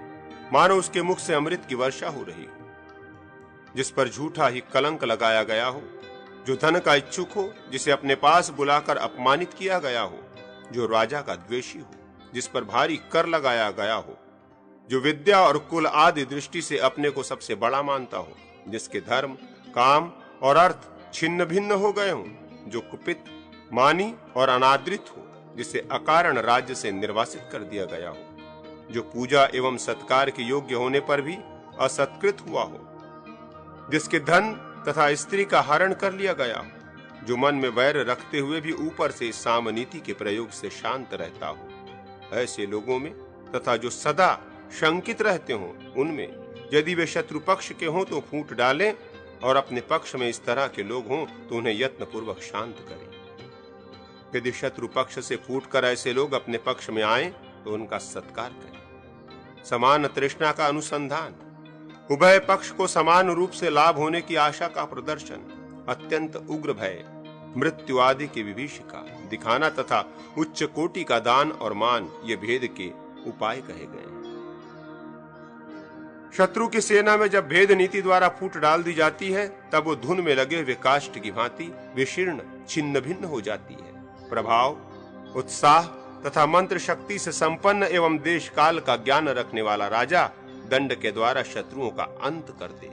मानो उसके मुख से अमृत की वर्षा हो रही हो। जिस पर झूठा ही कलंक लगाया गया हो, जो धन का इच्छुक हो, जिसे अपने पास बुलाकर अपमानित किया गया हो, जो राजा का द्वेषी हो, जिस पर भारी कर लगाया गया हो, जो विद्या और कुल आदि दृष्टि से अपने को सबसे बड़ा मानता हो, जिसके धर्म, काम और अर्थ छिन्न भिन्न हो गए हों, जो कुपित, मानी और अनादृत हो, जिसे अकारण राज्य से निर्वासित कर दिया गया हो, जो पूजा एवं सत्कार के योग्य होने पर भी असत्कृत हुआ हो, जिसके धन तथा स्त्री का हरण कर लिया गया हो, जो मन में वैर रखते हुए भी ऊपर से सामनीति के प्रयोग से शांत रहता हो। ऐसे लोगों में तथा जो सदा शंकित रहते हों, उनमें यदि वे शत्रु पक्ष के हों तो फूट डालें, और अपने पक्ष में इस तरह के लोग हों तो उन्हें यत्न पूर्वक शांत करें। यदि शत्रु पक्ष से फूटकर ऐसे लोग अपने पक्ष में आए तो उनका सत्कार करें। समान तृष्णा का अनुसंधान, उभय पक्ष को समान रूप से लाभ होने की आशा का प्रदर्शन, अत्यंत उग्र भय, मृत्यु आदि की विभीषिका दिखाना तथा उच्च कोटि का दान और मान, ये भेद के उपाय कहे गए हैं। शत्रु की सेना में जब भेद नीति द्वारा फूट डाल दी जाती है, तब वो धुन में लगे हुए काष्ठ की भांति विशीर्ण छिन्न भिन्न हो जाती है। प्रभाव, उत्साह तथा मंत्र शक्ति से संपन्न एवं देश काल का ज्ञान रखने वाला राजा दंड के द्वारा शत्रुओं का अंत कर दे।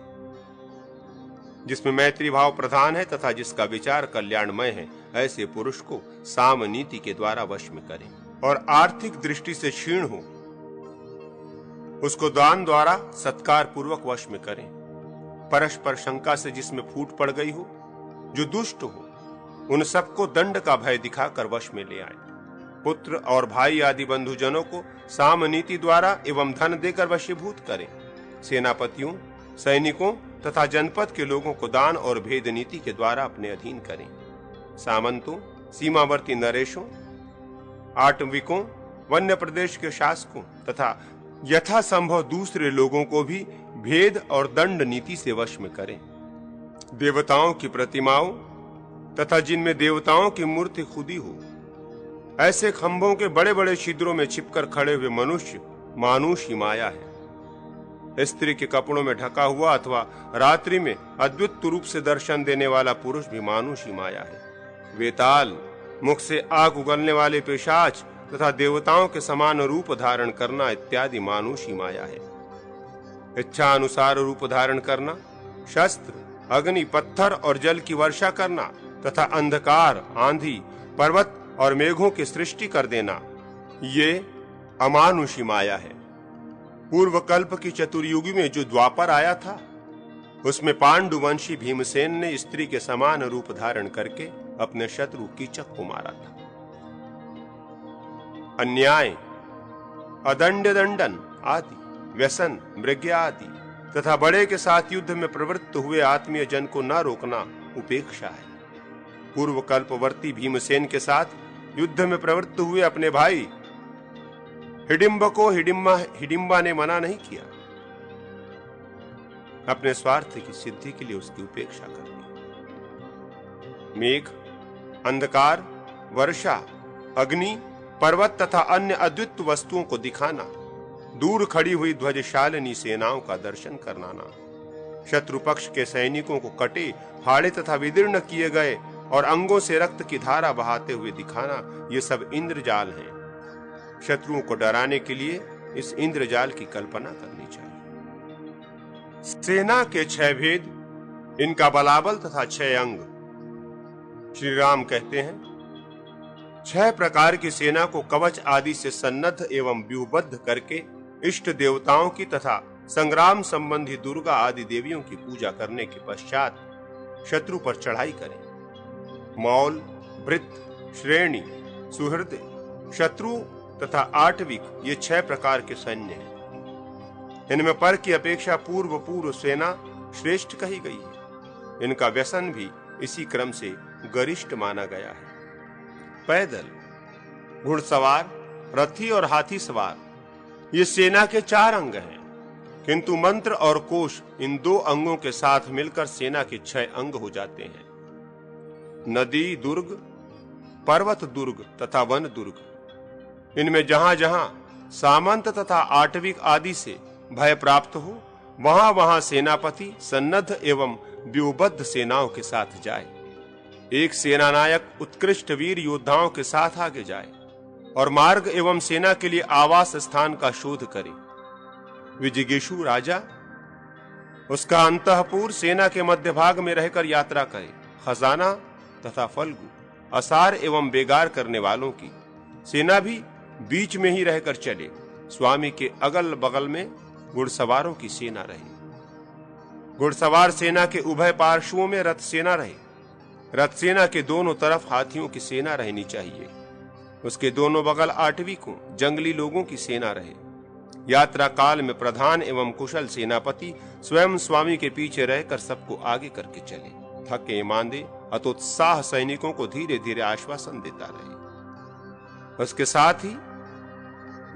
जिसमें मैत्री भाव प्रधान है तथा जिसका विचार कल्याणमय है, ऐसे पुरुष को साम नीति के द्वारा वश में करें, और आर्थिक दृष्टि से क्षीण हो उसको दान द्वारा सत्कार पूर्वक वश में करें। परस्पर शंका से जिसमें फूट पड़ गई हो, जो दुष्ट हो, उन सबको दंड का भय दिखाकर वश में ले आए। पुत्र और भाई आदि बंधुजनों को साम नीति द्वारा एवं धन देकर वशीभूत करें। सेनापतियों, सैनिकों तथा जनपद के लोगों को दान और भेद नीति के द्वारा अपने अधीन करें। सामंतों, सीमावर्ती नरेशों, आटविकों, वन्य प्रदेश के शासकों तथा यथा संभव दूसरे लोगों को भी भेद और दंड नीति से वश में करें। देवताओं की प्रतिमाओं तथा जिनमें देवताओं की मूर्ति खुदी हो, ऐसे खंभों के बड़े बड़े छिद्रों में छिपकर खड़े हुए मनुष्य मानुष ही माया है। स्त्री के कपड़ों में ढका हुआ अथवा रात्रि में अद्भुत रूप से दर्शन देने वाला पुरुष भी मानुष ही माया है। वेताल, मुख से आग उगलने वाले पिशाच तथा देवताओं के समान रूप धारण करना इत्यादि मानुष ही माया है। इच्छा अनुसार रूप धारण करना, शस्त्र, अग्नि, पत्थर और जल की वर्षा करना तथा अंधकार, आंधी, पर्वत और मेघों की सृष्टि कर देना, ये अमानुषी माया है। पूर्व कल्प की चतुर्युगी में जो द्वापर आया था, उसमें पांडुवंशी भीमसेन ने स्त्री के समान रूप धारण करके अपने शत्रु कीचक को मारा था। अन्याय, अदंड दंडन आदि, व्यसन, मृग्या आदि तथा बड़े के साथ युद्ध में प्रवृत्त हुए आत्मीय जन को न रोकना उपेक्षा है। पूर्व कल्पवर्ती भीमसेन के साथ युद्ध में प्रवृत्त हुए अपने भाई हिडिंब को हिडिंबा ने मना नहीं किया। अपने स्वार्थ की सिद्धि के लिए उसकी उपेक्षा कर दी। मेघ, अंधकार, वर्षा, अग्नि, पर्वत तथा अन्य अद्वितीय वस्तुओं को दिखाना, दूर खड़ी हुई ध्वजशालिनी सेनाओं का दर्शन कराना, शत्रु पक्ष के सैनिकों को कटे, फाड़े तथा विदीर्ण किए गए और अंगों से रक्त की धारा बहाते हुए दिखाना, ये सब इंद्रजाल हैं। शत्रुओं को डराने के लिए इस इंद्रजाल की कल्पना करनी चाहिए। सेना के 6 भेद, इनका बलाबल तथा 6 अंग। श्री राम कहते हैं, 6 प्रकार की सेना को कवच आदि से सन्नद्ध एवं व्यूहबद्ध करके इष्ट देवताओं की तथा संग्राम संबंधी दुर्गा आदि देवियों की पूजा करने के पश्चात शत्रु पर चढ़ाई करें। मौल, भृत, श्रेणी, सुहृदय, शत्रु तथा आठविक ये 6 प्रकार के सैन्य हैं। इनमें पर की अपेक्षा पूर्व सेना श्रेष्ठ कही गई है। इनका व्यसन भी इसी क्रम से गरिष्ठ माना गया है। पैदल, घुड़सवार, रथी और हाथी सवार ये सेना के 4 अंग हैं, किंतु मंत्र और कोश इन 2 अंगों के साथ मिलकर सेना के 6 अंग हो जाते हैं। नदी दुर्ग, पर्वत दुर्ग तथा वन दुर्ग, इनमें जहां जहां सामंत तथा आटविक आदि से भय प्राप्त हो, वहां वहां सेनापति सन्नद्ध एवं व्यूहबद्ध सेनाओं के साथ जाए। एक सेनानायक उत्कृष्ट वीर योद्धाओं के साथ आगे जाए और मार्ग एवं सेना के लिए आवास स्थान का शोध करे। विजिगीषु राजा उसका अंतःपुर सेना के मध्य भाग में रहकर यात्रा करे। खजाना तथा फल्गु, असार एवं बेगार करने वालों की सेना भी बीच में ही रहकर चले। स्वामी के अगल बगल में घुड़सवारों की सेना रहे। घुड़सवार सेना के उभय पार्श्वों में रथ सेना रहे। रथ सेना के दोनों तरफ हाथियों की सेना रहनी चाहिए। उसके दोनों बगल आटविकों, जंगली लोगों की सेना रहे। यात्रा काल में प्रधान एवं कुशल सेनापति स्वयं स्वामी के पीछे रहकर सबको आगे करके चले। थके मांदे हतोत्साह सैनिकों को धीरे धीरे आश्वासन देता रहे। उसके साथ ही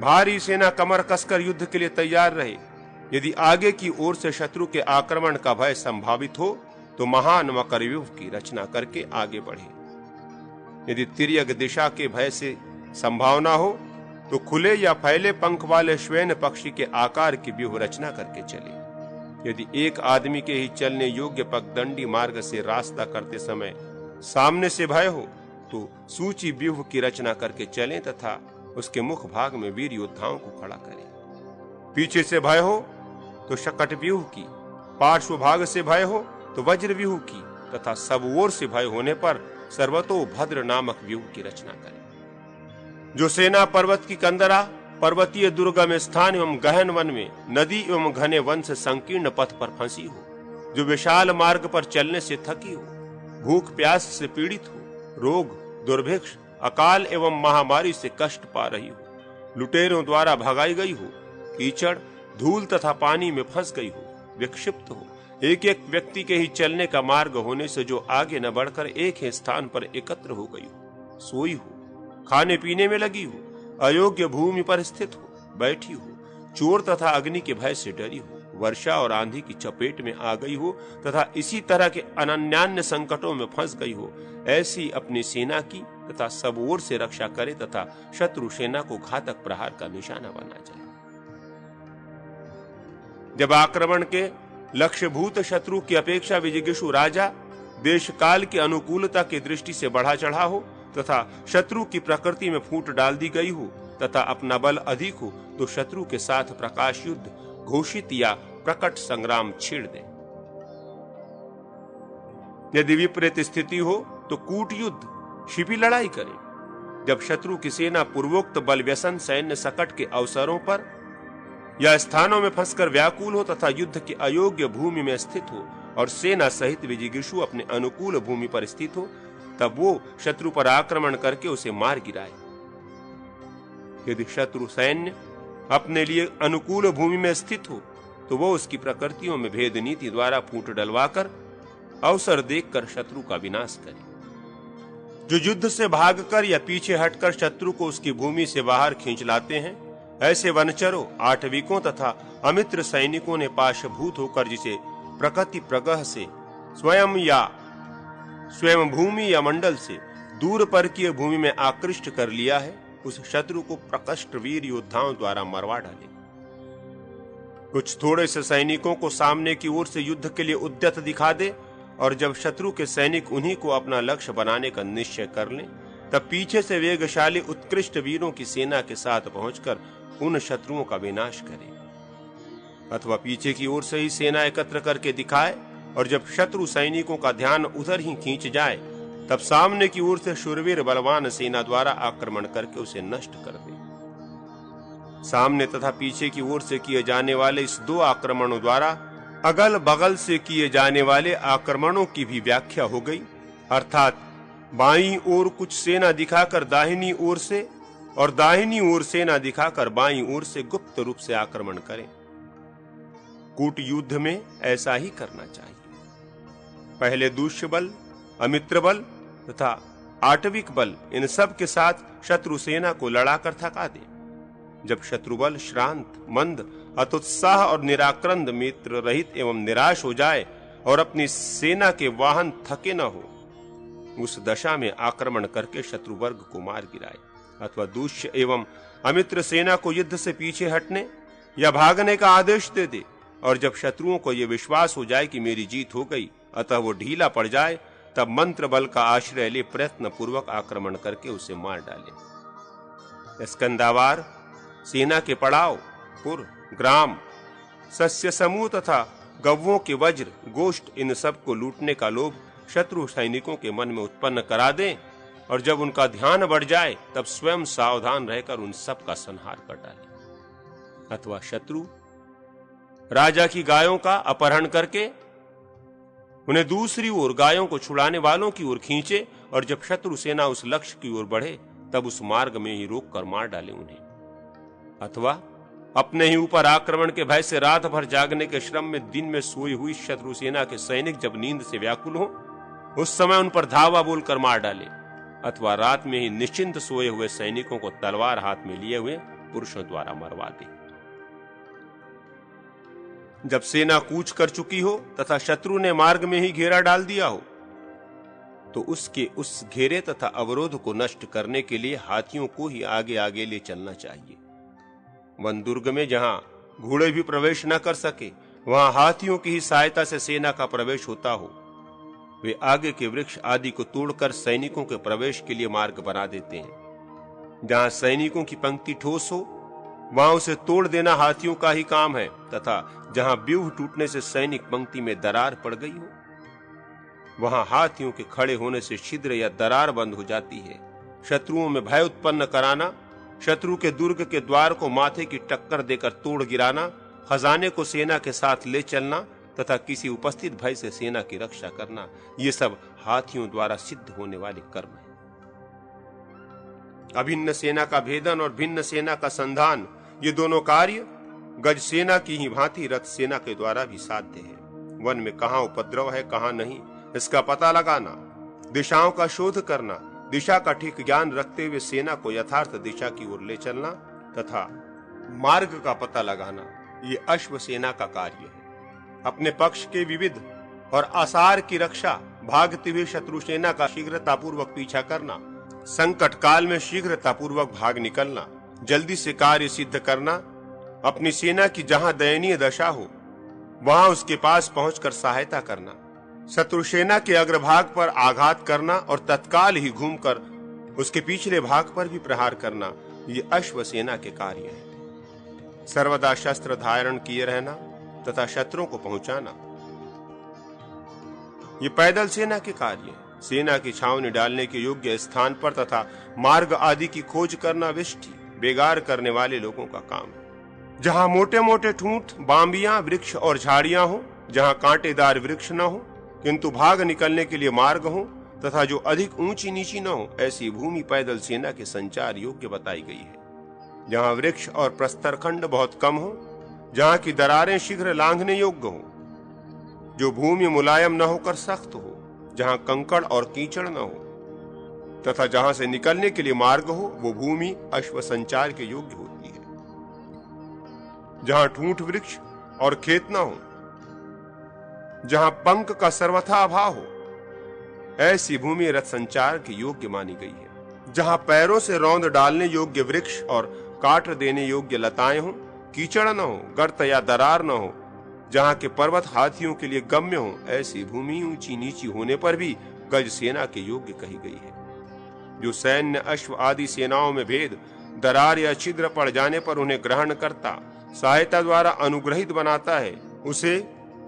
भारी सेना कमर कसकर युद्ध के लिए तैयार रहे। यदि आगे की ओर से शत्रु के आक्रमण का भय संभावित हो तो महान मकर व्यूह की रचना करके आगे बढ़े। यदि तिर्यक दिशा के भय से संभावना हो तो खुले या फैले पंख वाले श्वेन पक्षी के आकार की व्यूह रचना करके चले। यदि एक आदमी के ही चलने योग्य पगदंडी मार्ग से रास्ता करते समय सामने से भय हो तो सूची व्यूह की रचना करके चलें तथा उसके मुख भाग में वीर योद्धाओं को खड़ा करें। पीछे से भय हो तो शकट व्यूह की, पार्श्व भाग से भय हो तो वज्र व्यूह की तथा सब ओर से भय होने पर सर्वतोभद्र नामक व्यूह की रचना करें। जो सेना पर्वत की कंदरा, पर्वतीय दुर्गम स्थान एवं गहन वन में, नदी एवं घने वन से संकीर्ण पथ पर फंसी हो, जो विशाल मार्ग पर चलने से थकी हो, भूख प्यास से पीड़ित हो, रोग, दुर्भिक्ष, अकाल एवं महामारी से कष्ट पा रही हो, लुटेरों द्वारा भगाई गई हो, कीचड़, धूल तथा पानी में फंस गई हो, विक्षिप्त हो, एक एक व्यक्ति के ही चलने का मार्ग होने से जो आगे न बढ़कर एक ही स्थान पर एकत्र हो गई हो, सोई हो, खाने पीने में लगी हो, अयोग्य भूमि पर स्थित हो, बैठी हो, चोर तथा अग्नि के भय से डरी हो, वर्षा और आंधी की चपेट में आ गई हो तथा इसी तरह के अनन्यान्य संकटों में फंस गई हो, ऐसी अपनी सेना की तथा सब ओर से रक्षा करे तथा शत्रु सेना को घातक प्रहार का निशाना बना जाए। जब आक्रमण के लक्ष्यभूत शत्रु की अपेक्षा विजिगीषु राजा देश काल की अनुकूलता की दृष्टि से बढ़ा चढ़ा हो तथा शत्रु की प्रकृति में फूट डाल दी गई हो तथा अपना बल अधिक हो तो शत्रु के साथ प्रकाश युद्ध घोषित या प्रकट संग्राम छेड़ दे। यदि विपरीत स्थिति हो तो कूट युद्ध, छिपी लड़ाई करे। जब शत्रु की सेना पूर्वोक्त बल व्यसन सैन्य सकट के अवसरों पर या स्थानों में फंसकर व्याकुल हो तथा युद्ध की अयोग्य भूमि में स्थित हो और सेना सहित विजिगीषु अपने अनुकूल भूमि पर स्थित हो, तब वो शत्रु पर आक्रमण करके उसे मार गिराए। यदि शत्रु सैन्य अपने लिए अनुकूल भूमि में स्थित हो तो वो उसकी प्रकृतियों में भेद नीति द्वारा फूट डलवाकर अवसर देखकर शत्रु का विनाश करे। जो युद्ध से भागकर या पीछे हटकर शत्रु को उसकी भूमि से बाहर खींच लाते हैं, ऐसे वनचरों, आठविकों तथा अमित्र सैनिकों ने पाशभूत होकर जिसे प्रकृति प्रगह से स्वयं या स्वयं भूमि या मंडल से दूर पर की भूमि में आकृष्ट कर लिया है, उस शत्रु को प्रकष्ट वीर योद्धाओं द्वारा मरवा डाले। कुछ थोड़े से सैनिकों को सामने की ओर से युद्ध के लिए उद्यत दिखा दे और जब शत्रु के सैनिक उन्हीं को अपना लक्ष्य बनाने का निश्चय कर लें, तब पीछे से वेगशाली उत्कृष्ट वीरों की सेना के साथ पहुंचकर उन शत्रुओं का विनाश करे। अथवा पीछे की ओर से ही सेना एकत्र करके दिखाए और जब शत्रु सैनिकों का ध्यान उधर ही खींच जाए, तब सामने की ओर से शूरवीर बलवान सेना द्वारा आक्रमण करके उसे नष्ट कर दे। सामने तथा पीछे की ओर से किए जाने वाले इस 2 आक्रमणों द्वारा अगल बगल से किए जाने वाले आक्रमणों की भी व्याख्या हो गई, अर्थात बाईं ओर कुछ सेना दिखाकर दाहिनी ओर से और दाहिनी ओर सेना दिखाकर बाईं ओर से गुप्त रूप से आक्रमण करें। कूट युद्ध में ऐसा ही करना चाहिए। पहले दूष्य बल, अमित्र बल तथा आटविक बल, इन सब के साथ शत्रु सेना को लड़ाकर थका दे। जब शत्रु बल श्रांत, मंद, हतोत्साह और निराक्रंद, मित्र रहित एवं निराश हो जाए और अपनी सेना के वाहन थके न हो, उस दशा में आक्रमण करके शत्रु वर्ग को मार गिराए, अथवा दूष्य एवं अमित्र सेना को युद्ध से पीछे हटने या भागने का आदेश दे दे। और जब शत्रुओं को यह विश्वास हो जाए कि मेरी जीत हो गई, अतः वो ढीला पड़ जाए, तब मंत्र बल का आश्रय ले प्रयत्न पूर्वक आक्रमण करके उसे मार डाले। स्कंदावार सेना के पड़ाव, पुर, ग्राम, सस्य समूह तथा गव्वों के वज्र, गोष्ठ, इन सब को लूटने का लोभ शत्रु सैनिकों के मन में उत्पन्न करा दें, और जब उनका ध्यान बढ़ जाए तब स्वयं सावधान रहकर उन सब का संहार कर डाले। अथवा शत्रु राजा की गायों का अपहरण करके उन्हें दूसरी ओर गायों को छुड़ाने वालों की ओर खींचे, और जब शत्रु सेना उस लक्ष्य की ओर बढ़े तब उस मार्ग में ही रोककर मार डाले उन्हें। अथवा अपने ही ऊपर आक्रमण के भय से रात भर जागने के श्रम में दिन में सोई हुई शत्रु सेना के सैनिक जब नींद से व्याकुल हो, उस समय उन पर धावा बोलकर मार डाले। अथवा रात में ही निश्चिंत सोए हुए सैनिकों को तलवार हाथ में लिए हुए पुरुषों द्वारा मरवा दे। जब सेना कूच कर चुकी हो तथा शत्रु ने मार्ग में ही घेरा डाल दिया हो, तो उसके उस घेरे तथा अवरोध को नष्ट करने के लिए हाथियों को ही आगे आगे ले चलना चाहिए। वन दुर्ग में जहां घोड़े भी प्रवेश न कर सके, वहां हाथियों की ही सहायता से सेना का प्रवेश होता हो। वे आगे के वृक्ष आदि को तोड़कर सैनिकों के प्रवेश के लिए मार्ग बना देते हैं। जहां सैनिकों की पंक्ति ठोस हो, वहां उसे तोड़ देना हाथियों का ही काम है, तथा जहां व्यूह टूटने से सैनिक पंक्ति में दरार पड़ गई हो, वहां हाथियों के खड़े होने से छिद्र या दरार बंद हो जाती है। शत्रुओं में भय उत्पन्न कराना, शत्रु के दुर्ग के द्वार को माथे की टक्कर देकर तोड़ गिराना, खजाने को सेना के साथ ले चलना तथा किसी उपस्थित भय से सेना की रक्षा करना, ये सब हाथियों द्वारा सिद्ध होने वाले कर्म है। अभिन्न सेना का भेदन और भिन्न सेना का संधान, ये दोनों कार्य गज सेना की ही भांति रथ सेना के द्वारा भी साध्य है। वन में कहां उपद्रव है कहां नहीं, इसका पता लगाना, दिशाओं का शोध करना, दिशा का ठीक ज्ञान रखते हुए सेना को यथार्थ दिशा की ओर ले चलना तथा मार्ग का पता लगाना, ये अश्व सेना का कार्य है। अपने पक्ष के विविध और आसार की रक्षा, भागते हुए शत्रु सेना का शीघ्रतापूर्वक पीछा करना, संकट काल में शीघ्रतापूर्वक भाग निकलना, जल्दी से कार्य सिद्ध करना, अपनी सेना की जहां दयनीय दशा हो वहां उसके पास पहुंचकर सहायता करना, शत्रु सेना के अग्रभाग पर आघात करना और तत्काल ही घूमकर उसके पिछले भाग पर भी प्रहार करना, ये अश्व सेना के कार्य है। सर्वदा शस्त्र धारण किए रहना तथा शत्रुओं को पहुंचाना, ये पैदल सेना के कार्य है। सेना की छावनी डालने के योग्य स्थान पर तथा मार्ग आदि की खोज करना विष्टि, बेगार करने वाले लोगों का काम है। जहां मोटे मोटे ठूंठ, बांबियां, वृक्ष और झाड़ियां हो, जहां कांटेदार वृक्ष न हो किंतु भाग निकलने के लिए मार्ग हो तथा जो अधिक ऊंची नीची न हो, ऐसी भूमि पैदल सेना के संचार योग्य बताई गई है। जहां वृक्ष और प्रस्तर खंड बहुत कम हो, जहां की दरारें शीघ्र लांघने योग्य हो, जो भूमि मुलायम न होकर सख्त हो, जहां कंकड़ और कीचड़ न हो तथा जहां से निकलने के लिए मार्ग हो, वो भूमि अश्व संचार के योग्य होती है। जहां ठूंठ वृक्ष और खेत न हो, जहां पंख का सर्वथा अभाव हो, ऐसी भूमि रथ संचार की योग्य मानी गई है। जहां पैरों से रौंद डालने योग्य वृक्ष और काट देने योग्य लताएं हो, कीचड़ न हो, गर्त या दरार न हो, जहां के पर्वत हाथियों के लिए गम्य हो, ऐसी भूमि ऊंची नीची होने पर भी गज सेना के योग्य कही गई है। जो सैन्य, अश्व आदि सेनाओं में भेद, दरार या छिद्र पड़ जाने पर उन्हें ग्रहण करता, सहायता द्वारा अनुग्रहित बनाता है, उसे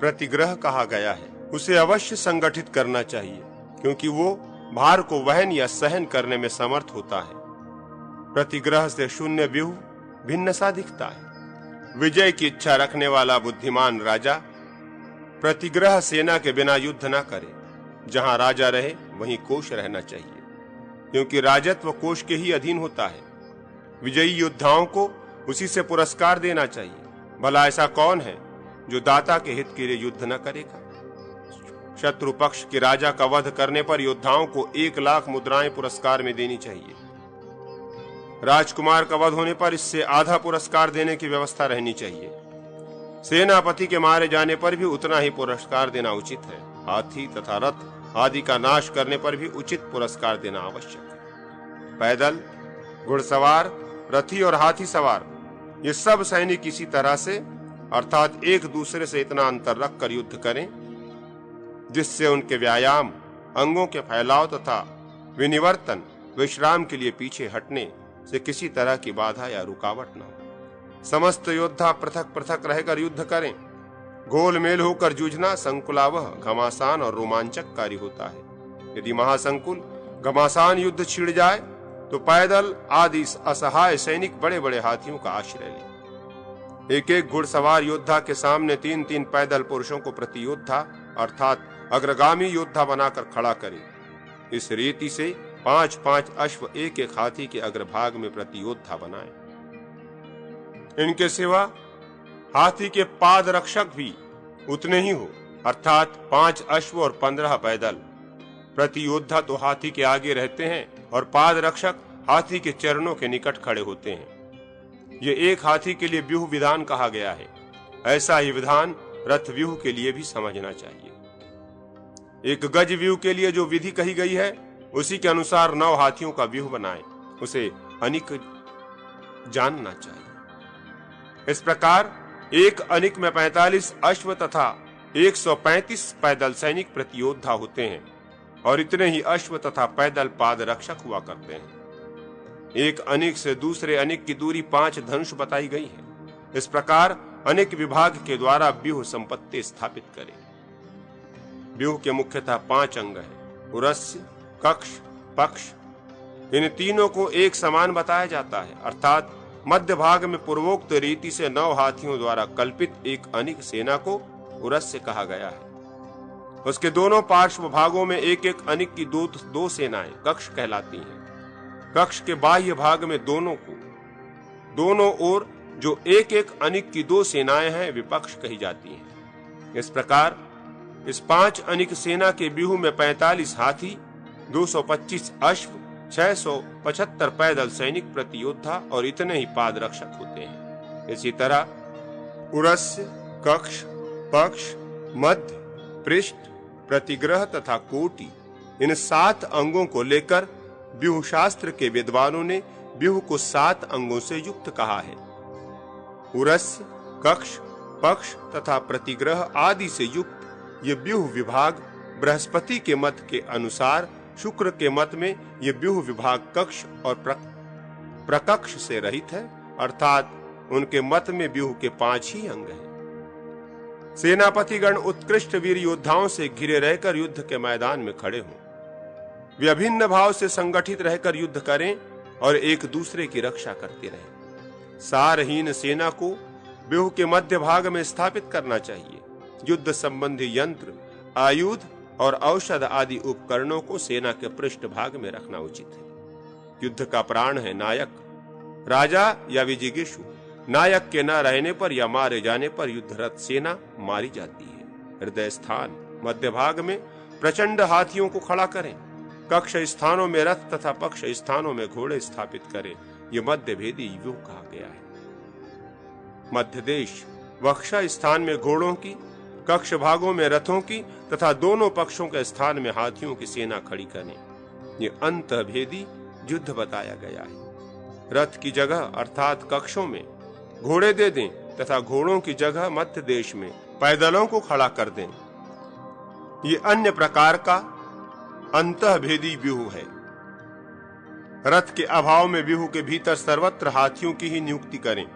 प्रतिग्रह कहा गया है। उसे अवश्य संगठित करना चाहिए, क्योंकि वो भार को वहन या सहन करने में समर्थ होता है। प्रतिग्रह से शून्य व्यूह भिन्न सा दिखता है। विजय की इच्छा रखने वाला बुद्धिमान राजा प्रतिग्रह सेना के बिना युद्ध न करे। जहां राजा रहे वहीं कोष रहना चाहिए, क्योंकि राजत्व कोष के ही अधीन होता है। विजयी योद्धाओं को उसी से पुरस्कार देना चाहिए। भला ऐसा कौन है जो दाता के हित के लिए युद्ध न करेगा। शत्रु पक्ष के राजा का वध करने पर योद्धाओं को 1,00,000 मुद्राएं पुरस्कार में देनी चाहिए। राजकुमार का वध होने पर इससे आधा पुरस्कार देने की व्यवस्था रहनी चाहिए। सेनापति के मारे जाने पर भी उतना ही पुरस्कार देना उचित है। हाथी तथा रथ आदि का नाश करने पर भी उचित पुरस्कार देना आवश्यक है। पैदल, घुड़सवार, रथी और हाथी सवार ये सब सैनिक इसी तरह से अर्थात एक दूसरे से इतना अंतर रखकर युद्ध करें जिससे उनके व्यायाम, अंगों के फैलाव तथा विनिवर्तन, विश्राम के लिए पीछे हटने से किसी तरह की बाधा या रुकावट न हो। समस्त योद्धा पृथक पृथक रहकर युद्ध करें। गोलमेल होकर जूझना संकुलावह, घमासान और रोमांचककारी होता है। यदि महासंकुल घमासान युद्ध छिड़ जाए तो पैदल आदि असहाय सैनिक बड़े बड़े हाथियों का आश्रय लें। एक एक घुड़सवार योद्धा के सामने 3-3 पैदल पुरुषों को प्रति योद्धा अर्थात अग्रगामी योद्धा बनाकर खड़ा करें। इस रीति से 5-5 अश्व एक एक हाथी के अग्रभाग में प्रति योद्धा बनाएं। इनके सिवा हाथी के पाद रक्षक भी उतने ही हो, अर्थात 5 अश्व और 15 पैदल। प्रति योद्धा तो हाथी के आगे रहते हैं और पाद रक्षक हाथी के चरणों के निकट खड़े होते हैं। ये एक हाथी के लिए व्यूह विधान कहा गया है। ऐसा ही विधान रथ व्यूह के लिए भी समझना चाहिए। एक गज व्यूह के लिए जो विधि कही गई है उसी के अनुसार 9 हाथियों का व्यूह बनाएं। उसे अनिक जानना चाहिए। इस प्रकार एक अनिक में 45 अश्व तथा 135 पैदल सैनिक प्रति योद्धा होते हैं और इतने ही अश्व तथा पैदल पाद रक्षक हुआ करते हैं। एक अनिक से दूसरे अनिक की दूरी 5 धनुष बताई गई है। इस प्रकार अनिक विभाग के द्वारा व्यूह संपत्ति स्थापित करें। व्यूह के मुख्यतः 5 अंग हैं: उरस्य, कक्ष, पक्ष। इन तीनों को एक समान बताया जाता है, अर्थात मध्य भाग में पूर्वोक्त रीति से 9 हाथियों द्वारा कल्पित एक अनिक सेना को उरस्य कहा गया है। उसके दोनों पार्श्व भागों में एक एक अनिक की दो सेनाएं कक्ष कहलाती हैं। कक्ष के बाह्य भाग में दोनों ओर जो एक एक अनिक की 2 सेनाएं हैं विपक्ष कही जाती हैं। इस प्रकार इस 5 अनिक सेना के व्यूह में 45 हाथी, 225 अश्व, 675 पैदल सैनिक प्रति योद्धा और इतने ही पाद रक्षक होते हैं। इसी तरह उरस्य, कक्ष, पक्ष, मध्य, पृष्ठ, प्रतिग्रह तथा कोटि इन 7 अंगों को लेकर व्यूह शास्त्र के विद्वानों ने व्यूह को 7 अंगों से युक्त कहा है। उरस्य, कक्ष, पक्ष तथा प्रतिग्रह आदि से युक्त ये व्यूह विभाग बृहस्पति के मत के अनुसार शुक्र के मत में ये व्यूह विभाग कक्ष और प्रकक्ष से रहित है, अर्थात उनके मत में व्यूह के 5 ही अंग हैं। सेनापतिगण उत्कृष्ट वीर योद्धाओं से घिरे रहकर युद्ध के मैदान में खड़े हों। वे अभिन्न भाव से संगठित रहकर युद्ध करें और एक दूसरे की रक्षा करते रहें। सारहीन सेना को व्यूह के मध्य भाग में स्थापित करना चाहिए। युद्ध संबंधी यंत्र, आयुध और औषध आदि उपकरणों को सेना के पृष्ठ भाग में रखना उचित है। युद्ध का प्राण है नायक, राजा या विजिगीषु। नायक के न रहने पर या मारे जाने पर युद्धरत सेना मारी जाती है। हृदय स्थान मध्य भाग में प्रचंड हाथियों को खड़ा करें। कक्ष स्थानों में रथ तथा पक्ष स्थानों में घोड़े स्थापित करें। ये मध्य भेदी व्यूह कहा गया है। मध्य देश वक्ष स्थान में घोड़ों की, कक्ष भागों में रथों की तथा दोनों पक्षों के स्थान में हाथियों की सेना खड़ी करें। ये अंतःभेदी युद्ध बताया गया है। रथ की जगह अर्थात कक्षों में घोड़े दे दें तथा घोड़ों की जगह मध्य देश में पैदलों को खड़ा कर दें। ये अन्य प्रकार का अंतःभेदी व्यूह है। रथ के अभाव में व्यूह के भीतर सर्वत्र हाथियों की ही नियुक्ति करें।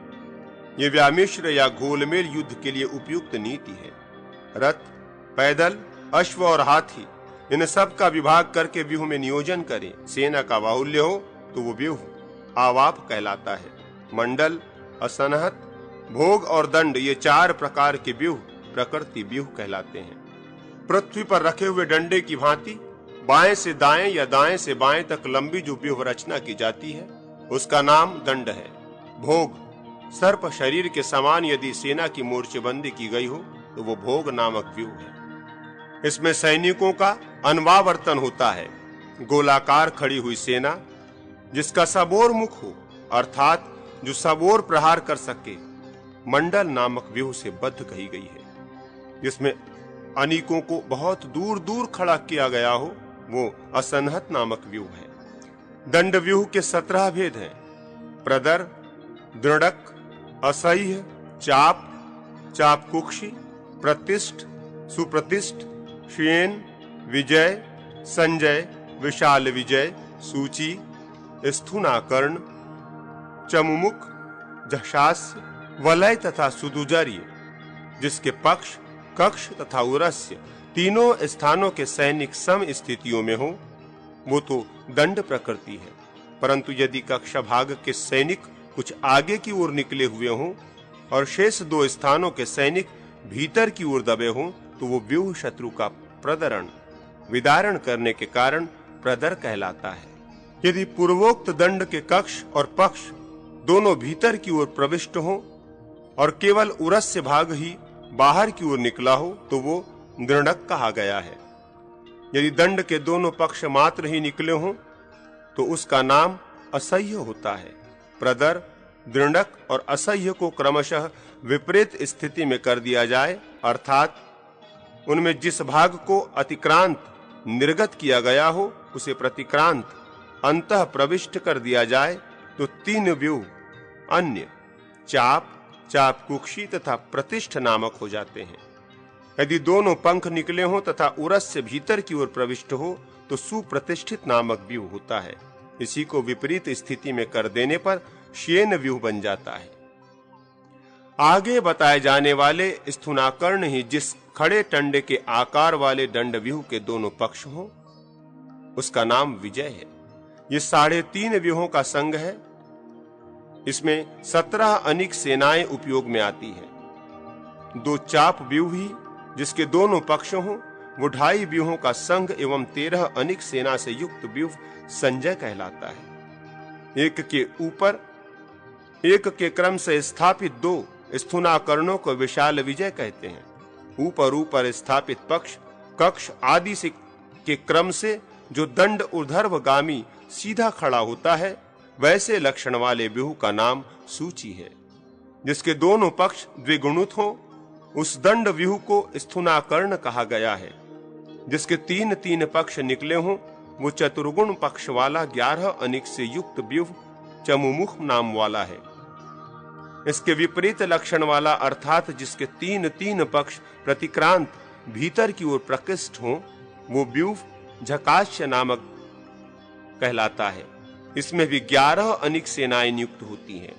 ये व्यामिश्र या घोलमेल युद्ध के लिए उपयुक्त नीति है। रथ, पैदल, अश्व और हाथी इन सब का विभाग करके व्यूह में नियोजन करें। सेना का बाहुल्य हो तो वो व्यूह आवाप कहलाता है। मंडल, असनहत, भोग और दंड ये 4 प्रकार के व्यूह प्रकृति व्यूह कहलाते हैं। पृथ्वी पर रखे हुए डंडे की भांति बाएं से दाएं या दाएं से बाएं तक लंबी जो व्यूह रचना की जाती है उसका नाम दंड है। भोग, सर्प शरीर के समान यदि सेना की मोर्चेबंदी की गई हो तो वो भोग नामक व्यूह है। इसमें सैनिकों का अनवावर्तन होता है। गोलाकार खड़ी हुई सेना जिसका सबोर मुख हो अर्थात जो सबोर प्रहार कर सके मंडल नामक व्यूह से बद्ध कही गई है। जिसमें अनेकों को बहुत दूर दूर खड़ा किया गया हो वो असन्हत नामक व्यूह है। दंड व्यूह के 17 भेद हैं। प्रदर, दृढ़क, असह्य, चाप, चापकुक्षी, प्रतिष्ठ, सुप्रतिष्ठ, श्येन, विजय, संजय, विशाल विजय, सूची, स्थूनाकर्ण, चमुमुख, झषास्य, वलय तथा सुदुजर्य, जिसके पक्ष, कक्ष तथा उरस्य तीनों स्थानों के सैनिक सम स्थितियों में हो वो तो दंड प्रकृति है। परंतु यदि कक्ष भाग के सैनिक कुछ आगे की ओर निकले हुए हों और शेष 2 स्थानों के सैनिक भीतर की ओर दबे हों तो वो व्यूह शत्रु का प्रदरण विदारण करने के कारण प्रदर कहलाता है। यदि पूर्वोक्त दंड के कक्ष और पक्ष दोनों भीतर की ओर प्रविष्ट हों और केवल उरस्य भाग ही बाहर की ओर निकला हो तो वो दृढ़क कहा गया है। यदि दंड के दोनों पक्ष मात्र ही निकले हों तो उसका नाम असह्य होता है। प्रदर, दृढ़क और असह्य को क्रमशः विपरीत स्थिति में कर दिया जाए अर्थात उनमें जिस भाग को अतिक्रांत निर्गत किया गया हो उसे प्रतिक्रांत अंतः प्रविष्ट कर दिया जाए तो 3 व्यूह अन्य चाप, चापकुक्षी तथा प्रतिष्ठ नामक हो जाते हैं। यदि दोनों पंख निकले हों तथा उरस से भीतर की ओर प्रविष्ट हो तो सुप्रतिष्ठित नामक व्यूह होता है। इसी को विपरीत स्थिति में कर देने पर श्येन व्यूह बन जाता है। आगे बताए जाने वाले स्थूनाकर्ण ही जिस खड़े टंडे के आकार वाले दंड व्यूह के दोनों पक्ष हों उसका नाम विजय है। ये 3.5 व्यूहों का संग है। इसमें 17 अनिक सेनाएं उपयोग में आती हैं। 2 चाप व्यूह ही जिसके दोनों पक्ष हों वो 2.5 व्यूहों का संघ एवं 13 अनिक सेना से युक्त व्यूह संजय कहलाता है। एक के ऊपर एक के क्रम से स्थापित 2 स्थूनाकर्णों को विशाल विजय कहते हैं। ऊपर स्थापित पक्ष, कक्ष आदि से के क्रम से जो दंड ऊर्ध्वगामी सीधा खड़ा होता है वैसे लक्षण वाले व्यूह का नाम सूची है। जिसके दोनों पक्ष द्विगुणित हो उस दंड व्यूह को स्थूनाकर्ण कहा गया है। जिसके 3 पक्ष निकले हों वो चतुर्गुण पक्ष वाला 11 अनिक से युक्त व्यूह चमुमुख नाम वाला है। इसके विपरीत लक्षण वाला अर्थात जिसके 3 पक्ष प्रतिक्रांत भीतर की ओर प्रकृष्ट हो वो व्यूह झकास्य नामक कहलाता है। इसमें भी 11 अनिक सेनाएं नियुक्त होती हैं।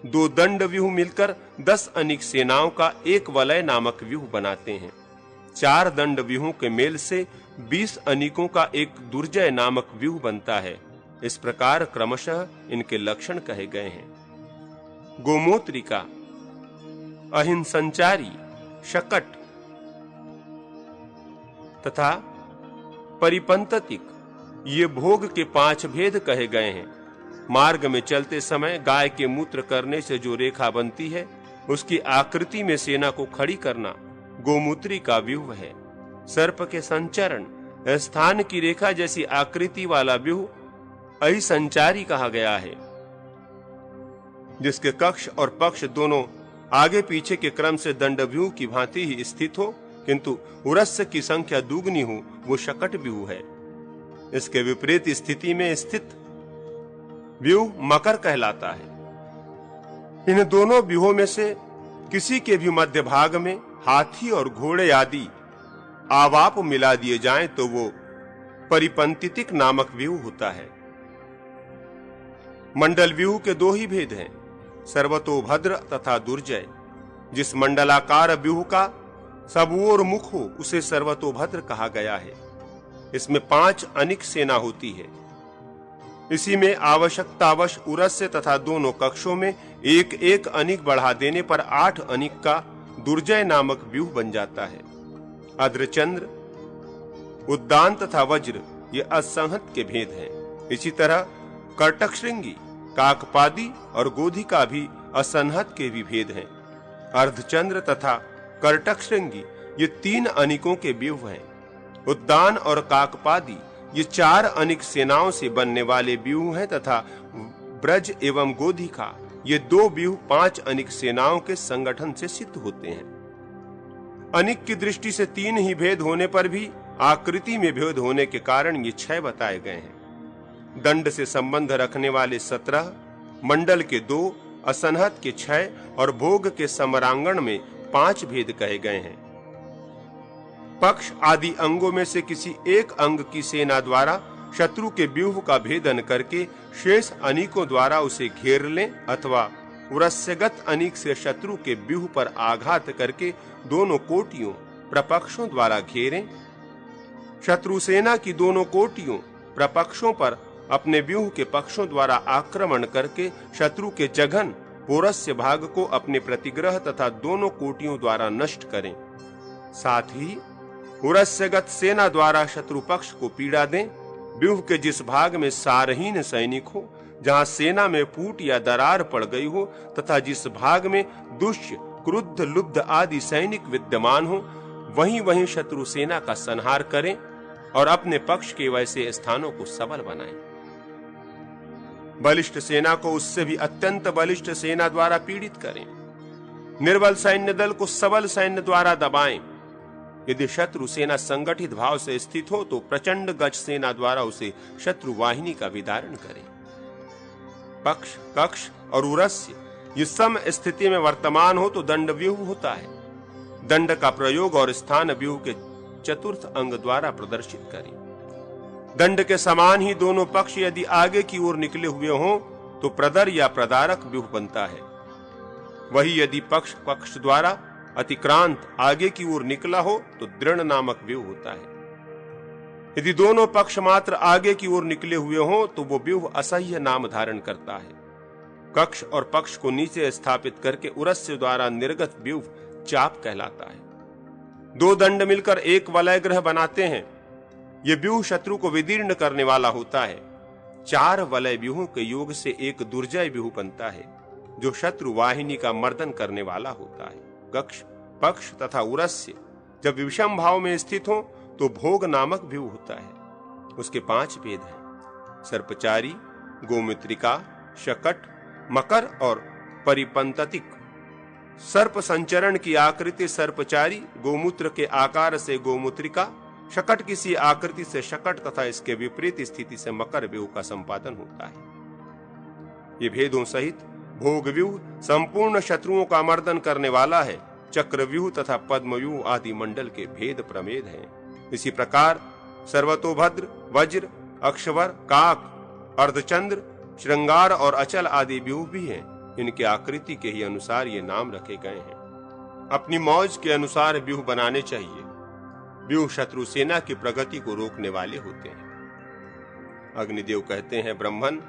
2 दंड व्यूह मिलकर 10 अनिक सेनाओं का एक वलय नामक व्यूह बनाते हैं। 4 दंड व्यूहों के मेल से 20 अनिकों का एक दुर्जय नामक व्यूह बनता है। इस प्रकार क्रमशः इनके लक्षण कहे गए हैं। गोमूत्रिका, अहिंसंचारी, शकट तथा परिपंततिक ये भोग के 5 भेद कहे गए हैं। मार्ग में चलते समय गाय के मूत्र करने से जो रेखा बनती है उसकी आकृति में सेना को खड़ी करना गोमूत्री का व्यूह है। सर्प के संचरण स्थान की रेखा जैसी आकृति वाला व्यूह अहिसंचारी कहा गया है। जिसके कक्ष और पक्ष दोनों आगे पीछे के क्रम से दंड व्यूह की भांति ही स्थित हो किंतु उरस्य की संख्या दुगनी हो वो शकट व्यूह है। इसके विपरीत स्थिति में स्थित व्यूह मकर कहलाता है। इन दोनों व्यूहों में से किसी के भी मध्य भाग में हाथी और घोड़े आदि आवाप मिला दिए जाएं तो वो परिपंतितिक नामक व्यूह होता है। मंडल व्यूह के 2 ही भेद हैं, सर्वतोभद्र तथा दुर्जय। जिस मंडलाकार व्यूह का सब ओर मुख हो उसे सर्वतोभद्र कहा गया है। इसमें 5 अनिक सेना होती है। इसी में आवश्यकतावश उरस्य तथा दोनों कक्षों में 1 अनिक बढ़ा देने पर 8 अनिक का दुर्जय नामक व्यूह बन जाता है। अर्धचंद्र, उद्दान तथा वज्र ये असंहत के भेद हैं। इसी तरह कर्टकशृंगी, काकपादी और गोधिका भी असंहत के भी भेद हैं। अर्धचंद्र तथा कर्टकशृंगी ये 3 अनिकों के व्यूह हैं। उद्दान और काकपादी ये 4 अनिक सेनाओं से बनने वाले व्यूह हैं तथा ब्रज एवं गोधिका ये 2 व्यूह 5 अनिक सेनाओं के संगठन से सिद्ध होते हैं। अनिक की दृष्टि से 3 ही भेद होने पर भी आकृति में भेद होने के कारण ये 6 बताए गए हैं। दंड से संबंध रखने वाले 17, मंडल के 2, असंहत के 6 और भोग के समरांगण में 5 भेद कहे गए हैं। पक्ष आदि अंगों में से किसी एक अंग की सेना द्वारा शत्रु के व्यूह का भेदन करके शेष अनिकों द्वारा उसे घेर लें अथवा उरस्यगत अनिक से शत्रु के व्यूह पर आघात करके दोनों कोटियों प्रपक्षों द्वारा घेरें। शत्रु सेना की दोनों कोटियों प्रपक्षों पर अपने व्यूह के पक्षों द्वारा आक्रमण करके शत्रु के जघन पोरस्य भाग को अपने प्रतिग्रह तथा दोनों कोटियों द्वारा नष्ट करें। साथ ही उरस्यगत सेना द्वारा शत्रु पक्ष को पीड़ा दें। व्यूह के जिस भाग में सारहीन सैनिक हो, जहां सेना में फूट या दरार पड़ गई हो तथा जिस भाग में दुष्य, क्रुद्ध, लुब्ध आदि सैनिक विद्यमान हो, वहीं शत्रु सेना का संहार करें और अपने पक्ष के वैसे स्थानों को सबल बनाएं। बलिष्ठ सेना को उससे भी अत्यंत बलिष्ठ सेना द्वारा पीड़ित करें। निर्बल सैन्य दल को सबल सैन्य द्वारा दबाएं। यदि शत्रु सेना संगठित भाव से स्थित हो तो प्रचंड गज सेना द्वारा उसे शत्रु वाहिनी का विदारण करें। पक्ष, कक्ष और उरस्य ये सम स्थिति में वर्तमान हो तो दंड व्यूह होता है। दंड का प्रयोग और स्थान व्यूह के चतुर्थ अंग द्वारा प्रदर्शित करें। दंड के समान ही दोनों पक्ष यदि आगे की ओर निकले हुए हों तो प्रदर या प्रदारक व्यूह बनता है। वही यदि पक्ष पक्ष द्वारा अतिक्रांत आगे की ओर निकला हो तो दृढ़ नामक व्यूह होता है। यदि दोनों पक्ष मात्र आगे की ओर निकले हुए हों तो वो व्यूह असह्य नाम धारण करता है। कक्ष और पक्ष को नीचे स्थापित करके उरस्य द्वारा निर्गत व्यूह चाप कहलाता है। 2 दंड मिलकर एक वलय ग्रह बनाते हैं। ये व्यूह शत्रु को विदीर्ण करने वाला होता है। 4 वलय व्यूहों के योग से एक दुर्जय व्यूह बनता है जो शत्रु वाहिनी का मर्दन करने वाला होता है। कक्ष, पक्ष तथा उरस्य जब विषम भाव में स्थित हो तो भोग नामक व्यूह होता है। उसके 5 भेद हैं: सर्पचारी, गोमुत्रिका, शकट, मकर और परिपंततिक। सर्प संचरण की आकृति सर्पचारी, गोमूत्र के आकार से गोमुत्रिका, शकट किसी आकृति से शकट तथा इसके विपरीत स्थिति से मकर व्यूह का संपादन होता है। ये भेदों सहित भोग व्यूह संपूर्ण शत्रुओं का मर्दन करने वाला है। चक्रव्यूह तथा पद्मव्यूह आदि मंडल के भेद प्रमेद हैं। इसी प्रकार सर्वतोभद्र, वज्र, अक्षवर, काक, अर्धचंद्र, श्रृंगार और अचल आदि व्यूह भी हैं। इनके आकृति के ही अनुसार ये नाम रखे गए हैं। अपनी मौज के अनुसार व्यूह बनाने चाहिए। व्यूह शत्रु सेना की प्रगति को रोकने वाले होते हैं। अग्निदेव कहते हैं, ब्रह्मन,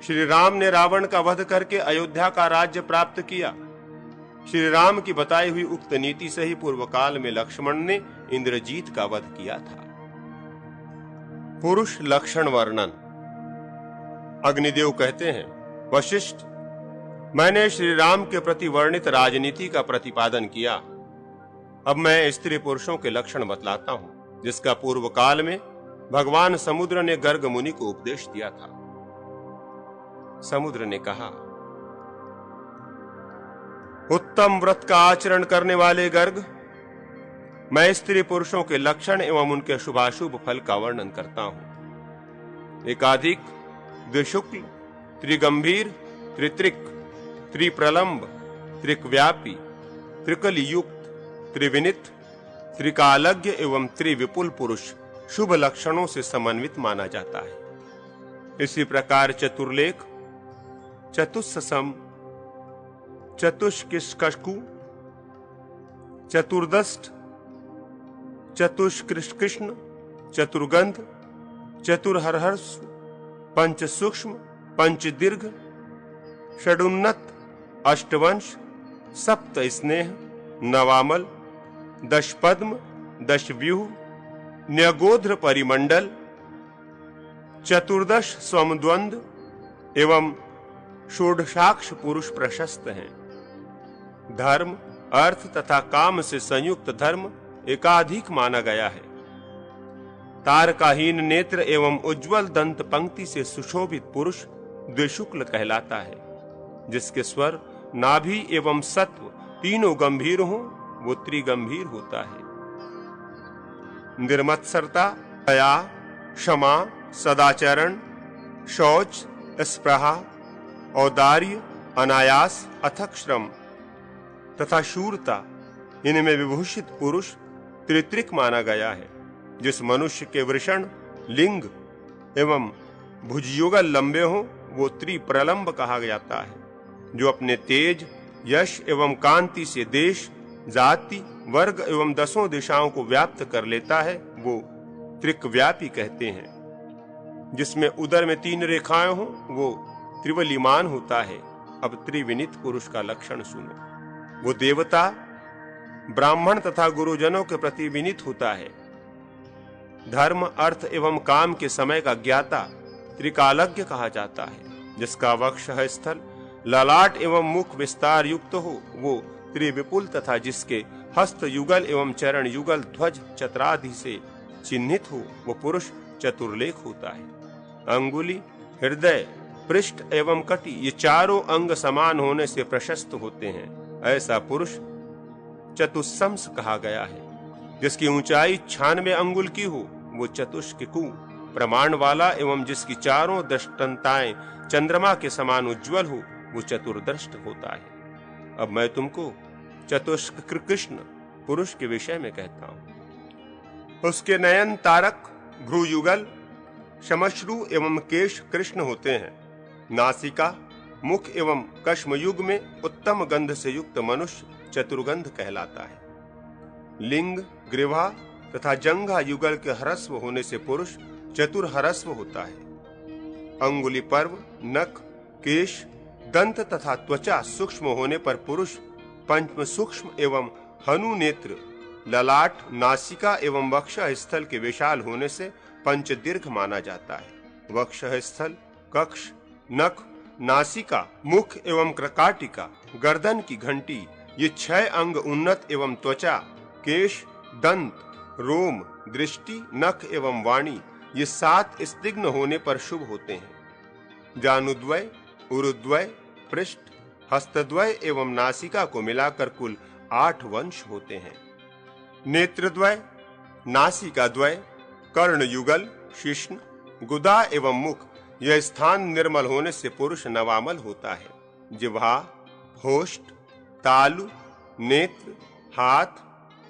श्री राम ने रावण का वध करके अयोध्या का राज्य प्राप्त किया। श्री राम की बताई हुई उक्त नीति से ही पूर्व काल में लक्ष्मण ने इंद्रजीत का वध किया था। पुरुष लक्षण वर्णन। अग्निदेव कहते हैं, वशिष्ठ, मैंने श्री राम के प्रति वर्णित राजनीति का प्रतिपादन किया। अब मैं स्त्री पुरुषों के लक्षण बतलाता हूं, जिसका पूर्व काल में भगवान समुद्र ने गर्ग मुनि को उपदेश दिया था। समुद्र ने कहा, उत्तम व्रत का आचरण करने वाले गर्ग, मैं स्त्री पुरुषों के लक्षण एवं उनके शुभाशुभ फल का वर्णन करता हूं। एकाधिक, द्विशुक्ल, त्रिगंभीर, त्रित्रिक, त्रिप्रलंब, त्रिकव्यापी, त्रिकलयुक्त, त्रिविनित, त्रिकालज्ञ एवं त्रिविपुल पुरुष शुभ लक्षणों से समन्वित माना जाता है। इसी प्रकार चतुर्लेख, चतुस्सम, चतुष्किष्कु, चतुर्दष्ट, चतुष्कृष्ण, चतुर्गंध, चतुर्हर्ष, पंच सूक्ष्म, पंच दीर्घ, षडुन्नत, अष्टवंश, सप्त स्नेह, नवामल, दश पद्म, दश व्यूह, न्यगोध्र परिमंडल, चतुर्दश स्वमद्वंद एवं षोडशाक्ष पुरुष प्रशस्त हैं। धर्म, अर्थ तथा काम से संयुक्त धर्म एकाधिक माना गया है। तारकाहीन नेत्र एवं उज्जवल दंत पंक्ति से सुशोभित पुरुष द्विशुक्ल कहलाता है। जिसके स्वर, नाभि एवं सत्व तीनों गंभीर हों, वो त्रिगंभीर होता है। निर्मत्सरता, दया, क्षमा, सदाचरण, शौच, स्पृहा, औदार्य, अनायास, अथक श्रम तथा शूरता, इनमें विभूषित पुरुष त्रित्रिक माना गया है। जिस मनुष्य के वृषण, लिंग एवं भुजयुगल लंबे हों, वो त्रिप्रलंब कहा जाता है। जो अपने तेज, यश एवं कांति से देश, जाति, वर्ग एवं 10 दिशाओं को व्याप्त कर लेता है, वो त्रिकव्यापी कहते हैं। जिसमें उदर में 3 रेखाएं हों, वो त्रिवलिमान होता है। अब त्रिविनीत पुरुष का लक्षण सुनो। वो देवता, ब्राह्मण तथा गुरुजनों के प्रति विनीत होता है। धर्म, अर्थ एवं काम के समय का ज्ञाता त्रिकालज्ञ कहा जाता है। जिसका वक्ष स्थल, ललाट एवं मुख विस्तार युक्त हो, वो त्रिविपुल तथा जिसके हस्त युगल एवं चरण युगल ध्वज चत्रादि से चिन्हित हो, वो पुरुष चतुर्लेख होता है। अंगुली, हृदय, पृष्ठ एवं कटी ये चारों अंग समान होने से प्रशस्त होते हैं। ऐसा पुरुष चतुस्संस कहा गया है। जिसकी ऊंचाई 96 अंगुल की हो, वो चतुष्कु प्रमाण वाला एवं जिसकी चारों दृष्टांताएं चंद्रमा के समान उज्जवल हो, वो चतुर्दृष्ट होता है। अब मैं तुमको चतुष्क कृष्ण पुरुष के विषय में कहता हूं। उसके नयन तारक, भ्रूयुगल, श्मश्रु एवं केश कृष्ण होते हैं। नासिका, मुख एवं कश्म युग में उत्तम गंध से युक्त मनुष्य चतुर्गंध कहलाता है। लिंग, ग्रीवा तथा जंघा युगल के ह्रस्व होने से पुरुष चतुर्हरस्व होता है। अंगुली पर्व, नख, केश, दंत तथा त्वचा सूक्ष्म होने पर पुरुष पंचम सूक्ष्म एवं हनु नेत्र, ललाट, नासिका एवं वक्ष स्थल के विशाल होने से पंच दीर्घ माना जाता है। वक्ष स्थल, कक्ष, नख, नासिका, मुख एवं क्रकाटिका, गर्दन की घंटी ये 6 अंग उन्नत एवं त्वचा, केश, दंत, रोम, दृष्टि, नख एवं वाणी ये 7 स्तिग्न होने पर शुभ होते हैं। जानुद्वय, उरुद्वय, पृष्ठ, हस्तद्वय एवं नासिका को मिलाकर कुल 8 वंश होते हैं। नेत्रद्वय, नासिकाद्वय, कर्ण युगल, शिश्न, गुदा एवं मुख यह स्थान निर्मल होने से पुरुष नवामल होता है। जिह्वा, होष्ठ, तालु, नेत्र, हाथ,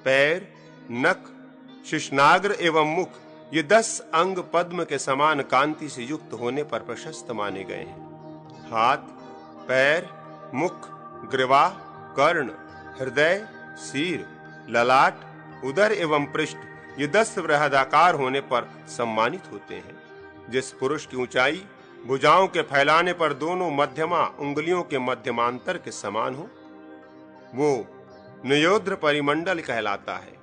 पैर, नख, शिश्नाग्र एवं मुख ये 10 अंग पद्म के समान कांति से युक्त होने पर प्रशस्त माने गए हैं। हाथ, पैर, मुख, ग्रीवा, कर्ण, हृदय, सिर, ललाट, उदर एवं पृष्ठ ये 10 बृहदाकार होने पर सम्मानित होते हैं। जिस पुरुष की ऊंचाई भुजाओं के फैलाने पर दोनों मध्यमा उंगलियों के मध्यमांतर के समान हो, वो न्योद्र परिमंडल कहलाता है।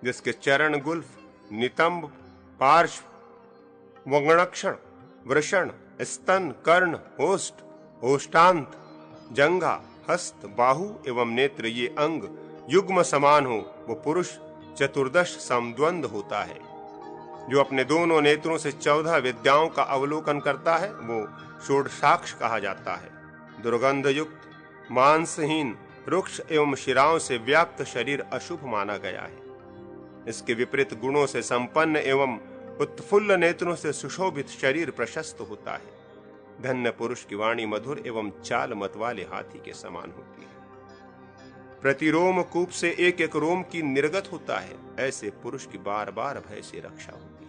जिसके चरण गुल्फ, नितंब, पार्श्व, वंगणक्षण, वृषण, स्तन, कर्ण, होष्ठ, ओष्ठांत, जंघा, हस्त, बाहु एवं नेत्र ये अंग युग्म समान हो, वो पुरुष चतुर्दश समद्वंद होता है। जो अपने दोनों नेत्रों से 14 विद्याओं का अवलोकन करता है, वो षोडशाक्ष कहा जाता है। दुर्गंध युक्त, मांसहीन, रुक्ष एवं शिराओं से व्याप्त शरीर अशुभ माना गया है। इसके विपरीत गुणों से संपन्न एवं उत्फुल्ल नेत्रों से सुशोभित शरीर प्रशस्त होता है। धन्य पुरुष की वाणी मधुर एवं चाल मत वाले हाथी के समान होती है। प्रति रोम कूप से एक एक रोम की निर्गत होता है। ऐसे पुरुष की बार बार भय से रक्षा होती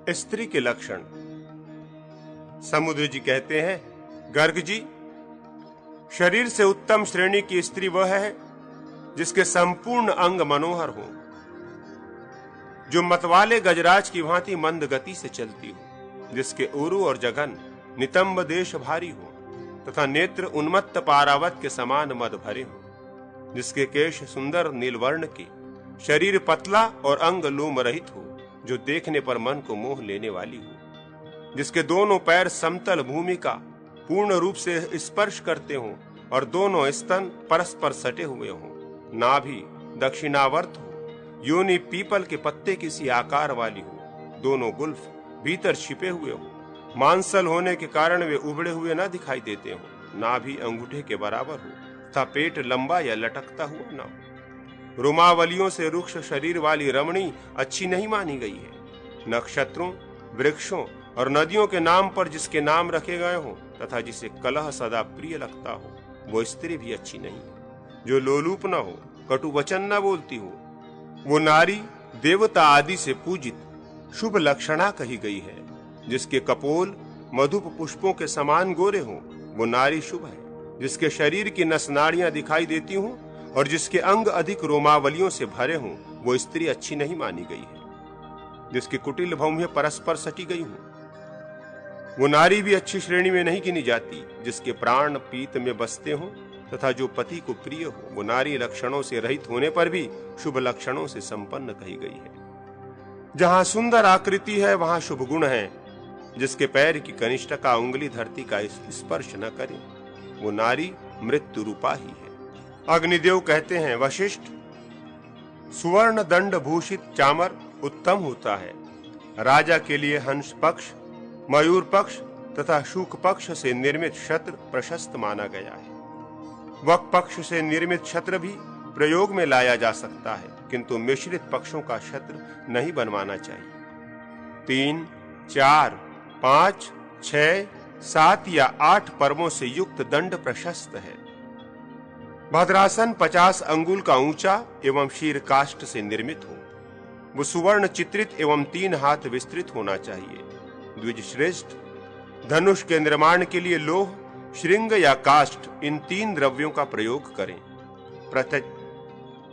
है। स्त्री के लक्षण। समुद्र जी कहते हैं, गर्ग जी, शरीर से उत्तम श्रेणी की स्त्री वह है जिसके संपूर्ण अंग मनोहर हो, जो मतवाले गजराज की भांति मंद गति से चलती हो, जिसके उरु और जघन नितंब देश भारी हो, तथा नेत्र उन्मत्त पारावत के समान मद भरे हों, जिसके केश सुंदर नीलवर्ण के, शरीर पतला और अंग लोम रहित हो, जो देखने पर मन को मोह लेने वाली हो, जिसके दोनों पैर समतल भूमि का पूर्ण रूप से स्पर्श करते हों और दोनों स्तन परस्पर सटे हुए हों, नाभि दक्षिणावर्त हो, योनि पीपल के पत्ते किसी आकार वाली हो, दोनों गुल्फ भीतर छिपे हुए हो, मांसल होने के कारण वे उबड़े हुए न दिखाई देते हो, नाभि अंगूठे के बराबर हो तथा पेट लंबा या लटकता हुआ न हो। रोमावलियों से रुक्ष शरीर वाली रमणी अच्छी नहीं मानी गई है। नक्षत्रों, वृक्षों और नदियों के नाम पर जिसके नाम रखे गए हो तथा जिसे कलह सदा प्रिय लगता हो, वो स्त्री भी अच्छी नहीं है। जो लोलूप न हो, कटु वचन न बोलती हो, वो नारी देवता आदि से पूजित शुभ लक्षणा कही गई है। जिसके कपोल मधुप पुष्पों के समान गोरे हों, वो नारी शुभ है। जिसके शरीर की नस नाड़ियां दिखाई देती हों और जिसके अंग अधिक रोमावलियों से भरे हों, वो स्त्री अच्छी नहीं मानी गई है। जिसकी कुटिल भौहें परस्पर सटी गई हों, वो नारी भी अच्छी श्रेणी में नहीं गिनी जाती। जिसके प्राण पीत में बसते हों तथा जो पति को प्रिय हो, वो नारी लक्षणों से रहित होने पर भी शुभ लक्षणों से संपन्न कही गई है। जहां सुंदर आकृति है वहां शुभ गुण है। जिसके पैर की कनिष्ठ का उंगली धरती का स्पर्श न करे, वो नारी मृत्यु रूपा ही है। अग्निदेव कहते हैं, वशिष्ठ, सुवर्ण दंड भूषित चामर उत्तम होता है। राजा के लिए हंस पक्ष, मयूर पक्ष तथा शुक पक्ष से निर्मित छत्र प्रशस्त माना गया है। वक पक्ष से निर्मित छत्र भी प्रयोग में लाया जा सकता है, किंतु मिश्रित पक्षों का छत्र नहीं बनवाना चाहिए। 3, 4, 5, 6, 7 या 8 पर्वों से युक्त दंड प्रशस्त है। भद्रासन 50 अंगुल का ऊंचा एवं शीर काष्ठ से निर्मित हो। वो सुवर्ण चित्रित एवं 3 हाथ विस्तृत होना चाहिए। द्विज श्रेष्ठ, धनुष के निर्माण के लिए लोह, श्रृंग या काष्ठ, इन 3 द्रव्यों का प्रयोग करें।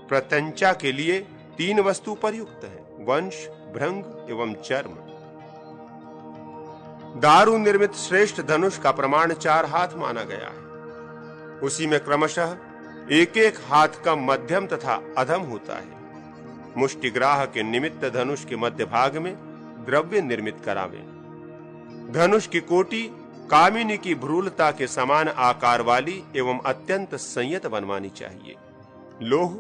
प्रत्यंचा के लिए 3 वस्तु प्रयुक्त है, वंश, भृंग एवं चर्म। दारु निर्मित श्रेष्ठ धनुष का प्रमाण 4 हाथ माना गया है। उसी में क्रमशः एक एक हाथ का मध्यम तथा अधम होता है। मुष्टिग्राह के निमित्त धनुष के मध्य भाग में द्रव्य निर्मित करावे। धनुष की कोटि कामिनी की भ्रूलता के समान आकार वाली एवं अत्यंत संयत बनवानी चाहिए। लोह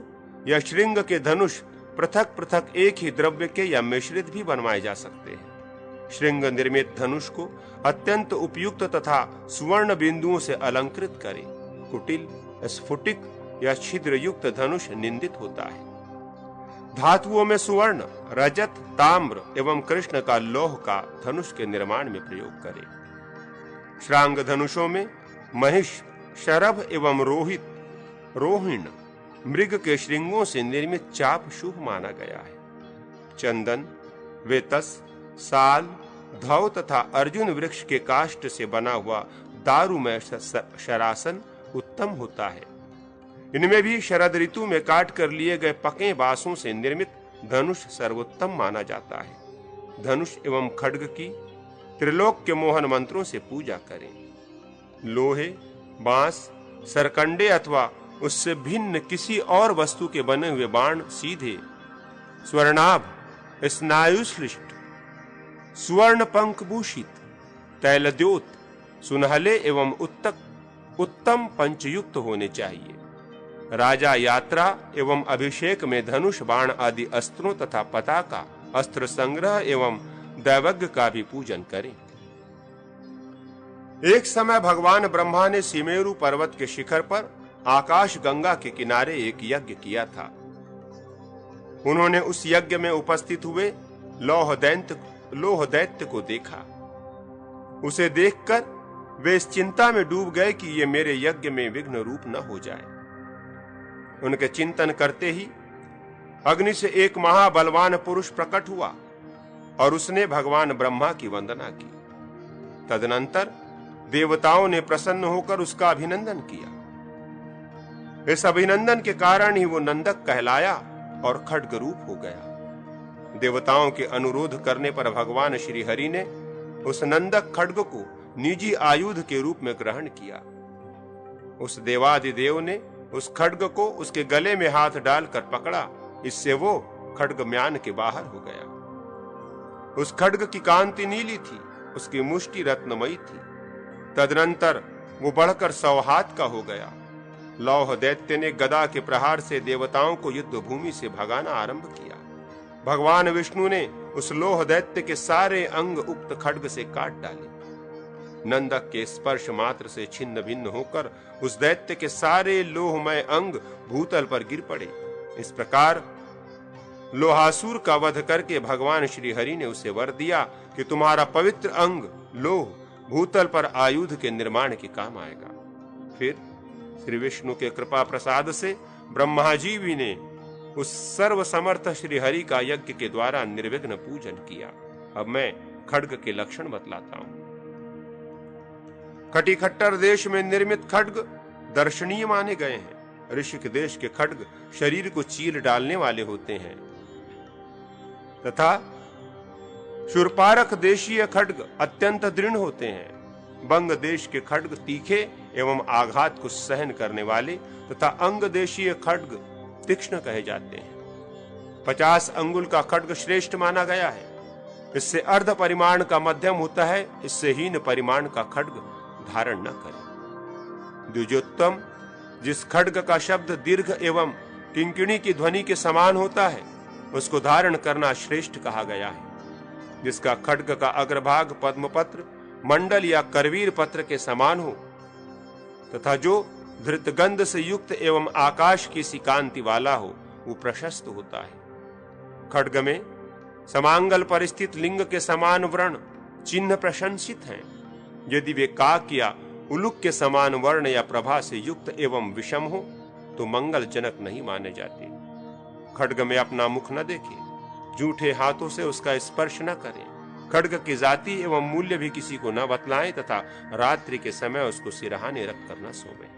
या श्रृंग के धनुष पृथक पृथक एक ही द्रव्य के या मिश्रित भी बनवाए जा सकते हैं। श्रृंग निर्मित धनुष को अत्यंत उपयुक्त तथा सुवर्ण बिंदुओं से अलंकृत करें। कुटिल, स्फुटिक या छिद्र युक्त धनुष निंदित होता है। धातुओं में सुवर्ण, रजत, ताम्र एवं कृष्ण का लौह का धनुष के निर्माण में प्रयोग करें। श्रांग धनुषों में महिष, शरभ एवं रोहिण मृग के श्रृंगों से निर्मित चाप शुभ माना गया है। चंदन, वेतस, साल, धौ तथा अर्जुन वृक्ष के काष्ठ से बना हुआ दारुमय शरासन उत्तम होता है। इनमें भी शरद ऋतु में काट कर लिए गए पके बांसों से निर्मित धनुष सर्वोत्तम माना जाता है। धनुष एवं खड्ग की त्रिलोक के मोहन मंत्रों से पूजा करें। लोहे, बांस, सरकंडे अथवा उससे भिन्न किसी और वस्तु के बने हुए बाण सीधे, स्वर्णाभ, स्नायुश्लिष्ट, सुवर्ण पंख भूषित, तैलद्योत, सुनहले एवं उत्तम पंचयुक्त होने चाहिए। राजा यात्रा एवं अभिषेक में धनुष, बाण आदि अस्त्रों तथा पताका, अस्त्र संग्रह एवं दैवज्ञ का भी पूजन करें। एक समय भगवान ब्रह्मा ने सिमेरु पर्वत के शिखर पर आकाश गंगा के किनारे एक यज्ञ किया था। उन्होंने उस यज्ञ में उपस्थित हुए लोह दैत्य को देखा। उसे देखकर वे इस चिंता में डूब गए कि ये मेरे यज्ञ में विघ्न रूप न हो जाए। उनके चिंतन करते ही अग्नि से एक महाबलवान पुरुष प्रकट हुआ और उसने भगवान ब्रह्मा की वंदना की। तदनंतर देवताओं ने प्रसन्न होकर उसका अभिनंदन किया। इस अभिनंदन के कारण ही वो नंदक कहलाया और खड्ग रूप हो गया। देवताओं के अनुरोध करने पर भगवान श्री हरि ने उस नंदक खड्ग को निजी आयुध के रूप में ग्रहण किया उस देवादिदेव ने उस खड्ग को उसके गले में हाथ डालकर पकड़ा, इससे वो खड्ग म्यान के बाहर हो गया। उस खड्ग की कांति नीली थी, उसकी मुष्टि रत्नमयी थी। तदनंतर वो बढ़कर 100 हाथ का हो गया। लौह दैत्य ने गदा के प्रहार से देवताओं को युद्ध भूमि से भगाना आरंभ किया। भगवान विष्णु ने उस लोह दैत्य के सारे अंग उक्त खड्ग से काट डाले। नंदक के स्पर्श मात्र से छिन्न भिन्न होकर उस दैत्य के सारे लोहमय अंग भूतल पर गिर पड़े। इस प्रकार लोहासुर का वध करके भगवान श्री हरि ने उसे वर दिया कि तुम्हारा पवित्र अंग लोह भूतल पर आयुध के निर्माण के काम आएगा। फिर श्री विष्णु के कृपा प्रसाद से ब्रह्मा जी भी ने उस सर्व समर्थ श्री हरि का यज्ञ के द्वारा निर्विघ्न पूजन किया। अब मैं खड्ग के लक्षण बतलाता हूं। खटीखट्टर देश में निर्मित खड्ग दर्शनीय माने गए हैं। ऋषिक देश के खड्ग शरीर को चीर डालने वाले होते हैं तथा शूरपारक देशीय खड्ग अत्यंत दृढ़ होते हैं। बंग देश के खड्ग तीखे एवं आघात को सहन करने वाले तथा अंग देशीय खड्ग तीक्ष्ण कहे जाते हैं। 50 अंगुल का खड्ग श्रेष्ठ माना गया है। इससे अर्ध परिमाण का मध्यम होता है, इससे हीन परिमाण का खड्ग धारण न करें। द्विजोत्तम जिस खड्ग का शब्द दीर्घ एवं किंकिणी की ध्वनि के समान होता है, उसको धारण करना श्रेष्ठ कहा गया है। जिसका खड्ग का अग्रभाग पद्मपत्र, मंडल या करवीर पत्र के समान हो तथा जो धृतगंध से युक्त एवं आकाश की सी कांति वाला हो, वो प्रशस्त होता है। खड्ग में समांगल परिस्थित लिंग के समान वर्ण चिन्ह प्रशंसित हैं। यदि वे काक या उलुक के समान वर्ण या प्रभा से युक्त एवं विषम हो तो मंगलजनक नहीं माने जाते। खड्ग में अपना मुख न देखें, जूठे हाथों से उसका स्पर्श न करें, खड्ग की जाति एवं मूल्य भी किसी को न बतलाएं तथा रात्रि के समय उसको सिरहाने रखकर न सोवें।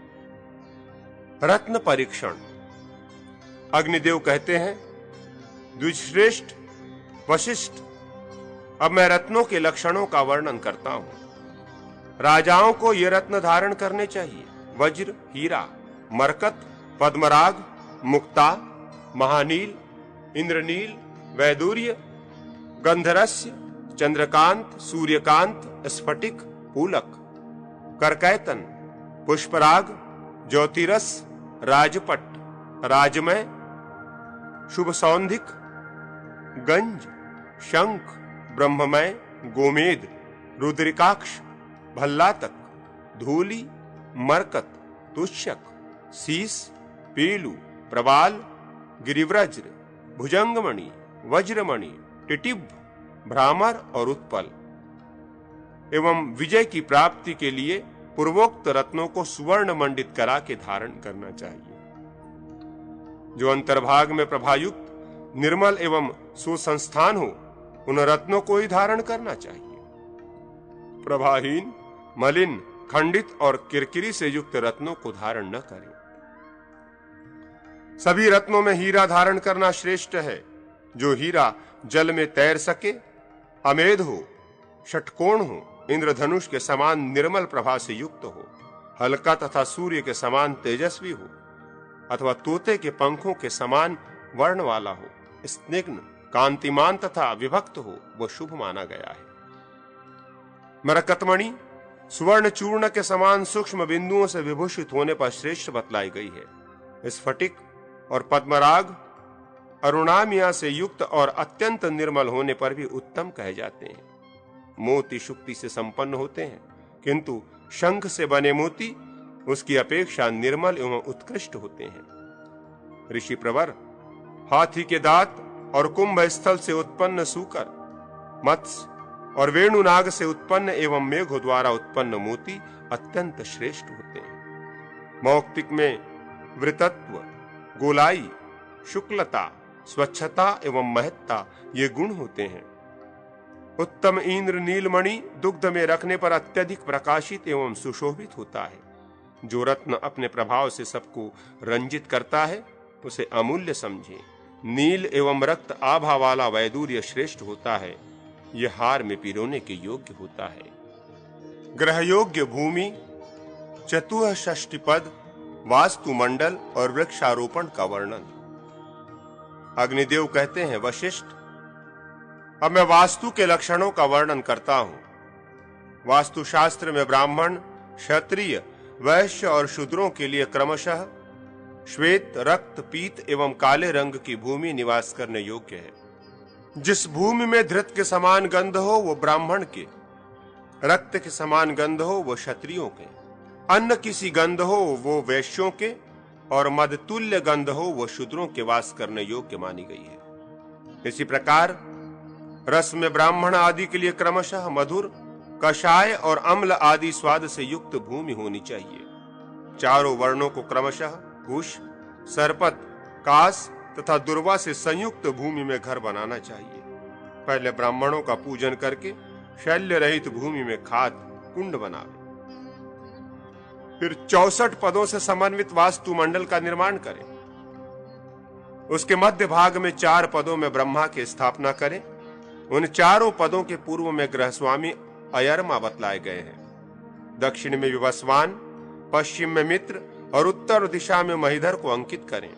रत्न परीक्षण। अग्निदेव कहते हैं, द्विजश्रेष्ठ वशिष्ठ, अब मैं रत्नों के लक्षणों का वर्णन करता हूं। राजाओं को ये रत्न धारण करने चाहिए: वज्र, हीरा, मरकत, पद्मराग, मुक्ता, महानील, इंद्रनील, वैदूर्य, गंधरस्य, चंद्रकांत, सूर्यकांत, स्फटिक, पूलक, करकैतन, पुष्पराग, ज्योतिरस, राजपट, राजमय, शुभ सौंधिक, गंज, शंख, ब्रह्ममय, गोमेद, रुद्रिकाक्ष, भल्लातक, धूली, मरकत, तुष्यक, शीस, पीलू, प्रवाल, गिरिव्रज्र, भुजंगमणि, वज्रमणि, टिटिभ, भ्रामर और उत्पल। एवं विजय की प्राप्ति के लिए पूर्वोक्त रत्नों को सुवर्ण मंडित करा के धारण करना चाहिए। जो अंतर्भाग में प्रभायुक्त निर्मल एवं सुसंस्थान हो, उन रत्नों को ही धारण करना चाहिए। प्रभाहीन, मलिन, खंडित और किरकिरी से युक्त रत्नों को धारण न करें। सभी रत्नों में हीरा धारण करना श्रेष्ठ है। जो हीरा जल में तैर सके, अमेध हो, षटकोण हो, इंद्रधनुष के समान निर्मल प्रभा से युक्त हो, हल्का तथा सूर्य के समान तेजस्वी हो, अथवा तोते के पंखों के समान वर्ण वाला हो, स्निग्ध, कांतिमान तथा विभक्त हो, वो शुभ माना गया है। मरकतमणि सुवर्ण चूर्ण के समान सूक्ष्म बिंदुओं से विभूषित होने पर श्रेष्ठ बतलाई गई है। स्फटिक और पद्मराग अरुणामिया से युक्त और अत्यंत निर्मल होने पर भी उत्तम कहे जाते हैं। मोती शुक्ति से संपन्न होते हैं, किंतु शंख से बने मोती उसकी अपेक्षा निर्मल एवं उत्कृष्ट होते हैं। ऋषि प्रवर, हाथी के दांत और कुंभ स्थल से उत्पन्न सूकर, मत्स्य और वेणुनाग से उत्पन्न एवं मेघों द्वारा उत्पन्न मोती अत्यंत श्रेष्ठ होते हैं। मौक्तिक में वृतत्व, गोलाई, शुक्लता, स्वच्छता एवं महत्ता ये गुण होते हैं। उत्तम इंद्र नीलमणि दुग्ध में रखने पर अत्यधिक प्रकाशित एवं सुशोभित होता है। जो रत्न अपने प्रभाव से सबको रंजित करता है, उसे अमूल्य समझे। नील एवं रक्त आभा वाला वैदूर्य श्रेष्ठ होता है। यह हार में पिरोने के योग्य होता है। ग्रह योग्य भूमि, चतुष्षष्टि पद वास्तुमंडल और वृक्षारोपण का वर्णन। अग्निदेव कहते हैं, वशिष्ठ, अब मैं वास्तु के लक्षणों का वर्णन करता हूं। वास्तुशास्त्र में ब्राह्मण, क्षत्रिय, वैश्य और शूद्रों के लिए क्रमशः श्वेत, रक्त, पीत एवं काले रंग की भूमि निवास करने योग्य है। जिस भूमि में धृत के समान गंध हो वो ब्राह्मण के, रक्त के समान गंध हो वो क्षत्रियों के, अन्न किसी गंध हो वो वैश्यों के और मधतुल्य गंध हो वो शूद्रों के वास करने योग्य मानी गई है। इसी प्रकार रस में ब्राह्मण आदि के लिए क्रमशः मधुर, कषाय और अम्ल आदि स्वाद से युक्त भूमि होनी चाहिए। चारों वर्णों को क्रमशः घुष, सरपत, कास तथा दुर्वा से संयुक्त भूमि में घर बनाना चाहिए। पहले ब्राह्मणों का पूजन करके शल्य रहित भूमि में खाद कुंड बनावे। फिर 64 पदों से समन्वित वास्तुमंडल का निर्माण करें। उसके मध्य भाग में 4 पदों में ब्रह्मा की स्थापना करें। उन चारों पदों के पूर्व में गृहस्वामी अयरमा बतलाए गए हैं। दक्षिण में विवस्वान, पश्चिम में मित्र और उत्तर दिशा में महीधर को अंकित करें।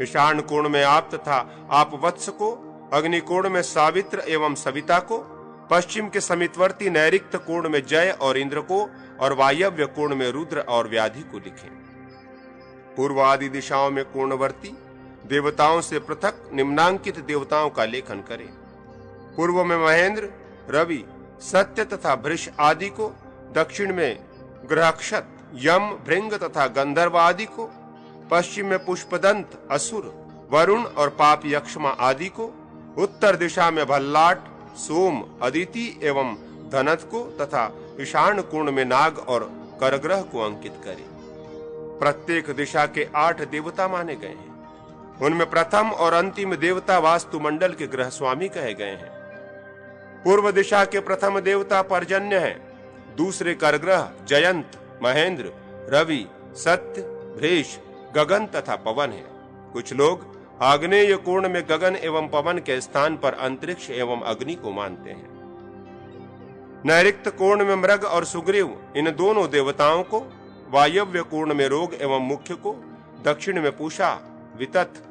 ईशान कोण में आप तथा आप वत्स को, अग्नि कोण में सावित्र एवं सविता को, पश्चिम के समीपवर्ती नैऋत्य कोण में जय और इंद्र को और वायव्य कोण में रुद्र और व्याधि को लिखें। पूर्व आदि दिशाओं में कोणवर्ती देवताओं से पृथक निम्नांकित देवताओं का लेखन करें। पूर्व में महेंद्र, रवि, सत्य तथा भृष आदि को, दक्षिण में ग्रहक्षत, यम, भृंग तथा गंधर्व आदि को, पश्चिम में पुष्पदंत, असुर, वरुण और पाप यक्षमा आदि को, उत्तर दिशा में भल्लाट, सोम, अदिति एवं धनत को तथा ईशान कोण में नाग और करग्रह को अंकित करें। प्रत्येक दिशा के 8 देवता माने गए हैं। उनमें प्रथम और अंतिम देवता वास्तुमंडल के गृहस्वामी कहे गए हैं। पूर्व दिशा के प्रथम देवता पर्जन्य है, दूसरे करग्रह, जयंत, महेंद्र, रवि, सत्य, भ्रेष, गगन तथा पवन है। कुछ लोग आग्नेय कोण में गगन एवं पवन के स्थान पर अंतरिक्ष एवं अग्नि को मानते हैं। नैऋत्य कोण में मृग और सुग्रीव, इन दोनों देवताओं को, वायव्य कोण में रोग एवं मुख्य को, दक्षिण में पूषा, वितथ,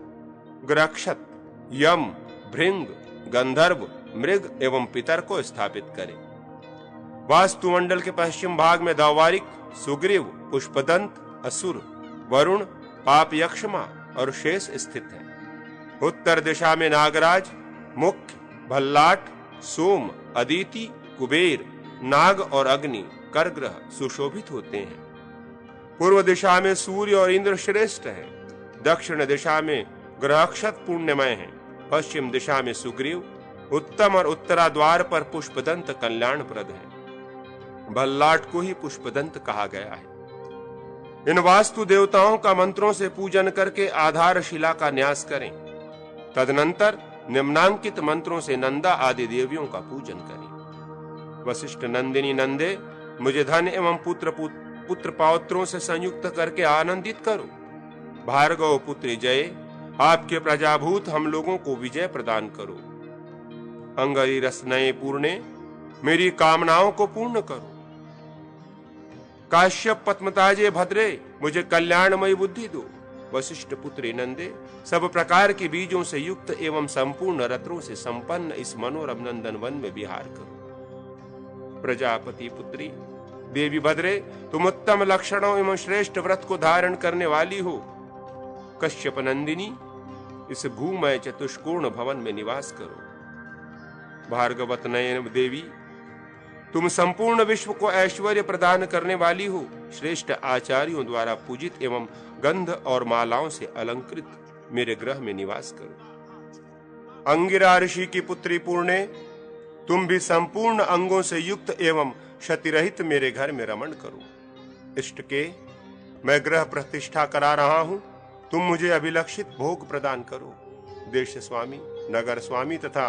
ग्रक्षत, यम, भृंग, गंधर्व, मृग एवं पितर को स्थापित करें। वास्तुमंडल के पश्चिम भाग में दौवारिक, सुग्रीव, पुष्पदंत, असुर, वरुण, पाप यक्षमा और शेष स्थित है। उत्तर दिशा में नागराज, मुख्य, भल्लाट, सोम, अदिति, कुबेर, नाग और अग्नि, करग्रह सुशोभित होते हैं। पूर्व दिशा में सूर्य और इंद्र श्रेष्ठ हैं। दक्षिण दिशा में ग्रहक्षत पुण्यमय है। पश्चिम दिशा में सुग्रीव, उत्तम और उत्तराद्वार पर पुष्पदंत कल्याणप्रद है। भल्लाट को ही पुष्पदंत कहा गया है। इन वास्तु देवताओं का मंत्रों से पूजन करके आधारशिला का न्यास करें। तदनंतर निम्नांकित मंत्रों से नंदा आदि देवियों का पूजन करें। वशिष्ठ नंदिनी नंदे, मुझे धन एवं पुत्र पौत्रों से संयुक्त करके आनंदित करो। भार्गव पुत्री जय, आपके प्रजाभूत हम लोगों को विजय प्रदान करो। अंगरी रसनये पूर्णे, मेरी कामनाओं को पूर्ण करो। काश्यप पद्मताजे भद्रे, मुझे कल्याणमयी बुद्धि दो। वशिष्ठ पुत्री नंदे, सब प्रकार के बीजों से युक्त एवं संपूर्ण रत्नों से संपन्न इस मनोरम नंदन वन में विहार करो। प्रजापति पुत्री देवी भद्रे, तुम उत्तम लक्षणों एवं श्रेष्ठ व्रत को धारण करने वाली हो। कश्यप नंदिनी, इस भूमय चतुष्कोण भवन में निवास करो। भार्गवत नयन देवी, तुम संपूर्ण विश्व को ऐश्वर्य प्रदान करने वाली हो। श्रेष्ठ आचार्यों द्वारा पूजित एवं गंध और मालाओं से अलंकृत मेरे ग्रह में निवास करो। अंगिरा ऋषि की पुत्री पूर्णे, तुम भी संपूर्ण अंगों से युक्त एवं क्षतिरहित मेरे घर में रमण करो। इष्ट के, मैं ग्रह प्रतिष्ठा करा रहा हूं, तुम मुझे अभिलक्षित भोग प्रदान करो। देश स्वामी, नगर स्वामी तथा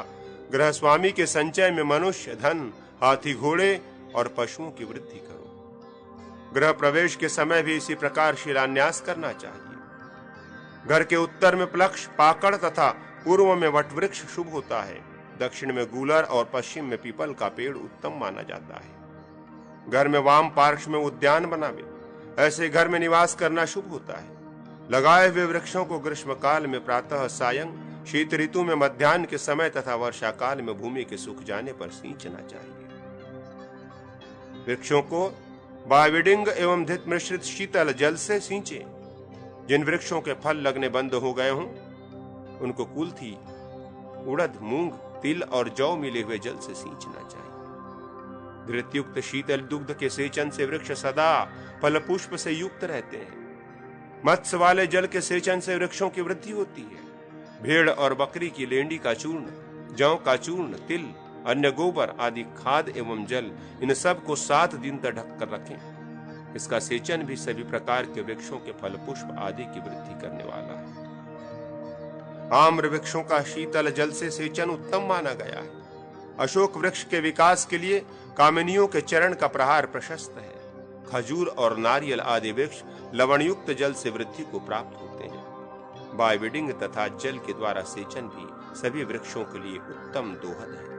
ग्रह स्वामी के संचय में मनुष्य, धन, हाथी, घोड़े और पशुओं की वृद्धि करो। गृह प्रवेश के समय भी इसी प्रकार शिलान्यास करना चाहिए। घर के उत्तर में प्लक्ष, पाकड़ तथा पूर्व में वटवृक्ष शुभ होता है। दक्षिण में गूलर और पश्चिम में पीपल का पेड़ उत्तम माना जाता है। घर में वाम पार्श्व में उद्यान बनावे। ऐसे घर में निवास करना शुभ होता है। लगाए हुए वृक्षों को ग्रीष्म काल में प्रातः सायं, शीत ऋतु में मध्याह्न के समय तथा वर्षा काल में भूमि के सूख जाने पर सींचना चाहिए। वृक्षों को बायोडिंग एवं धित मिश्रित शीतल जल से सींचें। जिन वृक्षों के फल लगने बंद हो गए हों उनको कुल्थी, उड़द, मूंग, तिल और जौ मिले हुए जल से सींचना चाहिए। घृतयुक्त शीतल दुग्ध के सेचन से वृक्ष सदा फल पुष्प से युक्त रहते हैं। मत्स्य वाले जल के सेचन से वृक्षों की वृद्धि होती है। भेड़ और बकरी की लेंडी का चूर्ण, जौ का चूर्ण, तिल, अन्य गोबर आदि खाद एवं जल, इन सब को 7 दिन तक ढक कर रखें। इसका सेचन भी सभी प्रकार के वृक्षों के फल पुष्प आदि की वृद्धि करने वाला है। आम्र वृक्षों का शीतल जल से सेचन उत्तम माना गया है। अशोक वृक्ष के विकास के लिए कामिनियों के चरण का प्रहार प्रशस्त है। खजूर और नारियल आदि वृक्ष लवणयुक्त जल से वृद्धि को प्राप्त होते हैं। बायोडिंग तथा जल के द्वारा सेचन भी सभी वृक्षों के लिए उत्तम दोहद है।